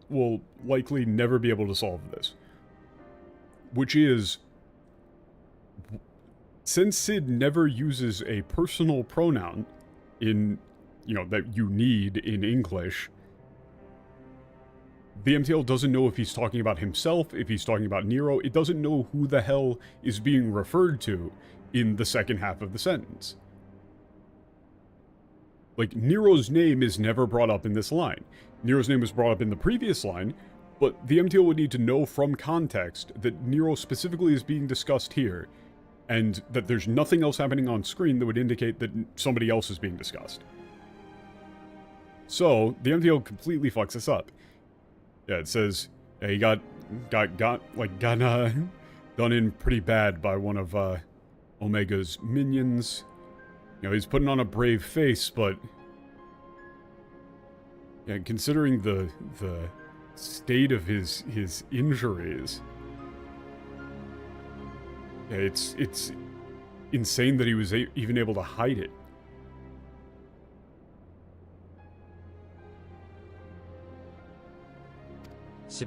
will likely never be able to solve this. which is, since Sid never uses a personal pronoun in, that you need in English, the MTL doesn't know if he's talking about himself, if he's talking about Nero. It doesn't know who the hell is being referred to in the second half of the sentence. Like, Nero's name is never brought up in this line. Nero's name was brought up in the previous line, but the MTL would need to know from context that Nero specifically is being discussed here, and that there's nothing else happening on screen that would indicate that somebody else is being discussed. So, the MTL completely fucks this up. Yeah, it says, yeah, he got done in pretty bad by one of, Omega's minions. He's putting on a brave face, but... yeah, considering the state of his injuries... yeah, it's insane that he was even able to hide it. It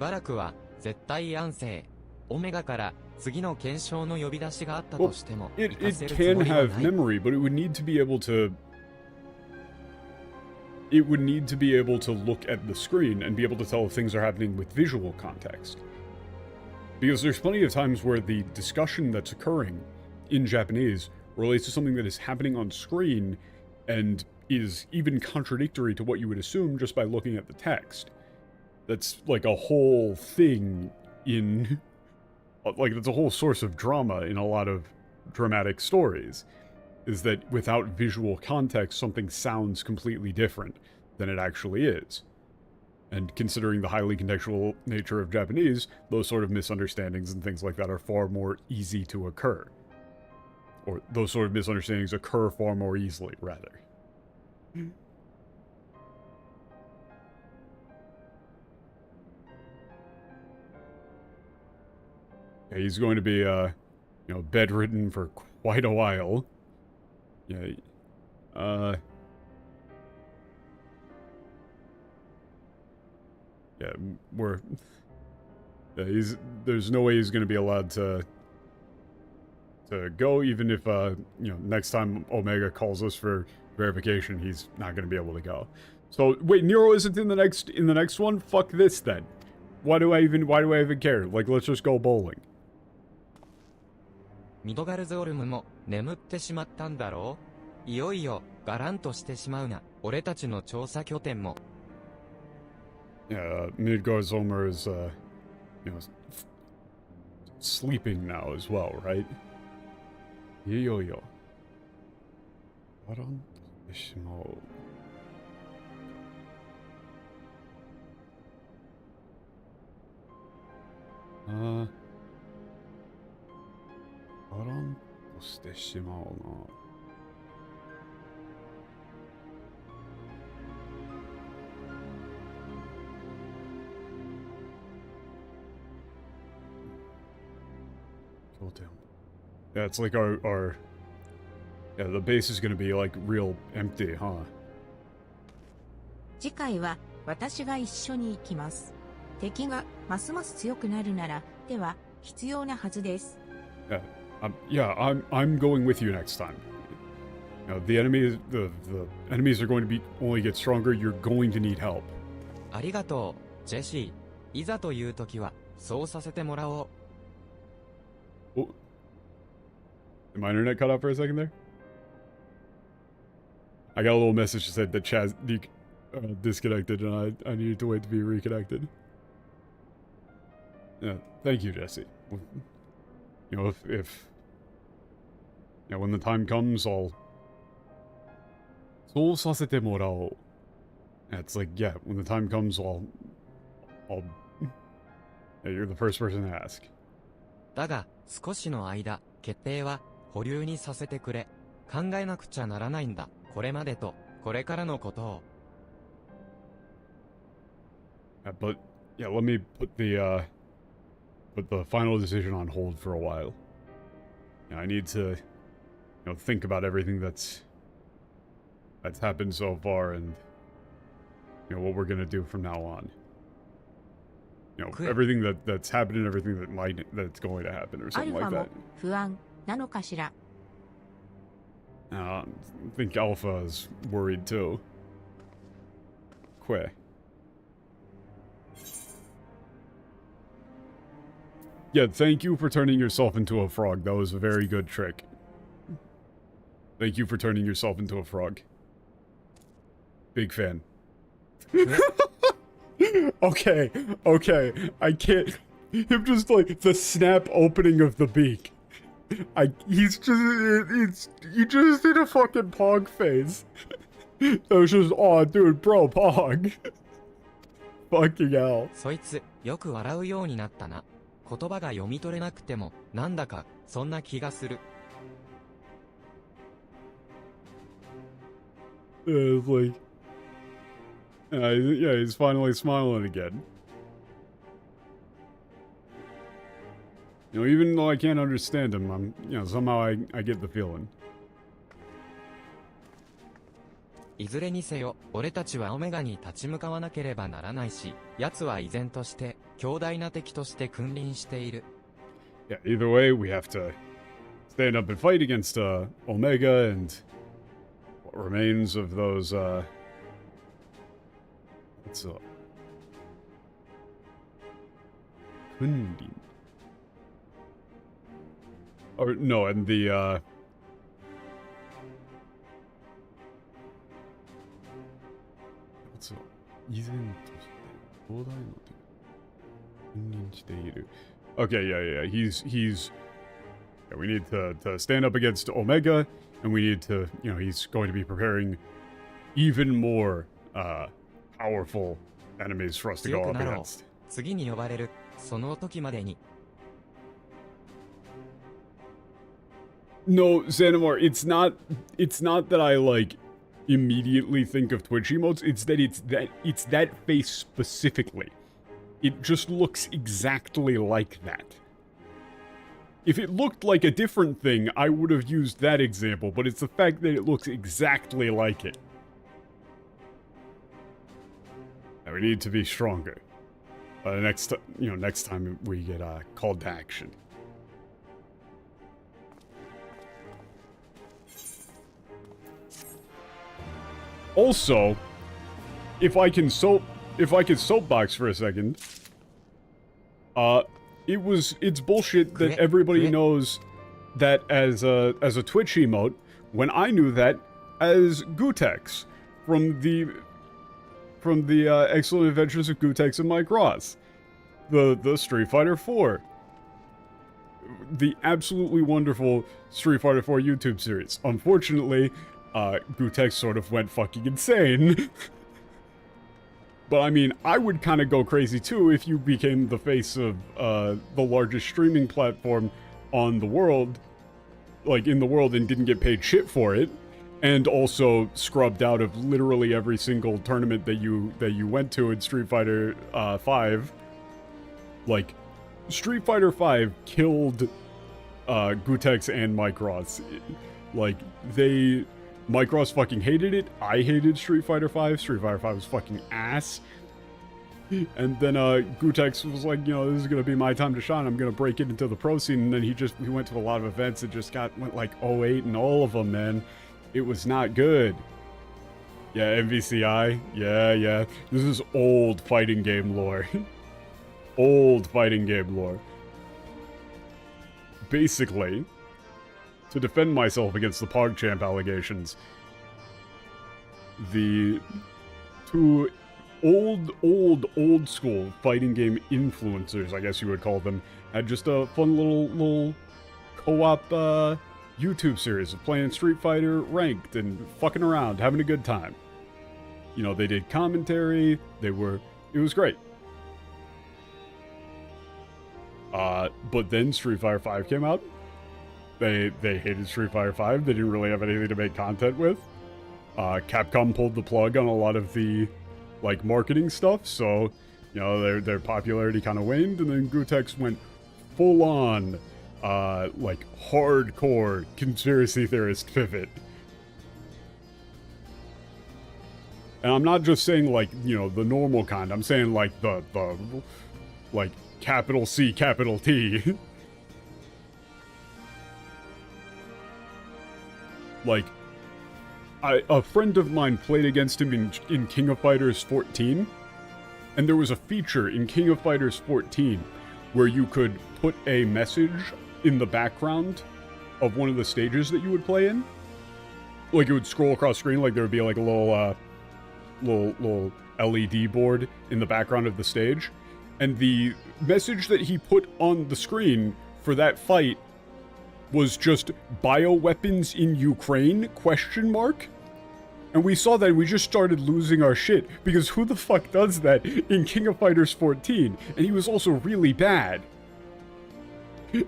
can have memory, but it would need to be able to... it would need to be able to look at the screen and be able to tell if things are happening with visual context. Because there's plenty of times where the discussion that's occurring in Japanese relates to something that is happening on screen and is even contradictory to what you would assume just by looking at the text. That's like a whole thing in... like, that's a whole source of drama in a lot of dramatic stories, is that without visual context, something sounds completely different than it actually is. And considering the highly contextual nature of Japanese, those sort of misunderstandings and things like that are far more easy to occur. Or those sort of misunderstandings occur far more easily, rather. Yeah, he's going to be, bedridden for quite a while. Yeah, yeah, there's no way he's going to be allowed to go, even if, next time Omega calls us for verification, he's not going to be able to go. So, wait, Nero isn't in the next one? Fuck this, then. Why do I even care? Like, let's just go bowling. ミドガルズオルムも眠ってしまったんだろう。いよいよガランとしてしまうな。俺たちの調査拠点も。Yeah, Midgardsormr is, sleeping now as well, right? いよいよ。ガランとしてしまう。ガランとしてしまうな。拠点。Yeah, it's like our yeah, the base is gonna be like real empty, huh? 次回は私が一緒に行きます。敵がますます強くなるなら、では必要なはずです。Yeah, I'm going with you next time. The enemies are going to be only get stronger. You're going to need help. ありがとう、ジェシー。いざという時はそうさせてもらおう。Oh. Did my internet cut out for a second there? I got a little message that said that Chaz disconnected and I needed to wait to be reconnected. Yeah, thank you, Jesse. If when the time comes, I'll... そうさせてもらおう. Yeah, it's like, yeah, when the time comes, I'll... Yeah, you're the first person to ask. だが、少しの間、決定は保留にさせてくれ。考えなくちゃならないんだ。これまでと、これからのことを。Yeah, but, yeah, let me put the final decision on hold for a while. Yeah, I need to, think about everything that's happened so far and, what we're gonna do from now on. you know, Cool. everything that's happened and everything that's going to happen or ア something ルファ like も that. 不安なのかしら。 I think Alpha is worried too. Que. Yeah, thank you for turning yourself into a frog. That was a very good trick. Thank you for turning yourself into a frog. Big fan. Okay, okay. I can't. Him just like the snap opening of the beak. He just did a fucking pog face. It was just, oh, dude, bro, pog. Fucking hell. そいつ、よく笑うようになったな。言葉が読み取れなくても、なんだか、そんな気がする。It's like, yeah, he's finally smiling again. You know, even though I can't understand him, somehow I get the feeling. いずれにせよ、俺たちはオメガに立ち向かわなければならないし、奴は依然として、強大な敵として君臨している。Yeah, either way, we have to stand up and fight against Omega and what remains of those, what's up? Kundin. Or, no, and the, what's up? 依然として壮大な敵君臨している. Okay, yeah. He's yeah, we need to stand up against Omega, and we need to, he's going to be preparing even more powerful enemies for us to 強 go く up なろう。 against. 次に呼ばれる、その時までに。No, Xanamar, it's not that I like immediately think of Twitch emotes, it's that face specifically. It just looks exactly like that. If it looked like a different thing, I would have used that example, but it's the fact that it looks exactly like it. And we need to be stronger. Next time we get called to action. Also, if I can soapbox for a second, it's bullshit that everybody knows that as a Twitch emote, when I knew that as Gutex from the Excellent Adventures of Gutex and Mike Ross, the Street Fighter 4, the absolutely wonderful Street Fighter 4 YouTube series. Unfortunately, Gutex sort of went fucking insane. But I mean, I would kind of go crazy too if you became the face of the largest streaming platform on the world, like in the world, and didn't get paid shit for it, and also scrubbed out of literally every single tournament that you went to in Street Fighter 5. Like, Street Fighter 5 killed Gutex and Mike Ross. Like, Mike Ross fucking hated it. I hated Street Fighter 5. Street Fighter 5 was fucking ass. And then Gutex was like, this is gonna be my time to shine. I'm gonna break it into the pro scene. And then he went to a lot of events and just went like 08 and all of them, man. It was not good. Yeah, MVCI. Yeah. This is old fighting game lore. Old fighting game lore. Basically, to defend myself against the PogChamp allegations, the two old school fighting game influencers, I guess you would call them, had just a fun little co-op YouTube series of playing Street Fighter ranked and fucking around, having a good time. They did commentary, it was great. But then Street Fighter 5 came out. They hated Street Fighter 5. They didn't really have anything to make content with. Capcom pulled the plug on a lot of the, marketing stuff, so, their popularity kind of waned, and then Gutex went full-on, hardcore conspiracy theorist pivot. And I'm not just saying, the normal kind. I'm saying, Like, capital C, capital T. Like, a friend of mine played against him in King of Fighters 14, and there was a feature in King of Fighters 14 where you could put a message in the background of one of the stages that you would play in. Like, it would scroll across screen, like there would be like a little LED board in the background of the stage. And the message that he put on the screen for that fight was just bioweapons in Ukraine, ? And we saw that and we just started losing our shit, because who the fuck does that in King of Fighters 14? And he was also really bad.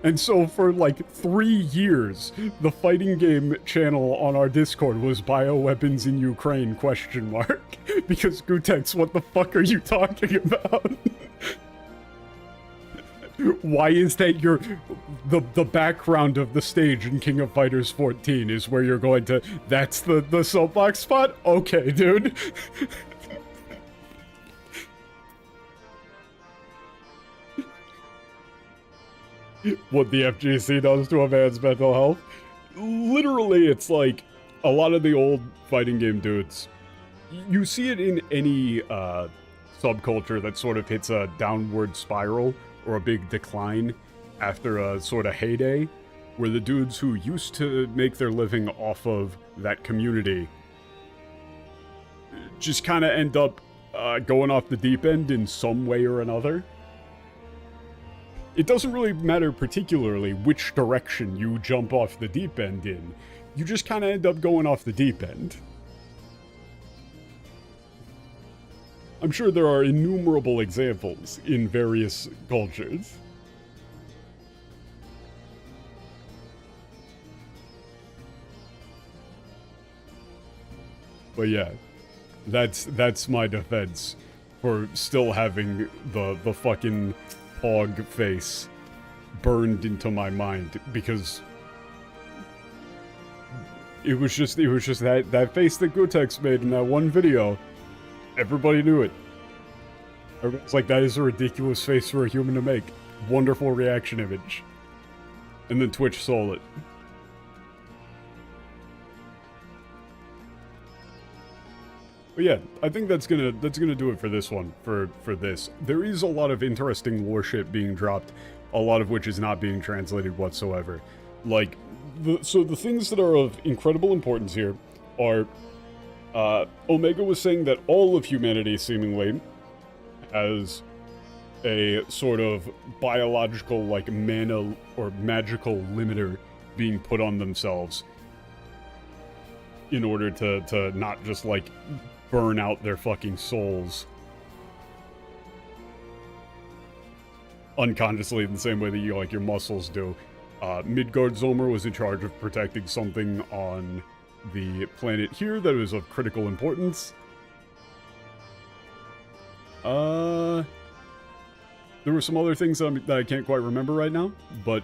And so for like 3 years, the fighting game channel on our Discord was bioweapons in Ukraine ? Because Gutex, what the fuck are you talking about? Why is that the background of the stage in King of Fighters 14 is where you're going to, that's the soapbox spot? Okay, dude. What the FGC does to a man's mental health? Literally, it's like, a lot of the old fighting game dudes, you see it in any subculture that sort of hits a downward spiral or a big decline after a sort of heyday, where the dudes who used to make their living off of that community just kind of end up going off the deep end in some way or another. It doesn't really matter particularly which direction you jump off the deep end in. You just kind of end up going off the deep end. I'm sure there are innumerable examples in various cultures. But yeah, that's my defense for still having the fucking hog face burned into my mind, because it was just that face that Gotex made in that one video. Everybody knew it. Everyone's like, that is a ridiculous face for a human to make. Wonderful reaction image. And then Twitch stole it. But yeah, I think that's gonna do it for this one, for this. There is a lot of interesting lore shit being dropped, a lot of which is not being translated whatsoever. Like, so the things that are of incredible importance here are, Omega was saying that all of humanity seemingly has a sort of biological, like, mana or magical limiter being put on themselves in order to not just, like, burn out their fucking souls unconsciously in the same way that you, like, your muscles do. Midgard Zomer was in charge of protecting something on the planet here that was of critical importance. There were some other things that I can't quite remember right now, but,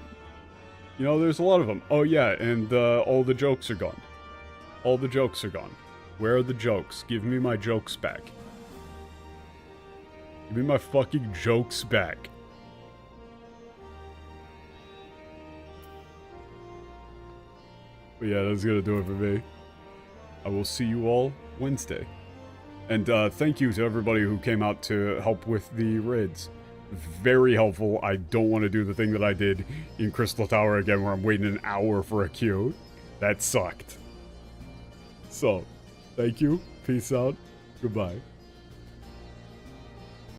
you know, there's a lot of them. Oh yeah, and all the jokes are gone. All the jokes are gone. Where are the jokes? Give me my jokes back. Give me my fucking jokes back. But yeah, that's gonna do it for me. I will see you all Wednesday. And thank you to everybody who came out to help with the raids. Very helpful. I don't want to do the thing that I did in Crystal Tower again where I'm waiting an hour for a queue. That sucked. So, thank you. Peace out. Goodbye.